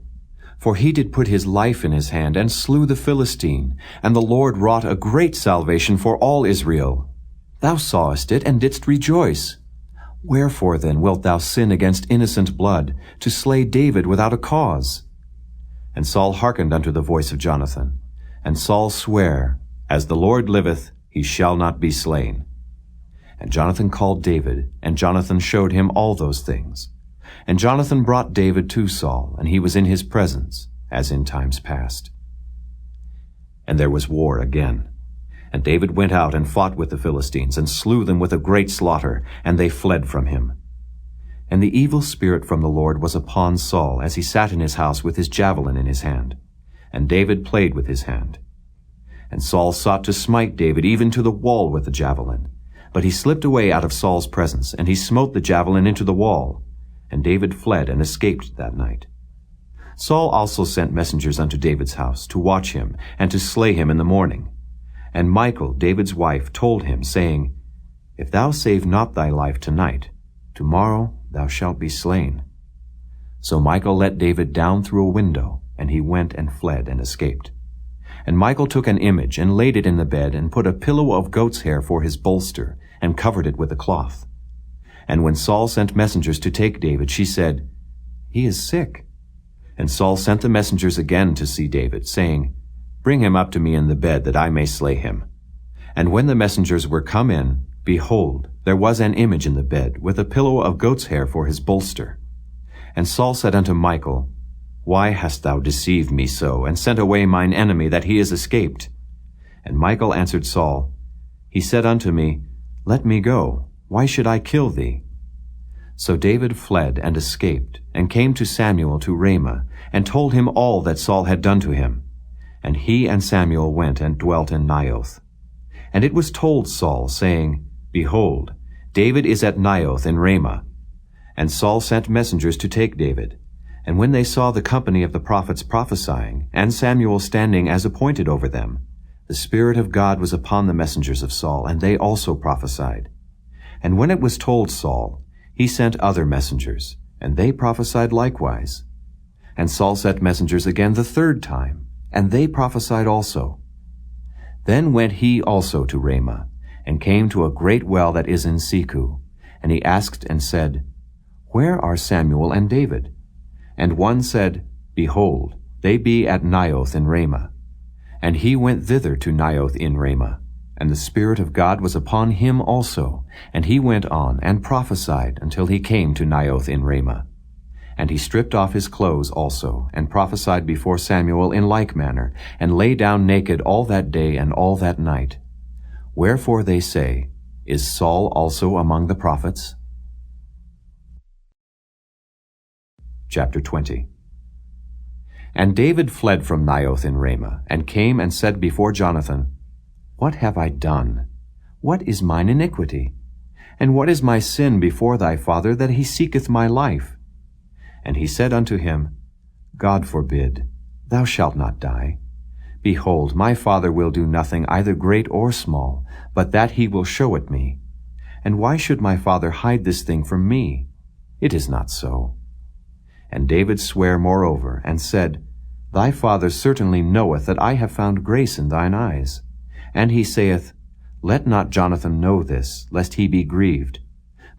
For he did put his life in his hand, and slew the Philistine, and the Lord wrought a great salvation for all Israel. Thou sawest it, and didst rejoice. Wherefore then wilt thou sin against innocent blood, to slay David without a cause? And Saul hearkened unto the voice of Jonathan. And Saul sware, As the Lord liveth, he shall not be slain. And Jonathan called David, and Jonathan showed him all those things. And Jonathan brought David to Saul, and he was in his presence, as in times past. And there was war again. And David went out and fought with the Philistines, and slew them with a great slaughter, and they fled from him. And the evil spirit from the Lord was upon Saul, as he sat in his house with his javelin in his hand. And David played with his hand. And Saul sought to smite David even to the wall with the javelin. But he slipped away out of Saul's presence, and he smote the javelin into the wall. And David fled and escaped that night. Saul also sent messengers unto David's house, to watch him, and to slay him in the morning. And Michal, David's wife, told him, saying, If thou save not thy life tonight, tomorrow thou shalt be slain. So Michal let David down through a window, and he went and fled and escaped. And Michal took an image, and laid it in the bed, and put a pillow of goat's hair for his bolster, and covered it with a cloth. And when Saul sent messengers to take David, she said, He is sick. And Saul sent the messengers again to see David, saying, Bring him up to me in the bed, that I may slay him. And when the messengers were come in, behold, there was an image in the bed, with a pillow of goat's hair for his bolster. And Saul said unto Michal, Why hast thou deceived me so, and sent away mine enemy, that he is escaped? And Michal answered Saul, He said unto me, Let me go. Why should I kill thee? So David fled and escaped, and came to Samuel to Ramah, and told him all that Saul had done to him. And he and Samuel went and dwelt in Naioth. And it was told Saul, saying, Behold, David is at Naioth in Ramah. And Saul sent messengers to take David. And when they saw the company of the prophets prophesying, and Samuel standing as appointed over them, the Spirit of God was upon the messengers of Saul, and they also prophesied. And when it was told Saul, he sent other messengers, and they prophesied likewise. And Saul sent messengers again the third time, and they prophesied also. Then went he also to Ramah, and came to a great well that is in Seku. And he asked and said, Where are Samuel and David? And one said, Behold, they be at Naioth in Ramah. And he went thither to Naioth in Ramah. And the Spirit of God was upon him also, and he went on and prophesied until he came to Naioth in Ramah. And he stripped off his clothes also, and prophesied before Samuel in like manner, and lay down naked all that day and all that night. Wherefore they say, Is Saul also among the prophets? Chapter 20. And David fled from Naioth in Ramah, and came and said before Jonathan, What have I done? What is mine iniquity? And what is my sin before thy father, that he seeketh my life? And he said unto him, God forbid, thou shalt not die. Behold, my father will do nothing either great or small, but that he will show it me. And why should my father hide this thing from me? It is not so. And David sware moreover, and said, Thy father certainly knoweth that I have found grace in thine eyes. And he saith, Let not Jonathan know this, lest he be grieved.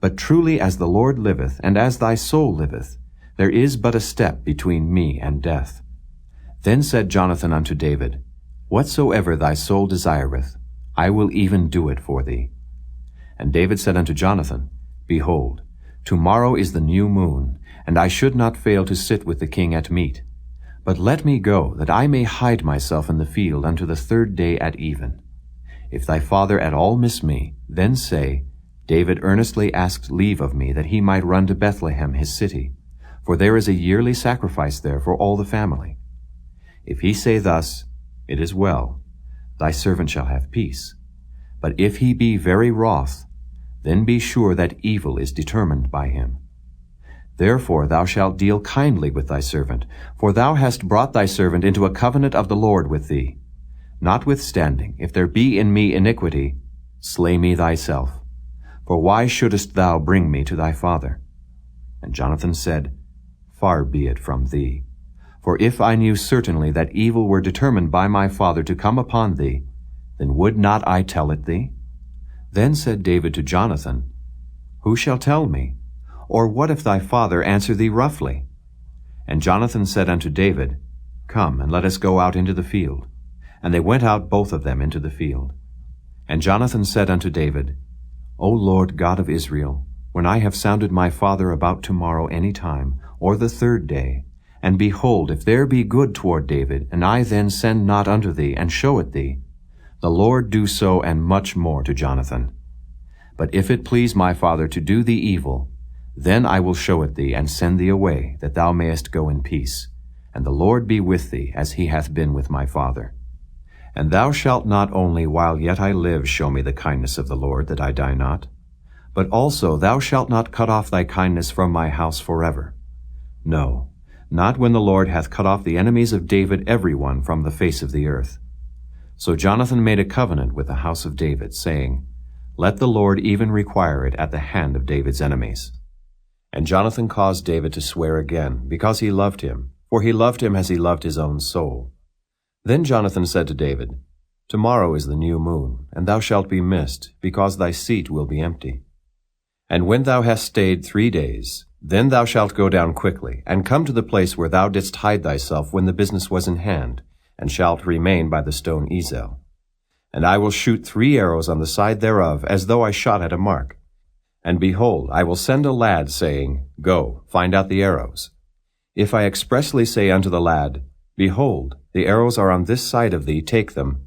But truly as the Lord liveth, and as thy soul liveth, there is but a step between me and death. Then said Jonathan unto David, Whatsoever thy soul desireth, I will even do it for thee. And David said unto Jonathan, Behold, tomorrow is the new moon, and I should not fail to sit with the king at meat. But let me go, that I may hide myself in the field unto the third day at even. If thy father at all miss me, then say, David earnestly asked leave of me that he might run to Bethlehem his city, for there is a yearly sacrifice there for all the family. If he say thus, It is well, thy servant shall have peace. But if he be very wroth, then be sure that evil is determined by him. Therefore thou shalt deal kindly with thy servant, for thou hast brought thy servant into a covenant of the Lord with thee. Notwithstanding, if there be in me iniquity, slay me thyself. For why shouldest thou bring me to thy father? And Jonathan said, Far be it from thee. For if I knew certainly that evil were determined by my father to come upon thee, then would not I tell it thee? Then said David to Jonathan, Who shall tell me? Or what if thy father answer thee roughly? And Jonathan said unto David, Come, and let us go out into the field. And they went out both of them into the field. And Jonathan said unto David, O Lord God of Israel, when I have sounded my father about tomorrow any time, or the third day, and behold, if there be good toward David, and I then send not unto thee, and show it thee, the Lord do so and much more to Jonathan. But if it please my father to do thee evil, then I will show it thee, and send thee away, that thou mayest go in peace. And the Lord be with thee, as he hath been with my father. And thou shalt not only while yet I live show me the kindness of the Lord, that I die not, but also thou shalt not cut off thy kindness from my house forever. No, not when the Lord hath cut off the enemies of David every one from the face of the earth. So Jonathan made a covenant with the house of David, saying, Let the Lord even require it at the hand of David's enemies. And Jonathan caused David to swear again, because he loved him, for he loved him as he loved his own soul. Then Jonathan said to David, Tomorrow is the new moon, and thou shalt be missed, because thy seat will be empty. And when thou hast stayed 3 days, then thou shalt go down quickly, and come to the place where thou didst hide thyself when the business was in hand, and shalt remain by the stone Ezel. And I will shoot 3 arrows on the side thereof, as though I shot at a mark. And behold, I will send a lad, saying, Go, find out the arrows. If I expressly say unto the lad, Behold, the arrows are on this side of thee, take them.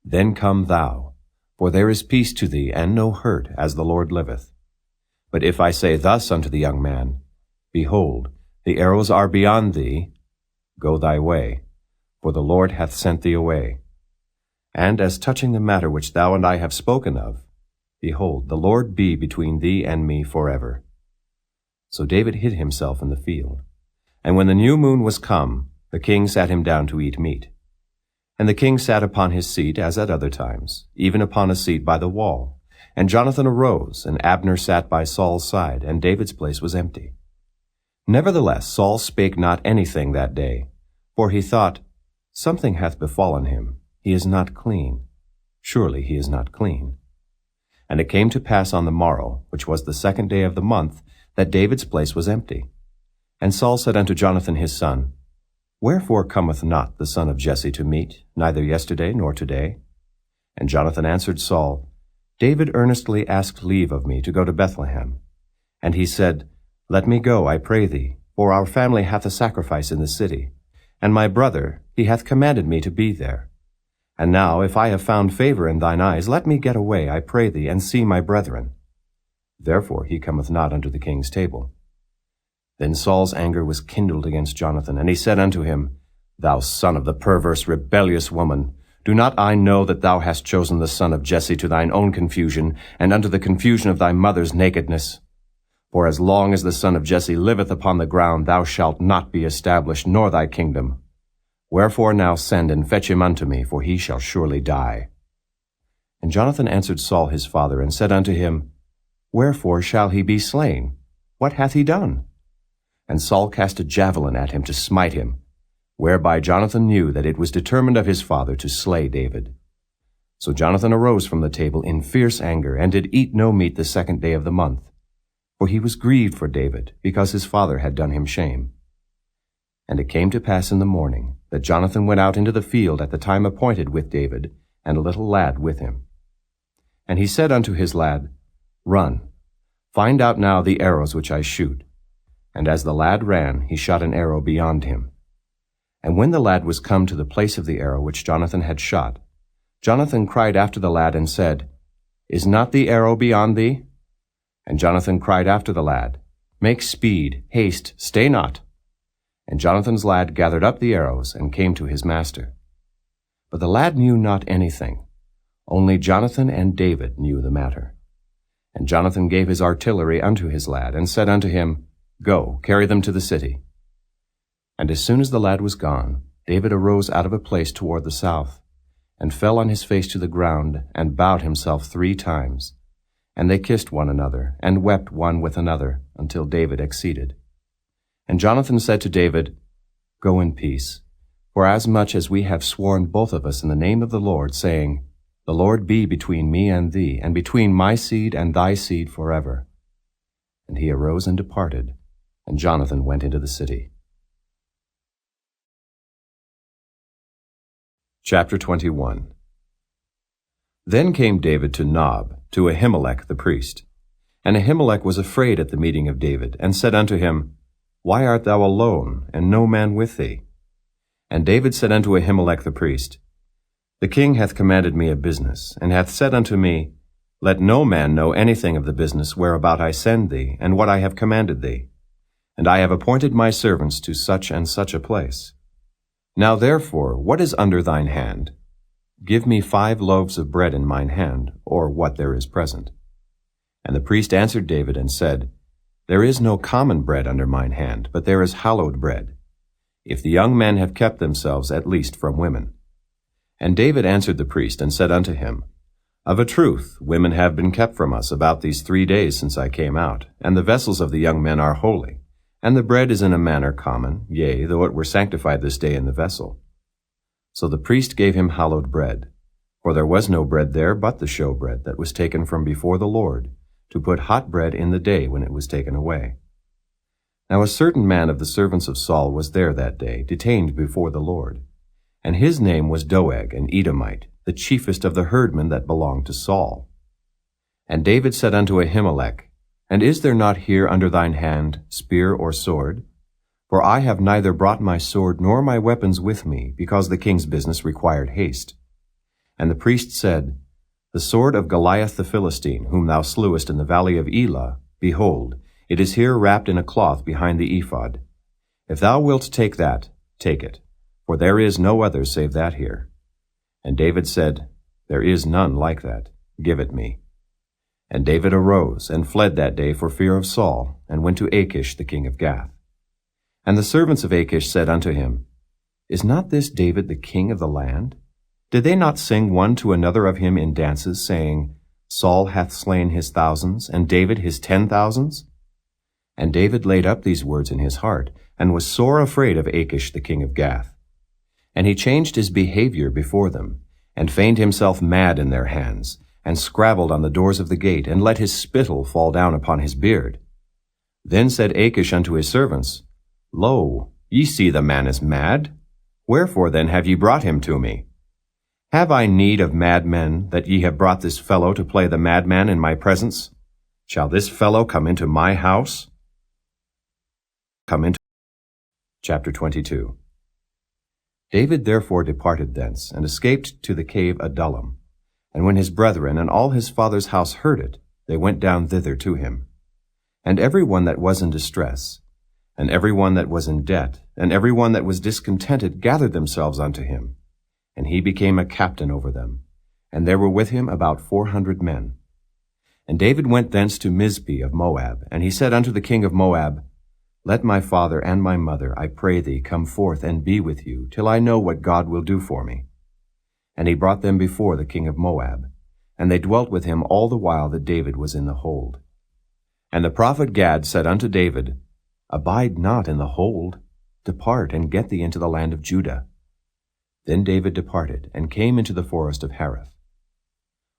Then come thou, for there is peace to thee, and no hurt, as the Lord liveth. But if I say thus unto the young man, Behold, the arrows are beyond thee, go thy way, for the Lord hath sent thee away. And as touching the matter which thou and I have spoken of, behold, the Lord be between thee and me forever. So David hid himself in the field. And when the new moon was come, the king sat him down to eat meat. And the king sat upon his seat as at other times, even upon a seat by the wall. And Jonathan arose, and Abner sat by Saul's side, and David's place was empty. Nevertheless Saul spake not anything that day, for he thought, Something hath befallen him, he is not clean. Surely he is not clean. And it came to pass on the morrow, which was the 2nd day of the month, that David's place was empty. And Saul said unto Jonathan his son, Wherefore cometh not the son of Jesse to meat, neither yesterday nor today? And Jonathan answered Saul, David earnestly asked leave of me to go to Bethlehem. And he said, Let me go, I pray thee, for our family hath a sacrifice in the city, and my brother, he hath commanded me to be there. And now, if I have found favor in thine eyes, let me get away, I pray thee, and see my brethren. Therefore he cometh not unto the king's table. Then Saul's anger was kindled against Jonathan, and he said unto him, Thou son of the perverse, rebellious woman, do not I know that thou hast chosen the son of Jesse to thine own confusion, and unto the confusion of thy mother's nakedness? For as long as the son of Jesse liveth upon the ground, thou shalt not be established, nor thy kingdom. Wherefore now send and fetch him unto me, for he shall surely die. And Jonathan answered Saul his father, and said unto him, Wherefore shall he be slain? What hath he done? And Saul cast a javelin at him to smite him, whereby Jonathan knew that it was determined of his father to slay David. So Jonathan arose from the table in fierce anger, and did eat no meat the 2nd day of the month. For he was grieved for David, because his father had done him shame. And it came to pass in the morning, that Jonathan went out into the field at the time appointed with David, and a little lad with him. And he said unto his lad, Run, find out now the arrows which I shoot. And as the lad ran, he shot an arrow beyond him. And when the lad was come to the place of the arrow which Jonathan had shot, Jonathan cried after the lad and said, Is not the arrow beyond thee? And Jonathan cried after the lad, Make speed, haste, stay not. And Jonathan's lad gathered up the arrows and came to his master. But the lad knew not anything. Only Jonathan and David knew the matter. And Jonathan gave his artillery unto his lad, and said unto him, Go, carry them to the city. And as soon as the lad was gone, David arose out of a place toward the south, and fell on his face to the ground, and bowed himself 3 times. And they kissed one another, and wept one with another, until David exceeded. And Jonathan said to David, Go in peace, forasmuch as we have sworn both of us in the name of the Lord, saying, The Lord be between me and thee, and between my seed and thy seed forever. And he arose and departed, and Jonathan went into the city. Chapter 21. Then came David to Nob, to Ahimelech the priest. And Ahimelech was afraid at the meeting of David, and said unto him, Why art thou alone, and no man with thee? And David said unto Ahimelech the priest, The king hath commanded me a business, and hath said unto me, Let no man know anything of the business whereabout I send thee, and what I have commanded thee. And I have appointed my servants to such and such a place. Now therefore, what is under thine hand? Give me 5 loaves of bread in mine hand, or what there is present. And the priest answered David and said, There is no common bread under mine hand, but there is hallowed bread, if the young men have kept themselves at least from women. And David answered the priest and said unto him, Of a truth, women have been kept from us about these 3 days since I came out, and the vessels of the young men are holy, and the bread is in a manner common, yea, though it were sanctified this day in the vessel. So the priest gave him hallowed bread, for there was no bread there but the showbread that was taken from before the Lord, to put hot bread in the day when it was taken away. Now a certain man of the servants of Saul was there that day, detained before the Lord. And his name was Doeg, an Edomite, the chiefest of the herdmen that belonged to Saul. And David said unto Ahimelech, And is there not here under thine hand spear or sword? For I have neither brought my sword nor my weapons with me, because the king's business required haste. And the priest said, The sword of Goliath the Philistine, whom thou slewest in the valley of Elah, behold, it is here wrapped in a cloth behind the ephod. If thou wilt take that, take it, for there is no other save that here. And David said, There is none like that. Give it me. And David arose and fled that day for fear of Saul, and went to Achish the king of Gath. And the servants of Achish said unto him, Is not this David the king of the land? Did they not sing one to another of him in dances, saying, Saul hath slain his thousands, and David his 10,000s? And David laid up these words in his heart, and was sore afraid of Achish the king of Gath. And he changed his behavior before them, and feigned himself mad in their hands, and scrabbled on the doors of the gate, and let his spittle fall down upon his beard. Then said Achish unto his servants, Lo, ye see the man is mad. Wherefore then have ye brought him to me? Have I need of madmen, that ye have brought this fellow to play the madman in my presence? Shall this fellow come into my house? Chapter 22. David therefore departed thence, and escaped to the cave Adullam. And when his brethren and all his father's house heard it, they went down thither to him. And every one that was in distress, And every one that was in debt, and every one that was discontented gathered themselves unto him. And he became a captain over them. And there were with him about 400 men. And David went thence to Mizpeh of Moab, and he said unto the king of Moab, Let my father and my mother, I pray thee, come forth and be with you, till I know what God will do for me. And he brought them before the king of Moab, and they dwelt with him all the while that David was in the hold. And the prophet Gad said unto David, Abide not in the hold, depart and get thee into the land of Judah. Then David departed, and came into the forest of Hareth.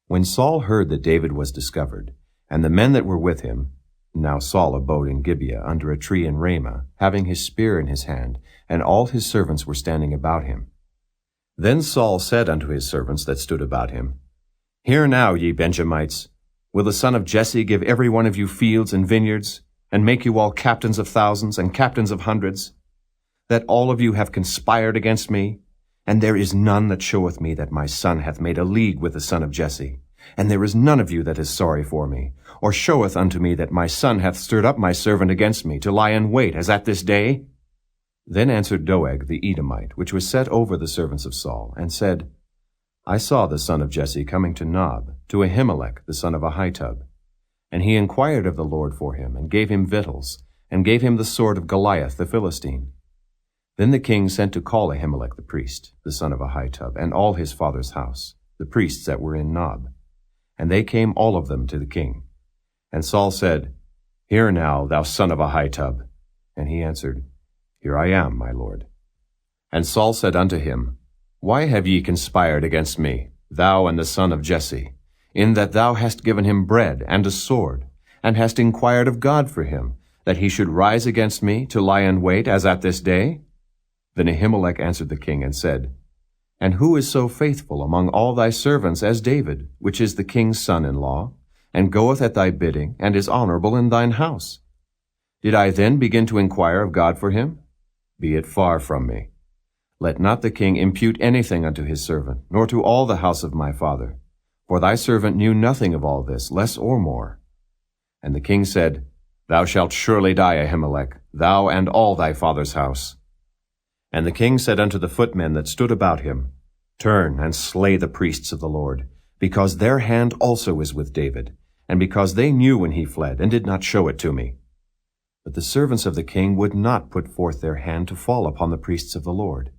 When Saul heard that David was discovered, and the men that were with him, now Saul abode in Gibeah under a tree in Ramah, having his spear in his hand, and all his servants were standing about him. Then Saul said unto his servants that stood about him, Hear now, ye Benjamites, will the son of Jesse give every one of you fields and vineyards, and make you all captains of thousands and captains of hundreds, that all of you have conspired against me? And there is none that showeth me that my son hath made a league with the son of Jesse. And there is none of you that is sorry for me, or showeth unto me that my son hath stirred up my servant against me, to lie in wait, as at this day? Then answered Doeg the Edomite, which was set over the servants of Saul, and said, I saw the son of Jesse coming to Nob, to Ahimelech the son of Ahitub. And he inquired of the Lord for him, and gave him victuals, and gave him the sword of Goliath the Philistine. Then the king sent to call Ahimelech the priest, the son of Ahitub, and all his father's house, the priests that were in Nob. And they came all of them to the king. And Saul said, Hear now, thou son of Ahitub. And he answered, Here I am, my lord. And Saul said unto him, Why have ye conspired against me, thou and the son of Jesse, in that thou hast given him bread and a sword, and hast inquired of God for him, that he should rise against me to lie in wait as at this day? Then Ahimelech answered the king and said, And who is so faithful among all thy servants as David, which is the king's son-in-law, and goeth at thy bidding, and is honorable in thine house? Did I then begin to inquire of God for him? Be it far from me. Let not the king impute anything unto his servant, nor to all the house of my father. For thy servant knew nothing of all this, less or more. And the king said, Thou shalt surely die, Ahimelech, thou and all thy father's house. And the king said unto the footmen that stood about him, Turn and slay the priests of the Lord, because their hand also is with David, and because they knew when he fled, and did not show it to me. But the servants of the king would not put forth their hand to fall upon the priests of the Lord.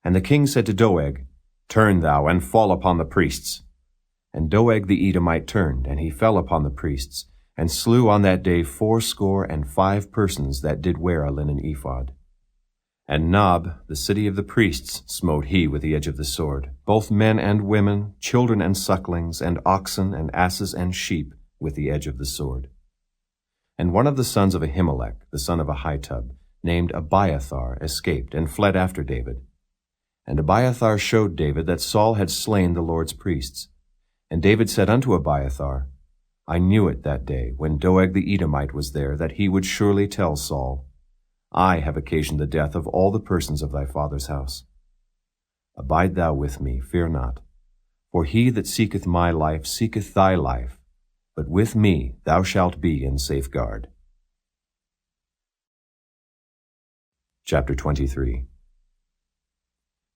And the king said to Doeg, Turn thou, and fall upon the priests. And Doeg the Edomite turned, and he fell upon the priests, and slew on that day 75 persons that did wear a linen ephod. And Nob, the city of the priests, smote he with the edge of the sword, both men and women, children and sucklings, and oxen and asses and sheep, with the edge of the sword. And one of the sons of Ahimelech, the son of Ahitub, named Abiathar, escaped, and fled after David. And Abiathar showed David that Saul had slain the Lord's priests. And David said unto Abiathar, I knew it that day, when Doeg the Edomite was there, that he would surely tell Saul, I have occasioned the death of all the persons of thy father's house. Abide thou with me, fear not. For he that seeketh my life seeketh thy life, but with me thou shalt be in safeguard. Chapter 23.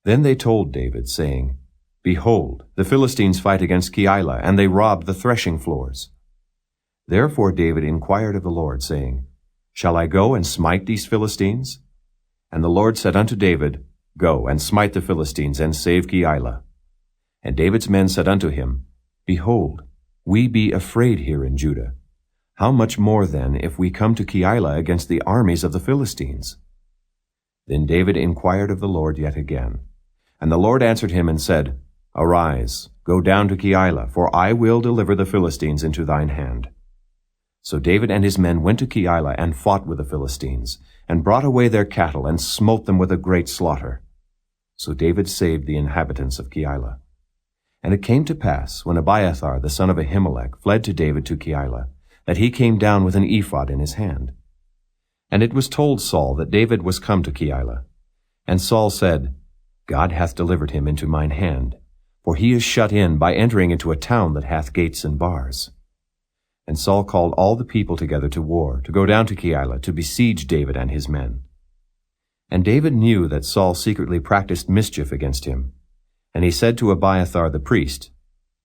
Then they told David, saying, Behold, the Philistines fight against Keilah, and they rob the threshing floors. Therefore David inquired of the Lord, saying, Shall I go and smite these Philistines? And the Lord said unto David, Go and smite the Philistines, and save Keilah. And David's men said unto him, Behold, we be afraid here in Judah. How much more then if we come to Keilah against the armies of the Philistines? Then David inquired of the Lord yet again. And the Lord answered him and said, Arise, go down to Keilah, for I will deliver the Philistines into thine hand. So David and his men went to Keilah and fought with the Philistines, and brought away their cattle, and smote them with a great slaughter. So David saved the inhabitants of Keilah. And it came to pass, when Abiathar the son of Ahimelech fled to David to Keilah, that he came down with an ephod in his hand. And it was told Saul that David was come to Keilah. And Saul said, God hath delivered him into mine hand, for he is shut in by entering into a town that hath gates and bars. And Saul called all the people together to war, to go down to Keilah, to besiege David and his men. And David knew that Saul secretly practiced mischief against him. And he said to Abiathar the priest,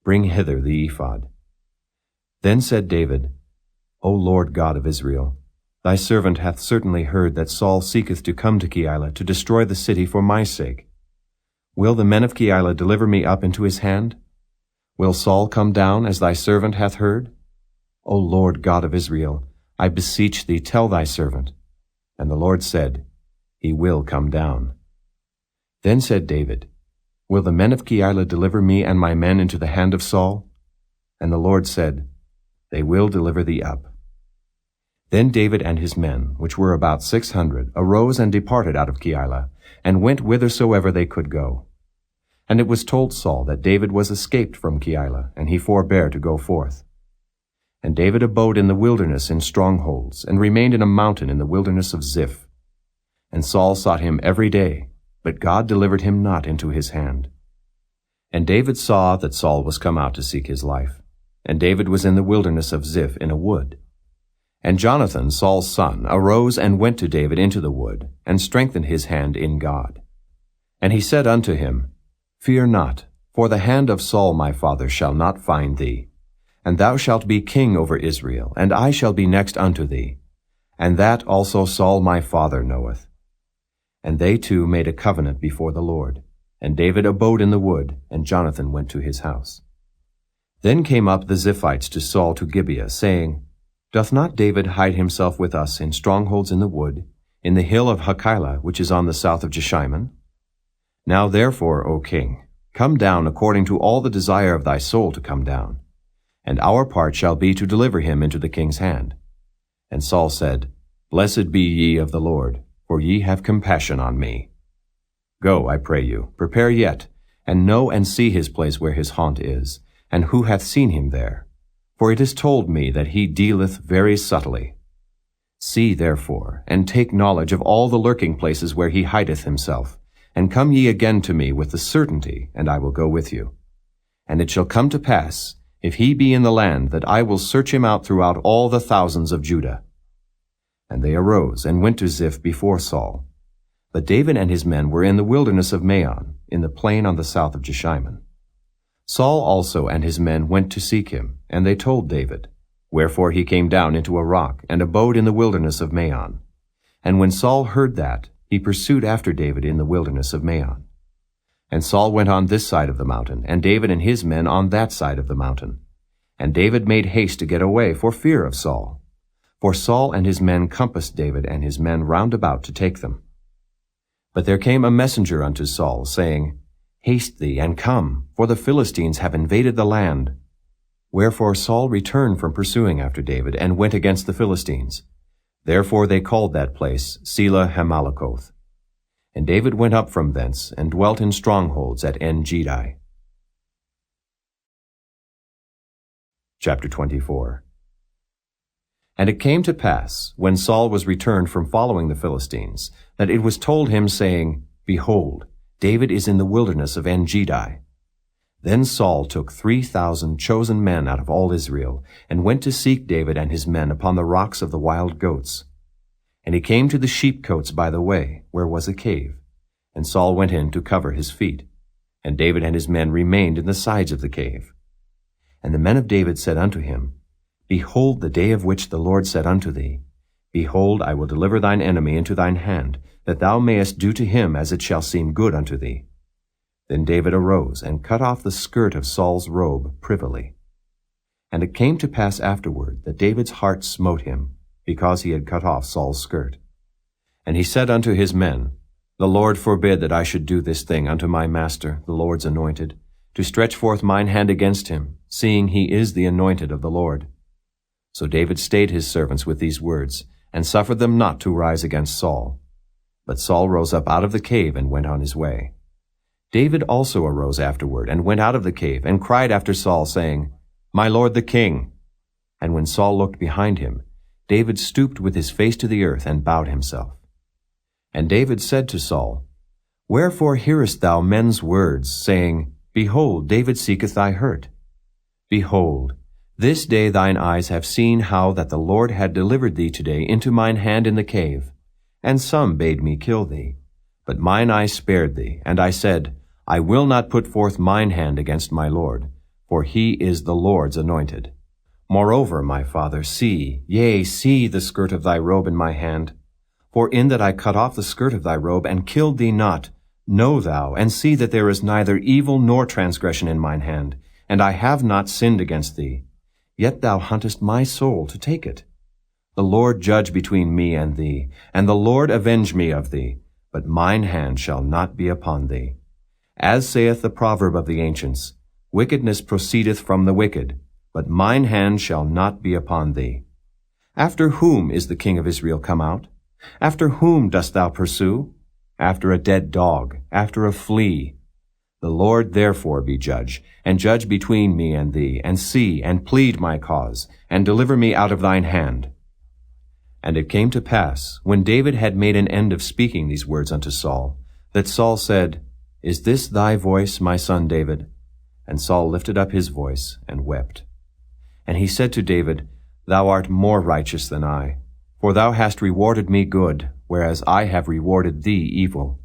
"Bring hither the ephod." Then said David, "O Lord God of Israel, thy servant hath certainly heard that Saul seeketh to come to Keilah to destroy the city for my sake. Will the men of Keilah deliver me up into his hand? Will Saul come down as thy servant hath heard? O Lord God of Israel, I beseech thee, tell thy servant." And the Lord said, "He will come down." Then said David, "Will the men of Keilah deliver me and my men into the hand of Saul?" And the Lord said, "They will deliver thee up." Then David and his men, which were about 600, arose and departed out of Keilah, and went whithersoever they could go. And it was told Saul that David was escaped from Keilah, and he forbare to go forth. And David abode in the wilderness in strongholds, and remained in a mountain in the wilderness of Ziph. And Saul sought him every day, but God delivered him not into his hand. And David saw that Saul was come out to seek his life. And David was in the wilderness of Ziph in a wood. And Jonathan, Saul's son, arose and went to David into the wood, and strengthened his hand in God. And he said unto him, "Fear not, for the hand of Saul my father shall not find thee. And thou shalt be king over Israel, and I shall be next unto thee. And that also Saul my father knoweth." And they two made a covenant before the Lord. And David abode in the wood, and Jonathan went to his house. Then came up the Ziphites to Saul to Gibeah, saying, "Doth not David hide himself with us in strongholds in the wood, in the hill of Hachilah, which is on the south of Jeshimon? Now therefore, O king, come down according to all the desire of thy soul to come down. And our part shall be to deliver him into the king's hand." And Saul said, "Blessed be ye of the Lord, for ye have compassion on me. Go, I pray you, prepare yet, and know and see his place where his haunt is, and who hath seen him there. For it is told me that he dealeth very subtly. See therefore, and take knowledge of all the lurking places where he hideth himself, and come ye again to me with the certainty, and I will go with you. And it shall come to pass, if he be in the land, that I will search him out throughout all the thousands of Judah." And they arose and went to Ziph before Saul. But David and his men were in the wilderness of Maon, in the plain on the south of Jeshimon. Saul also and his men went to seek him, and they told David. Wherefore he came down into a rock, and abode in the wilderness of Maon. And when Saul heard that, he pursued after David in the wilderness of Maon. And Saul went on this side of the mountain, and David and his men on that side of the mountain. And David made haste to get away for fear of Saul. For Saul and his men compassed David and his men round about to take them. But there came a messenger unto Saul, saying, "Haste thee, and come, for the Philistines have invaded the land." Wherefore Saul returned from pursuing after David, and went against the Philistines. Therefore they called that place Selah Hamalakoth. And David went up from thence, and dwelt in strongholds at En-Gedi. Chapter 24. And it came to pass, when Saul was returned from following the Philistines, that it was told him, saying, Behold, David is in the wilderness of En-Gedi. Then Saul took 3,000 chosen men out of all Israel, and went to seek David and his men upon the rocks of the wild goats. And he came to the sheepcotes by the way, where was a cave. And Saul went in to cover his feet. And David and his men remained in the sides of the cave. And the men of David said unto him, Behold the day of which the Lord said unto thee, Behold, I will deliver thine enemy into thine hand, that thou mayest do to him as it shall seem good unto thee. Then David arose, and cut off the skirt of Saul's robe privily. And it came to pass afterward that David's heart smote him, because he had cut off Saul's skirt. And he said unto his men, The Lord forbid that I should do this thing unto my master, the Lord's anointed, to stretch forth mine hand against him, seeing he is the anointed of the Lord. So David stayed his servants with these words, and suffered them not to rise against Saul. But Saul rose up out of the cave and went on his way. David also arose afterward, and went out of the cave, and cried after Saul, saying, My lord the king. And when Saul looked behind him, David stooped with his face to the earth, and bowed himself. And David said to Saul, Wherefore hearest thou men's words, saying, Behold, David seeketh thy hurt? Behold, This day thine eyes have seen how that the Lord had delivered thee today into mine hand in the cave. And some bade me kill thee. But mine eyes spared thee, and I said, I will not put forth mine hand against my Lord, for he is the Lord's anointed. Moreover, my father, see, yea, see the skirt of thy robe in my hand. For in that I cut off the skirt of thy robe, and killed thee not, know thou, and see that there is neither evil nor transgression in mine hand, and I have not sinned against thee. Yet thou huntest my soul to take it. The Lord judge between me and thee, and the Lord avenge me of thee, but mine hand shall not be upon thee. As saith the proverb of the ancients, wickedness proceedeth from the wicked, but mine hand shall not be upon thee. After whom is the king of Israel come out? After whom dost thou pursue? After a dead dog, after a flea. The Lord therefore be judge, and judge between me and thee, and see, and plead my cause, and deliver me out of thine hand. And it came to pass, when David had made an end of speaking these words unto Saul, that Saul said, Is this thy voice, my son David? And Saul lifted up his voice, and wept. And he said to David, Thou art more righteous than I, for thou hast rewarded me good, whereas I have rewarded thee evil.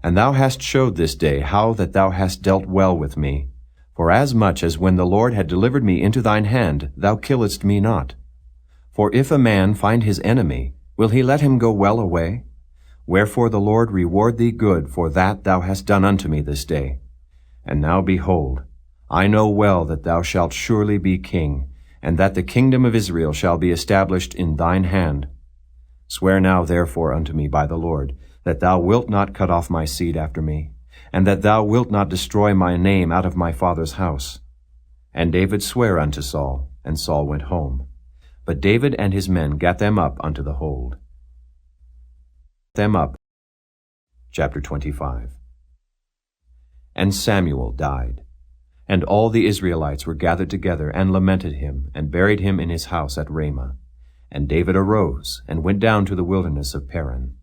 And thou hast showed this day how that thou hast dealt well with me. For as much as when the Lord had delivered me into thine hand, thou killedst me not. For if a man find his enemy, will he let him go well away? Wherefore the Lord reward thee good for that thou hast done unto me this day. And now behold, I know well that thou shalt surely be king, and that the kingdom of Israel shall be established in thine hand. Swear now therefore unto me by the Lord, that thou wilt not cut off my seed after me, and that thou wilt not destroy my name out of my father's house. And David sware unto Saul, and Saul went home. But David and his men gat them up unto the hold. Chapter 25. And Samuel died. And all the Israelites were gathered together, and lamented him, and buried him in his house at Ramah. And David arose, and went down to the wilderness of Paran.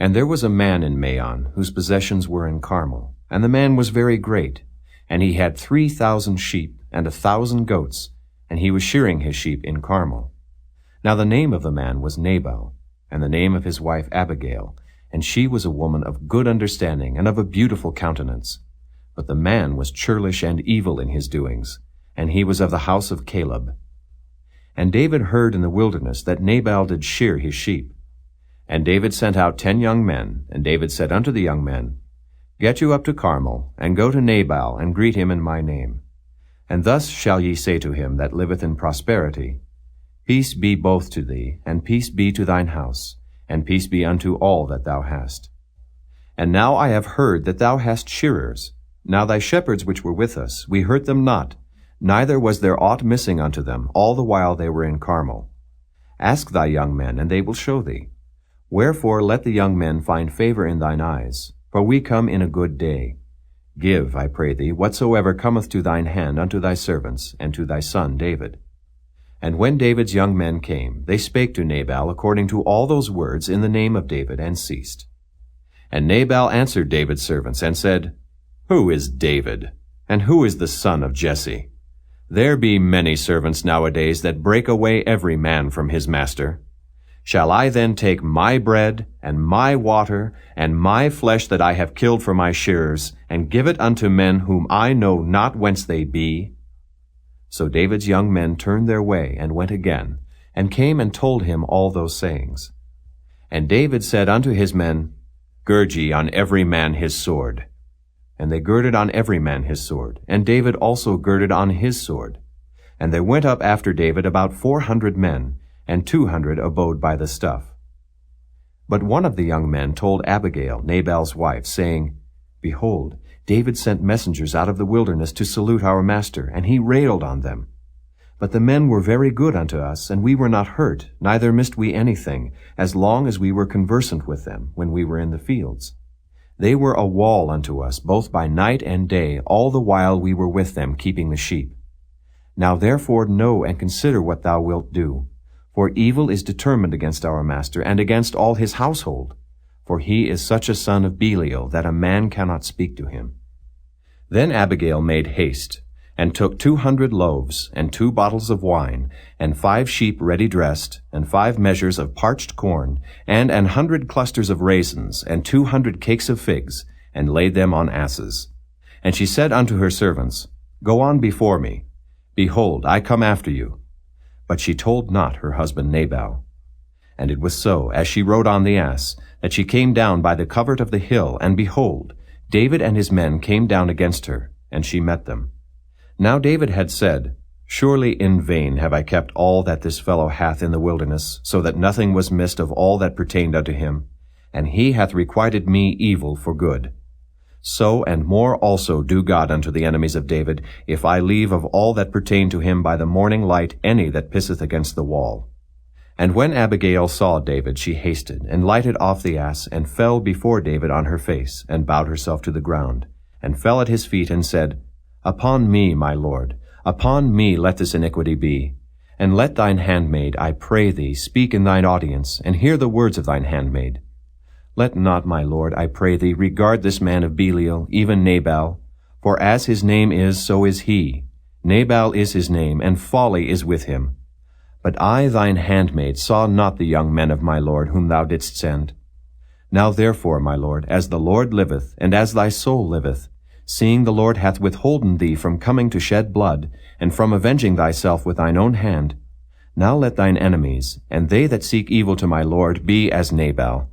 And there was a man in Maon, whose possessions were in Carmel, and the man was very great, and he had 3,000 sheep, and 1,000 goats, and he was shearing his sheep in Carmel. Now the name of the man was Nabal, and the name of his wife Abigail, and she was a woman of good understanding, and of a beautiful countenance. But the man was churlish and evil in his doings, and he was of the house of Caleb. And David heard in the wilderness that Nabal did shear his sheep. And David sent out 10 young men, and David said unto the young men, Get you up to Carmel, and go to Nabal, and greet him in my name. And thus shall ye say to him that liveth in prosperity, Peace be both to thee, and peace be to thine house, and peace be unto all that thou hast. And now I have heard that thou hast shearers. Now thy shepherds which were with us, we hurt them not, neither was there aught missing unto them, all the while they were in Carmel. Ask thy young men, and they will show thee. Wherefore let the young men find favor in thine eyes, for we come in a good day. Give, I pray thee, whatsoever cometh to thine hand unto thy servants, and to thy son David. And when David's young men came, they spake to Nabal according to all those words in the name of David, and ceased. And Nabal answered David's servants, and said, Who is David? And who is the son of Jesse? There be many servants nowadays that break away every man from his master. Shall I then take my bread, and my water, and my flesh that I have killed for my shearers, and give it unto men whom I know not whence they be? So David's young men turned their way, and went again, and came and told him all those sayings. And David said unto his men, Gird ye on every man his sword. And they girded on every man his sword, and David also girded on his sword. And there went up after David about 400 men, and 200 abode by the stuff. But one of the young men told Abigail, Nabal's wife, saying, Behold, David sent messengers out of the wilderness to salute our master, and he railed on them. But the men were very good unto us, and we were not hurt, neither missed we anything, as long as we were conversant with them, when we were in the fields. They were a wall unto us, both by night and day, all the while we were with them, keeping the sheep. Now therefore know and consider what thou wilt do. For evil is determined against our master, and against all his household. For he is such a son of Belial, that a man cannot speak to him. Then Abigail made haste, and took 200 loaves, and 2 bottles of wine, and 5 sheep ready dressed, and 5 measures of parched corn, and 100 clusters of raisins, and 200 cakes of figs, and laid them on asses. And she said unto her servants, Go on before me. Behold, I come after you. But she told not her husband Nabal. And it was so, as she rode on the ass, that she came down by the covert of the hill, and behold, David and his men came down against her, and she met them. Now David had said, Surely in vain have I kept all that this fellow hath in the wilderness, so that nothing was missed of all that pertained unto him, and he hath requited me evil for good. So and more also do God unto the enemies of David, if I leave of all that pertain to him by the morning light any that pisseth against the wall. And when Abigail saw David, she hasted, and lighted off the ass, and fell before David on her face, and bowed herself to the ground, and fell at his feet, and said, Upon me, my lord, upon me let this iniquity be. And let thine handmaid, I pray thee, speak in thine audience, and hear the words of thine handmaid. Let not, my lord, I pray thee, regard this man of Belial, even Nabal, for as his name is, so is he. Nabal is his name, and folly is with him. But I, thine handmaid, saw not the young men of my lord, whom thou didst send. Now therefore, my lord, as the Lord liveth, and as thy soul liveth, seeing the Lord hath withholden thee from coming to shed blood, and from avenging thyself with thine own hand, now let thine enemies, and they that seek evil to my lord, be as Nabal.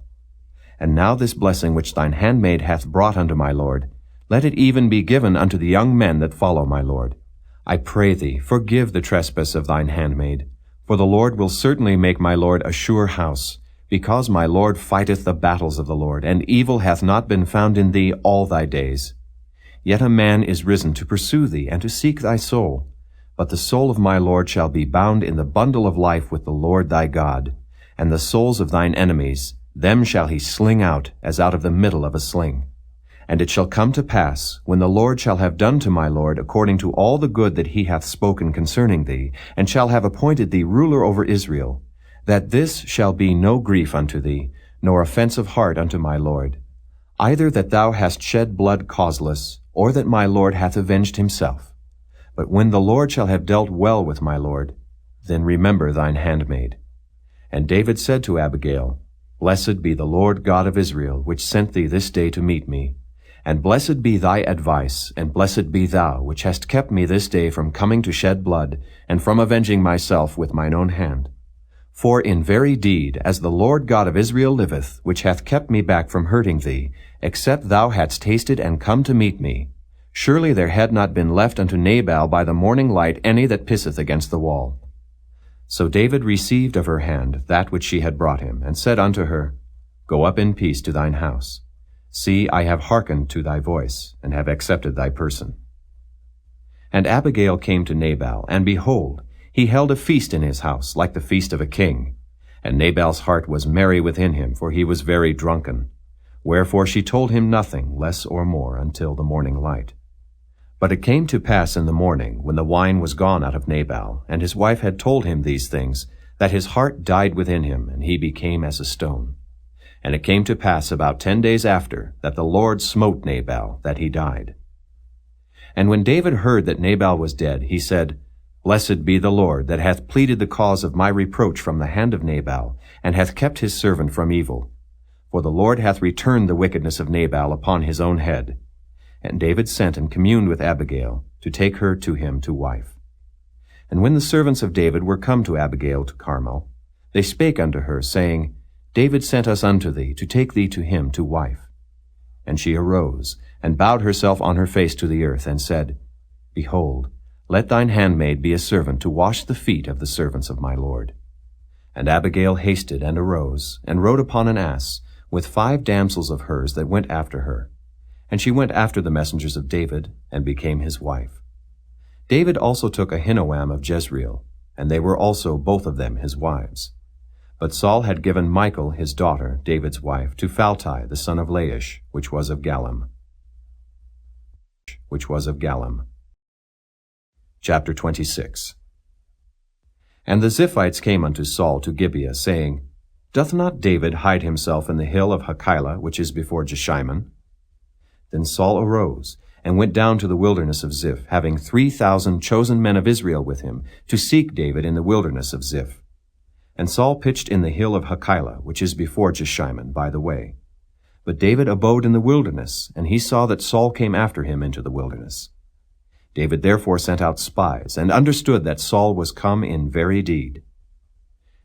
And now this blessing which thine handmaid hath brought unto my lord, let it even be given unto the young men that follow my lord. I pray thee, forgive the trespass of thine handmaid. For the Lord will certainly make my lord a sure house, because my lord fighteth the battles of the Lord, and evil hath not been found in thee all thy days. Yet a man is risen to pursue thee, and to seek thy soul. But the soul of my lord shall be bound in the bundle of life with the Lord thy God, and the souls of thine enemies, them shall he sling out, as out of the middle of a sling. And it shall come to pass, when the Lord shall have done to my lord according to all the good that he hath spoken concerning thee, and shall have appointed thee ruler over Israel, that this shall be no grief unto thee, nor offense of heart unto my lord, either that thou hast shed blood causeless, or that my lord hath avenged himself. But when the Lord shall have dealt well with my lord, then remember thine handmaid. And David said to Abigail, Blessed be the Lord God of Israel, which sent thee this day to meet me. And blessed be thy advice, and blessed be thou, which hast kept me this day from coming to shed blood, and from avenging myself with mine own hand. For in very deed, as the Lord God of Israel liveth, which hath kept me back from hurting thee, except thou hadst tasted and come to meet me, surely there had not been left unto Nabal by the morning light any that pisseth against the wall. So David received of her hand that which she had brought him, and said unto her, Go up in peace to thine house. See, I have hearkened to thy voice, and have accepted thy person. And Abigail came to Nabal, and behold, he held a feast in his house, like the feast of a king. And Nabal's heart was merry within him, for he was very drunken. Wherefore she told him nothing, less or more, until the morning light. But it came to pass in the morning, when the wine was gone out of Nabal, and his wife had told him these things, that his heart died within him, and he became as a stone. And it came to pass about 10 days after, that the Lord smote Nabal, that he died. And when David heard that Nabal was dead, he said, Blessed be the Lord, that hath pleaded the cause of my reproach from the hand of Nabal, and hath kept his servant from evil. For the Lord hath returned the wickedness of Nabal upon his own head. And David sent and communed with Abigail, to take her to him to wife. And when the servants of David were come to Abigail to Carmel, they spake unto her, saying, David sent us unto thee, to take thee to him to wife. And she arose, and bowed herself on her face to the earth, and said, Behold, let thine handmaid be a servant to wash the feet of the servants of my lord. And Abigail hasted and arose, and rode upon an ass, with 5 damsels of hers that went after her. And she went after the messengers of David, and became his wife. David also took Ahinoam of Jezreel, and they were also both of them his wives. But Saul had given Michal his daughter, David's wife, to Phalti the son of Laish, which was of Gallim. Chapter 26. And the Ziphites came unto Saul to Gibeah, saying, Doth not David hide himself in the hill of Hachilah, which is before Jeshimon? Then Saul arose, and went down to the wilderness of Ziph, having 3,000 chosen men of Israel with him, to seek David in the wilderness of Ziph. And Saul pitched in the hill of Hachilah, which is before Jeshimon, by the way. But David abode in the wilderness, and he saw that Saul came after him into the wilderness. David therefore sent out spies, and understood that Saul was come in very deed.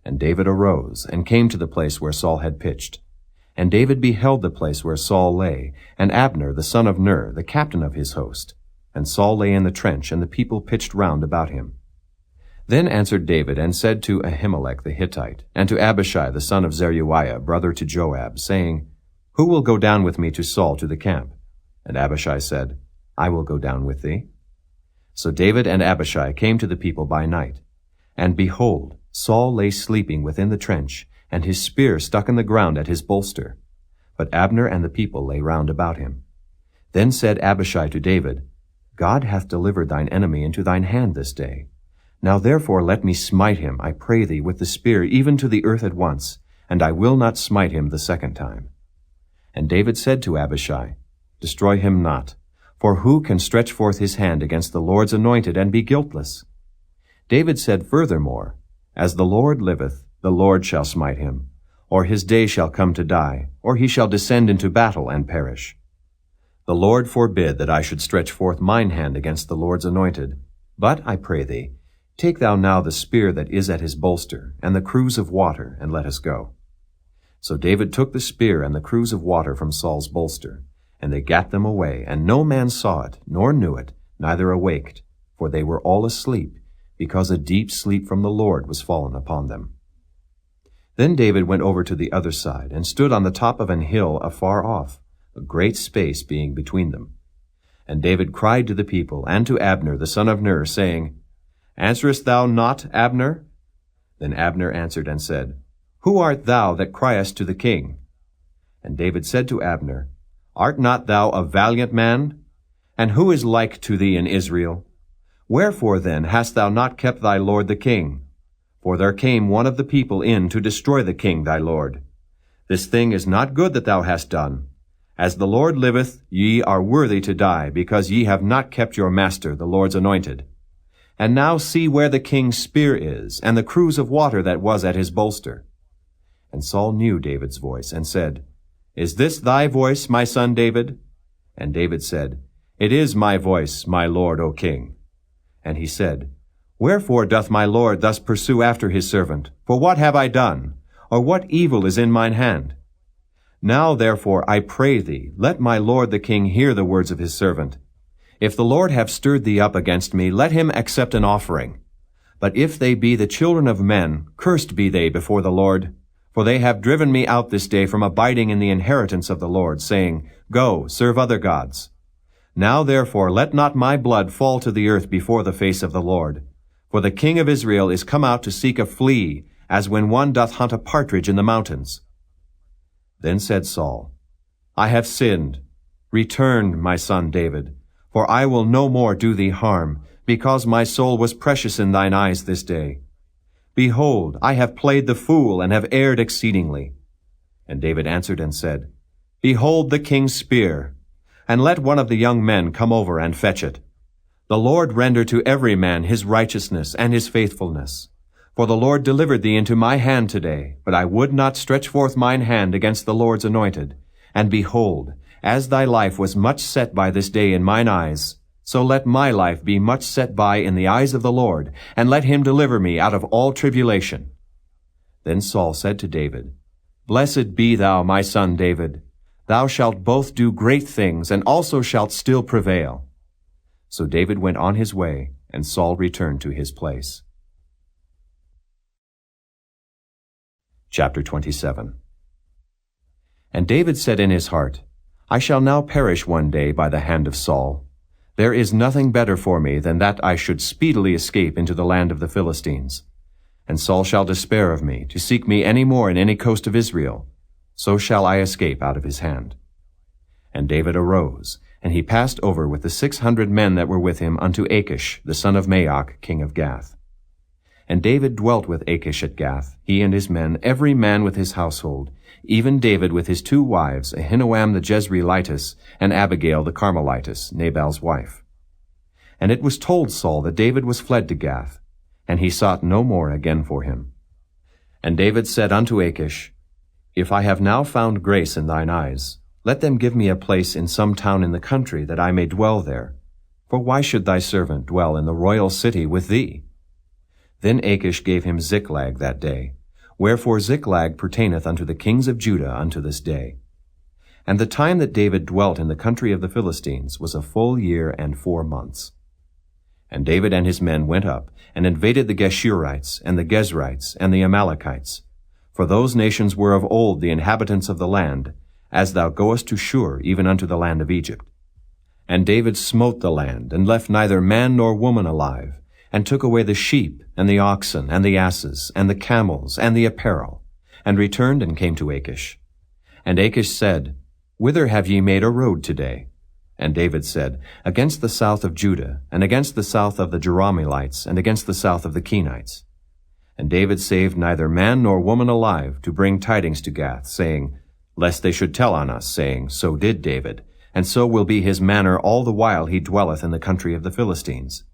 And David arose, and came to the place where Saul had pitched. And David beheld the place where Saul lay, and Abner the son of Ner, the captain of his host. And Saul lay in the trench, and the people pitched round about him. Then answered David, and said to Ahimelech the Hittite, and to Abishai the son of Zeruiah, brother to Joab, saying, Who will go down with me to Saul to the camp? And Abishai said, I will go down with thee. So David and Abishai came to the people by night. And behold, Saul lay sleeping within the trench, and his spear stuck in the ground at his bolster. But Abner and the people lay round about him. Then said Abishai to David, God hath delivered thine enemy into thine hand this day. Now therefore let me smite him, I pray thee, with the spear, even to the earth at once, and I will not smite him the second time. And David said to Abishai, Destroy him not, for who can stretch forth his hand against the Lord's anointed and be guiltless? David said furthermore, As the Lord liveth, the Lord shall smite him, or his day shall come to die, or he shall descend into battle and perish. The Lord forbid that I should stretch forth mine hand against the Lord's anointed. But, I pray thee, take thou now the spear that is at his bolster, and the cruse of water, and let us go. So David took the spear and the cruse of water from Saul's bolster, and they gat them away, and no man saw it, nor knew it, neither awaked, for they were all asleep, because a deep sleep from the Lord was fallen upon them. Then David went over to the other side, and stood on the top of an hill afar off, a great space being between them. And David cried to the people, and to Abner the son of Ner, saying, Answerest thou not, Abner? Then Abner answered and said, Who art thou that criest to the king? And David said to Abner, Art not thou a valiant man? And who is like to thee in Israel? Wherefore then hast thou not kept thy lord the king? For there came one of the people in to destroy the king thy lord. This thing is not good that thou hast done. As the Lord liveth, ye are worthy to die, because ye have not kept your master, the Lord's anointed. And now see where the king's spear is, and the cruse of water that was at his bolster. And Saul knew David's voice, and said, Is this thy voice, my son David? And David said, It is my voice, my lord, O king. And he said, Wherefore doth my lord thus pursue after his servant? For what have I done? Or what evil is in mine hand? Now therefore I pray thee, let my lord the king hear the words of his servant. If the Lord have stirred thee up against me, let him accept an offering. But if they be the children of men, cursed be they before the Lord. For they have driven me out this day from abiding in the inheritance of the Lord, saying, Go, serve other gods. Now therefore let not my blood fall to the earth before the face of the Lord. For the king of Israel is come out to seek a flea, as when one doth hunt a partridge in the mountains. Then said Saul, I have sinned. Return, my son David, for I will no more do thee harm, because my soul was precious in thine eyes this day. Behold, I have played the fool, and have erred exceedingly. And David answered and said, Behold the king's spear, and let one of the young men come over and fetch it. The Lord render to every man his righteousness and his faithfulness. For the Lord delivered thee into my hand today, but I would not stretch forth mine hand against the Lord's anointed. And behold, as thy life was much set by this day in mine eyes, so let my life be much set by in the eyes of the Lord, and let him deliver me out of all tribulation. Then Saul said to David, Blessed be thou, my son David. Thou shalt both do great things, and also shalt still prevail. So David went on his way, and Saul returned to his place. Chapter 27. And David said in his heart, I shall now perish one day by the hand of Saul. There is nothing better for me than that I should speedily escape into the land of the Philistines. And Saul shall despair of me, to seek me any more in any coast of Israel. So shall I escape out of his hand. And David arose, and he passed over with the 600 men that were with him unto Achish, the son of Maoch, king of Gath. And David dwelt with Achish at Gath, he and his men, every man with his household, even David with his 2 wives, Ahinoam the Jezreelitess, and Abigail the Carmelitess, Nabal's wife. And it was told Saul that David was fled to Gath, and he sought no more again for him. And David said unto Achish, If I have now found grace in thine eyes, let them give me a place in some town in the country, that I may dwell there. For why should thy servant dwell in the royal city with thee? Then Achish gave him Ziklag that day, wherefore Ziklag pertaineth unto the kings of Judah unto this day. And the time that David dwelt in the country of the Philistines was a full year and 4 months. And David and his men went up, and invaded the Geshurites, and the Gezrites, and the Amalekites. For those nations were of old the inhabitants of the land, as thou goest to Shur, even unto the land of Egypt. And David smote the land, and left neither man nor woman alive, and took away the sheep, and the oxen, and the asses, and the camels, and the apparel, and returned and came to Achish. And Achish said, Whither have ye made a road today? And David said, Against the south of Judah, and against the south of the Jerahmeelites, and against the south of the Kenites. And David saved neither man nor woman alive, to bring tidings to Gath, saying, Lest they should tell on us, saying, So did David, and so will be his manner all the while he dwelleth in the country of the Philistines.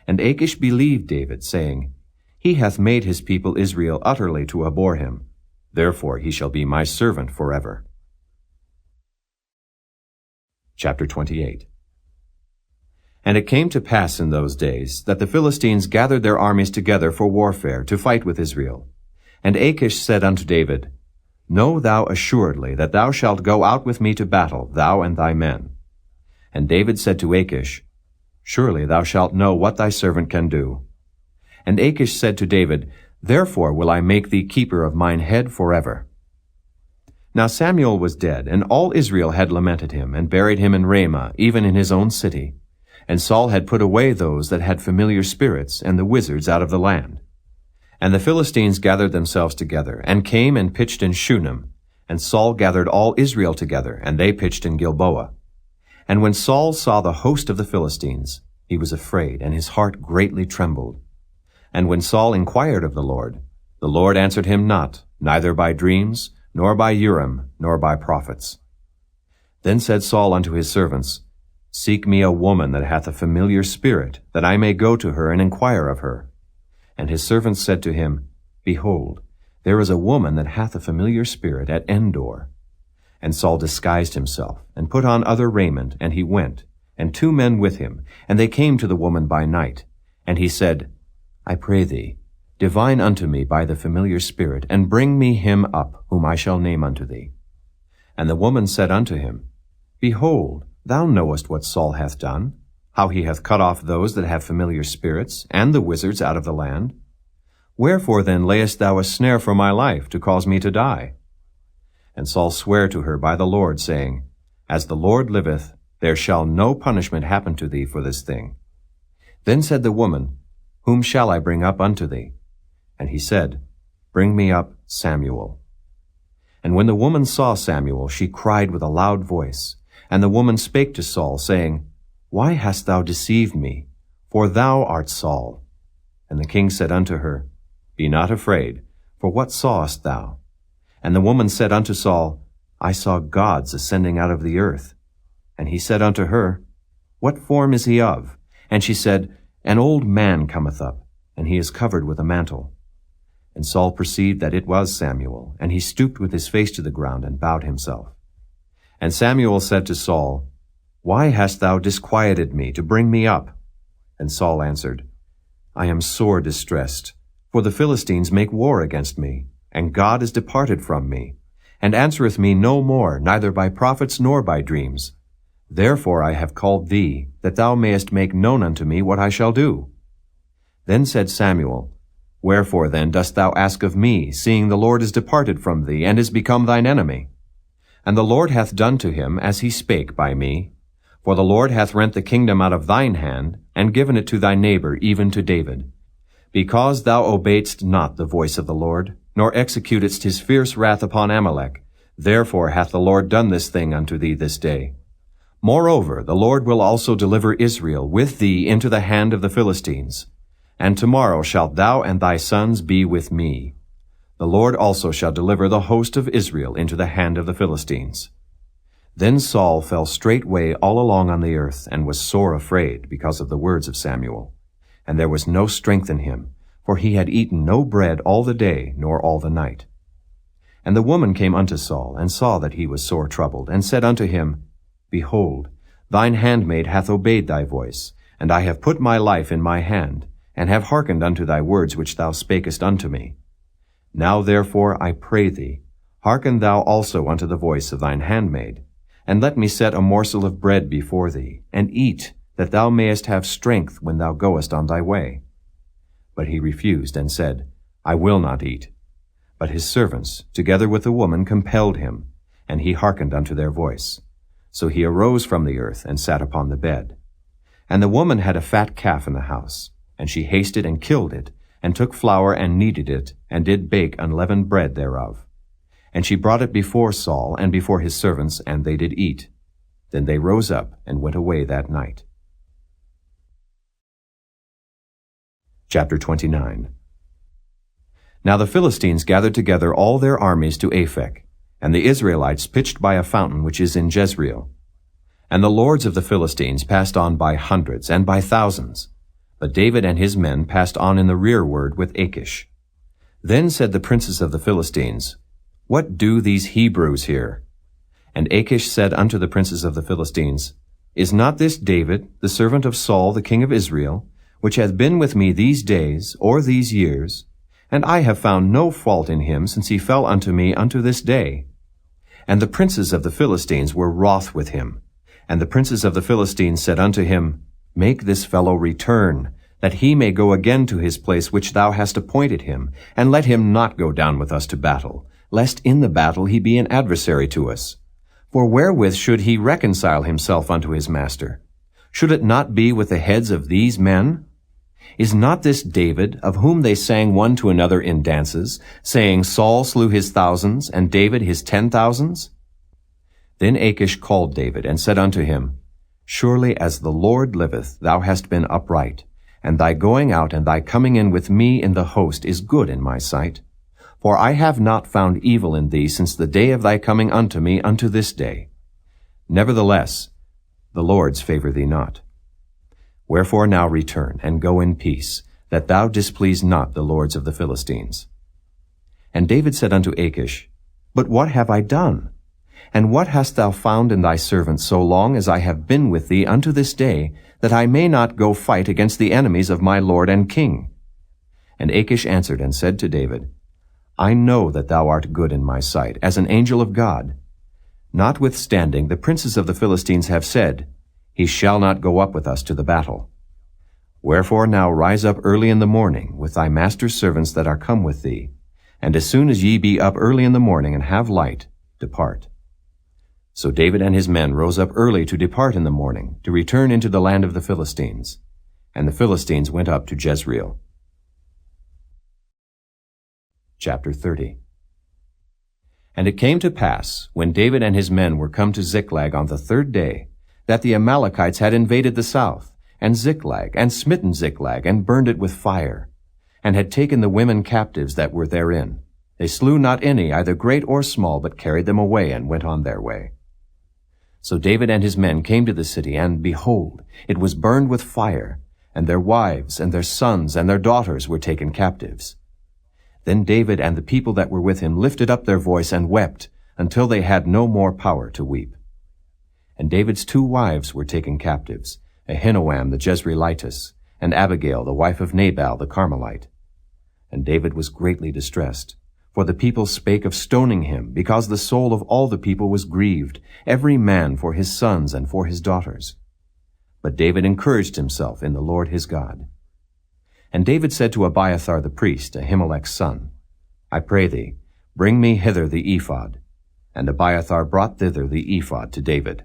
And Achish believed David, saying, He hath made his people Israel utterly to abhor him. Therefore he shall be my servant forever. Chapter 28. And it came to pass in those days, that the Philistines gathered their armies together for warfare, to fight with Israel. And Achish said unto David, Know thou assuredly that thou shalt go out with me to battle, thou and thy men. And David said to Achish, Surely thou shalt know what thy servant can do. And Achish said to David, Therefore will I make thee keeper of mine head forever. Now Samuel was dead, and all Israel had lamented him, and buried him in Ramah, even in his own city. And Saul had put away those that had familiar spirits, and the wizards out of the land. And the Philistines gathered themselves together, and came and pitched in Shunem. And Saul gathered all Israel together, and they pitched in Gilboa. And when Saul saw the host of the Philistines, he was afraid, and his heart greatly trembled. And when Saul inquired of the Lord answered him not, neither by dreams, nor by Urim, nor by prophets. Then said Saul unto his servants, Seek me a woman that hath a familiar spirit, that I may go to her and inquire of her. And his servants said to him, Behold, there is a woman that hath a familiar spirit at Endor. And Saul disguised himself, and put on other raiment, and he went, and 2 men with him, and they came to the woman by night. And he said, I pray thee, divine unto me by the familiar spirit, and bring me him up, whom I shall name unto thee. And the woman said unto him, Behold, thou knowest what Saul hath done, how he hath cut off those that have familiar spirits, and the wizards out of the land. Wherefore then layest thou a snare for my life, to cause me to die? And Saul sware to her by the Lord, saying, As the Lord liveth, there shall no punishment happen to thee for this thing. Then said the woman, Whom shall I bring up unto thee? And he said, Bring me up Samuel. And when the woman saw Samuel, she cried with a loud voice. And the woman spake to Saul, saying, Why hast thou deceived me? For thou art Saul. And the king said unto her, Be not afraid, for what sawest thou? And the woman said unto Saul, I saw gods ascending out of the earth. And he said unto her, What form is he of? And she said, An old man cometh up, and he is covered with a mantle. And Saul perceived that it was Samuel, and he stooped with his face to the ground, and bowed himself. And Samuel said to Saul, Why hast thou disquieted me to bring me up? And Saul answered, I am sore distressed, for the Philistines make war against me, and God is departed from me, and answereth me no more, neither by prophets nor by dreams. Therefore I have called thee, that thou mayest make known unto me what I shall do. Then said Samuel, Wherefore then dost thou ask of me, seeing the Lord is departed from thee, and is become thine enemy? And the Lord hath done to him as he spake by me. For the Lord hath rent the kingdom out of thine hand, and given it to thy neighbor, even to David. Because thou obeyedst not the voice of the Lord, nor executedst his fierce wrath upon Amalek, therefore hath the Lord done this thing unto thee this day. Moreover, the Lord will also deliver Israel with thee into the hand of the Philistines. and tomorrow shalt thou and thy sons be with me. The Lord also shall deliver the host of Israel into the hand of the Philistines. Then Saul fell straightway all along on the earth, and was sore afraid because of the words of Samuel. And there was no strength in him, for he had eaten no bread all the day, nor all the night. And the woman came unto Saul, and saw that he was sore troubled, and said unto him, Behold, thine handmaid hath obeyed thy voice, and I have put my life in my hand, and have hearkened unto thy words which thou spakest unto me. Now therefore I pray thee, hearken thou also unto the voice of thine handmaid, and let me set a morsel of bread before thee, and eat, that thou mayest have strength when thou goest on thy way. But he refused, and said, I will not eat. But his servants, together with the woman, compelled him, and he hearkened unto their voice. So he arose from the earth, and sat upon the bed. And the woman had a fat calf in the house, and she hasted and killed it, and took flour and kneaded it, and did bake unleavened bread thereof. And she brought it before Saul and before his servants, and they did eat. Then they rose up and went away that night. Chapter 29. Now the Philistines gathered together all their armies to Aphek, and the Israelites pitched by a fountain which is in Jezreel. And the lords of the Philistines passed on by hundreds and by thousands. But David and his men passed on in the rearward with Achish. Then said the princes of the Philistines, What do these Hebrews here? And Achish said unto the princes of the Philistines, Is not this David, the servant of Saul the king of Israel, which hath been with me these days, or these years? And I have found no fault in him since he fell unto me unto this day. And the princes of the Philistines were wroth with him. And the princes of the Philistines said unto him, Make this fellow return, that he may go again to his place which thou hast appointed him, and let him not go down with us to battle, lest in the battle he be an adversary to us. For wherewith should he reconcile himself unto his master? Should it not be with the heads of these men? Is not this David, of whom they sang one to another in dances, saying, Saul slew his thousands, and David his 10,000s? Then Achish called David, and said unto him, Surely as the Lord liveth, thou hast been upright, and thy going out and thy coming in with me in the host is good in my sight. For I have not found evil in thee since the day of thy coming unto me unto this day. Nevertheless, the Lord's favor thee not. Wherefore now return, and go in peace, that thou displease not the lords of the Philistines. And David said unto Achish, But what have I done? And what hast thou found in thy servant so long as I have been with thee unto this day, that I may not go fight against the enemies of my lord and king? And Achish answered and said to David, I know that thou art good in my sight, as an angel of God. Notwithstanding, the princes of the Philistines have said, He shall not go up with us to the battle. Wherefore now rise up early in the morning with thy master's servants that are come with thee, and as soon as ye be up early in the morning and have light, depart. So David and his men rose up early to depart in the morning, to return into the land of the Philistines. And the Philistines went up to Jezreel. Chapter 30. And it came to pass, when David and his men were come to Ziklag on the third day, that the Amalekites had invaded the south, and Ziklag, and smitten Ziklag, and burned it with fire, and had taken the women captives that were therein. They slew not any, either great or small, but carried them away, and went on their way. So David and his men came to the city, and behold, it was burned with fire, and their wives, and their sons, and their daughters were taken captives. Then David and the people that were with him lifted up their voice and wept, until they had no more power to weep. And David's 2 wives were taken captives, Ahinoam the Jezreelitess, and Abigail the wife of Nabal the Carmelite. And David was greatly distressed, for the people spake of stoning him, because the soul of all the people was grieved, every man for his sons and for his daughters. But David encouraged himself in the Lord his God. And David said to Abiathar the priest, Ahimelech's son, I pray thee, bring me hither the ephod. And Abiathar brought thither the ephod to David.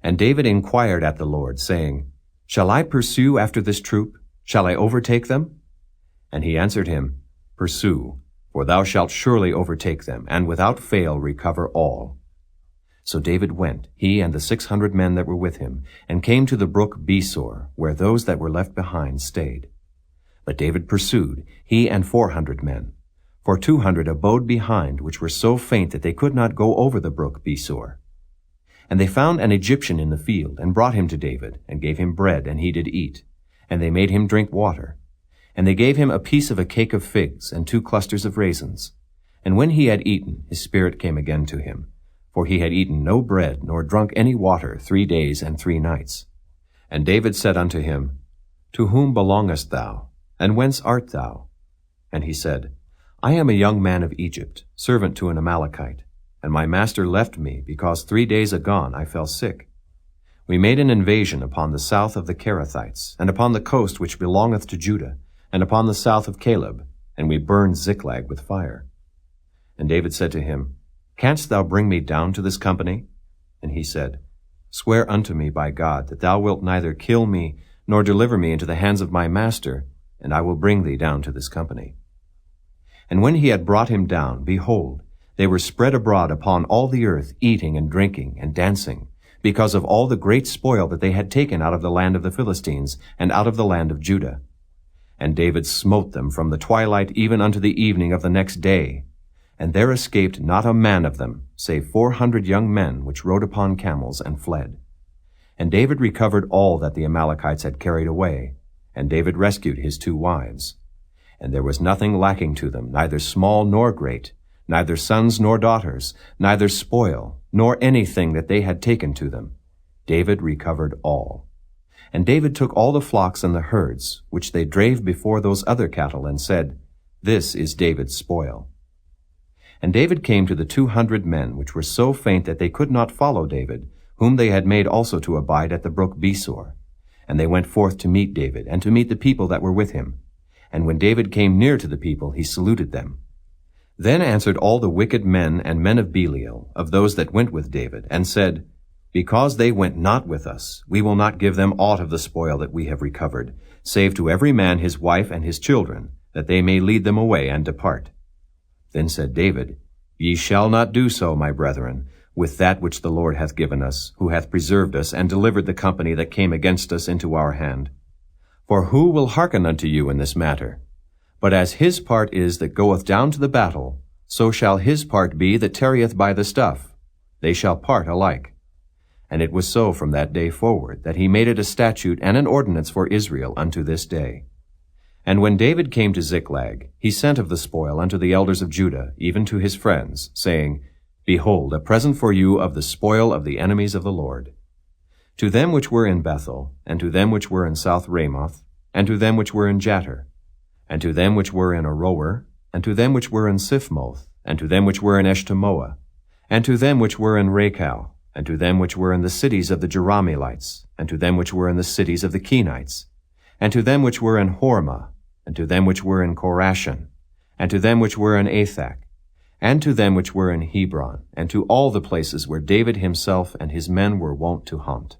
And David inquired at the Lord, saying, Shall I pursue after this troop? Shall I overtake them? And he answered him, Pursue, for thou shalt surely overtake them, and without fail recover all. So David went, he and the 600 men that were with him, and came to the brook Besor, where those that were left behind stayed. But David pursued, he and 400 men. For 200 abode behind, which were so faint that they could not go over the brook Besor. And they found an Egyptian in the field, and brought him to David, and gave him bread, and he did eat. And they made him drink water. And they gave him a piece of a cake of figs, and 2 clusters of raisins. And when he had eaten, his spirit came again to him. For he had eaten no bread, nor drunk any water 3 days and 3 nights. And David said unto him, To whom belongest thou? And whence art thou? And he said, I am a young man of Egypt, servant to an Amalekite. And my master left me, because 3 days agone I fell sick. We made an invasion upon the south of the Kerethites, and upon the coast which belongeth to Judah, and upon the south of Caleb, and we burned Ziklag with fire. And David said to him, Canst thou bring me down to this company? And he said, Swear unto me by God that thou wilt neither kill me, nor deliver me into the hands of my master, and I will bring thee down to this company. And when he had brought him down, behold, they were spread abroad upon all the earth, eating and drinking and dancing, because of all the great spoil that they had taken out of the land of the Philistines, and out of the land of Judah. And David smote them from the twilight even unto the evening of the next day. And there escaped not a man of them, save 400 young men which rode upon camels and fled. And David recovered all that the Amalekites had carried away, and David rescued his 2 wives. And there was nothing lacking to them, neither small nor great, neither sons nor daughters, neither spoil, nor anything that they had taken to them. David recovered all. And David took all the flocks and the herds, which they drave before those other cattle, and said, This is David's spoil. And David came to the 200 men, which were so faint that they could not follow David, whom they had made also to abide at the brook Besor. And they went forth to meet David, and to meet the people that were with him. And when David came near to the people, he saluted them. Then answered all the wicked men and men of Belial, of those that went with David, and said, Because they went not with us, we will not give them aught of the spoil that we have recovered, save to every man his wife and his children, that they may lead them away and depart. Then said David, Ye shall not do so, my brethren, with that which the Lord hath given us, who hath preserved us, and delivered the company that came against us into our hand. For who will hearken unto you in this matter? But as his part is that goeth down to the battle, so shall his part be that tarrieth by the stuff. They shall part alike. And it was so from that day forward, that he made it a statute and an ordinance for Israel unto this day. And when David came to Ziklag, he sent of the spoil unto the elders of Judah, even to his friends, saying, Behold, a present for you of the spoil of the enemies of the Lord. To them which were in Bethel, and to them which were in South Ramoth, and to them which were in Jattir, and to them which were in Aroer, and to them which were in Siphmoth, and to them which were in Eshtemoa, and to them which were in Rachal, and to them which were in the cities of the Jerahmeelites, and to them which were in the cities of the Kenites, and to them which were in Hormah, and to them which were in Korashan, and to them which were in Athak, and to them which were in Hebron, and to all the places where David himself and his men were wont to hunt.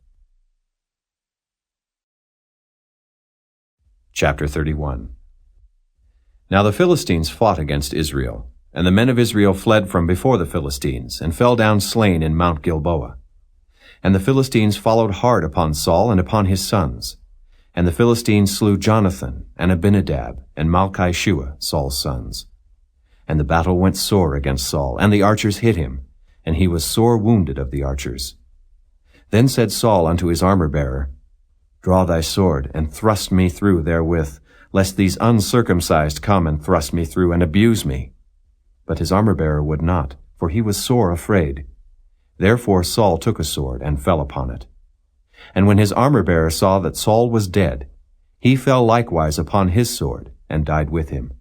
Chapter 31. Now the Philistines fought against Israel, and the men of Israel fled from before the Philistines, and fell down slain in Mount Gilboa. And the Philistines followed hard upon Saul and upon his sons. And the Philistines slew Jonathan, and Abinadab, and Malchi-Shua, Saul's sons. And the battle went sore against Saul, and the archers hit him, and he was sore wounded of the archers. Then said Saul unto his armor-bearer, Draw thy sword, and thrust me through therewith, lest these uncircumcised come and thrust me through, and abuse me. But his armor-bearer would not, for he was sore afraid. Therefore Saul took a sword, and fell upon it. And when his armor-bearer saw that Saul was dead, he fell likewise upon his sword, and died with him.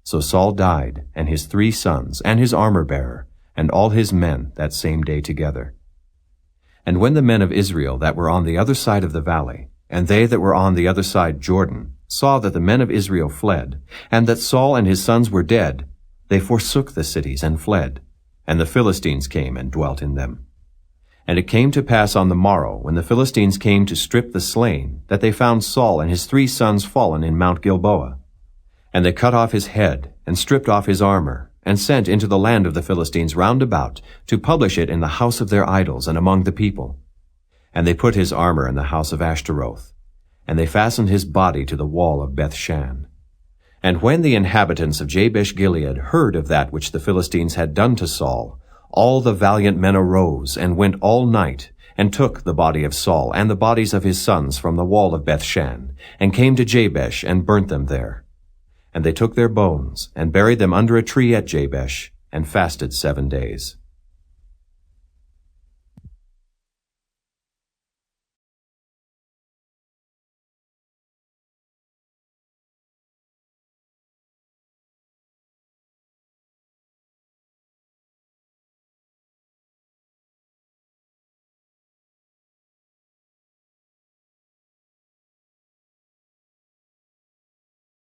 So Saul died, and his 3 sons, and his armor-bearer, and all his men that same day together. And when the men of Israel that were on the other side of the valley, and they that were on the other side Jordan, saw that the men of Israel fled, and that Saul and his sons were dead, they forsook the cities and fled, and the Philistines came and dwelt in them. And it came to pass on the morrow, when the Philistines came to strip the slain, that they found Saul and his 3 sons fallen in Mount Gilboa. And they cut off his head, and stripped off his armor, and sent into the land of the Philistines round about, to publish it in the house of their idols and among the people. And they put his armor in the house of Ashtaroth. and they fastened his body to the wall of Bethshan. And when the inhabitants of Jabesh-Gilead heard of that which the Philistines had done to Saul, all the valiant men arose and went all night, and took the body of Saul and the bodies of his sons from the wall of Bethshan, and came to Jabesh and burnt them there. And they took their bones, and buried them under a tree at Jabesh, and fasted 7 days.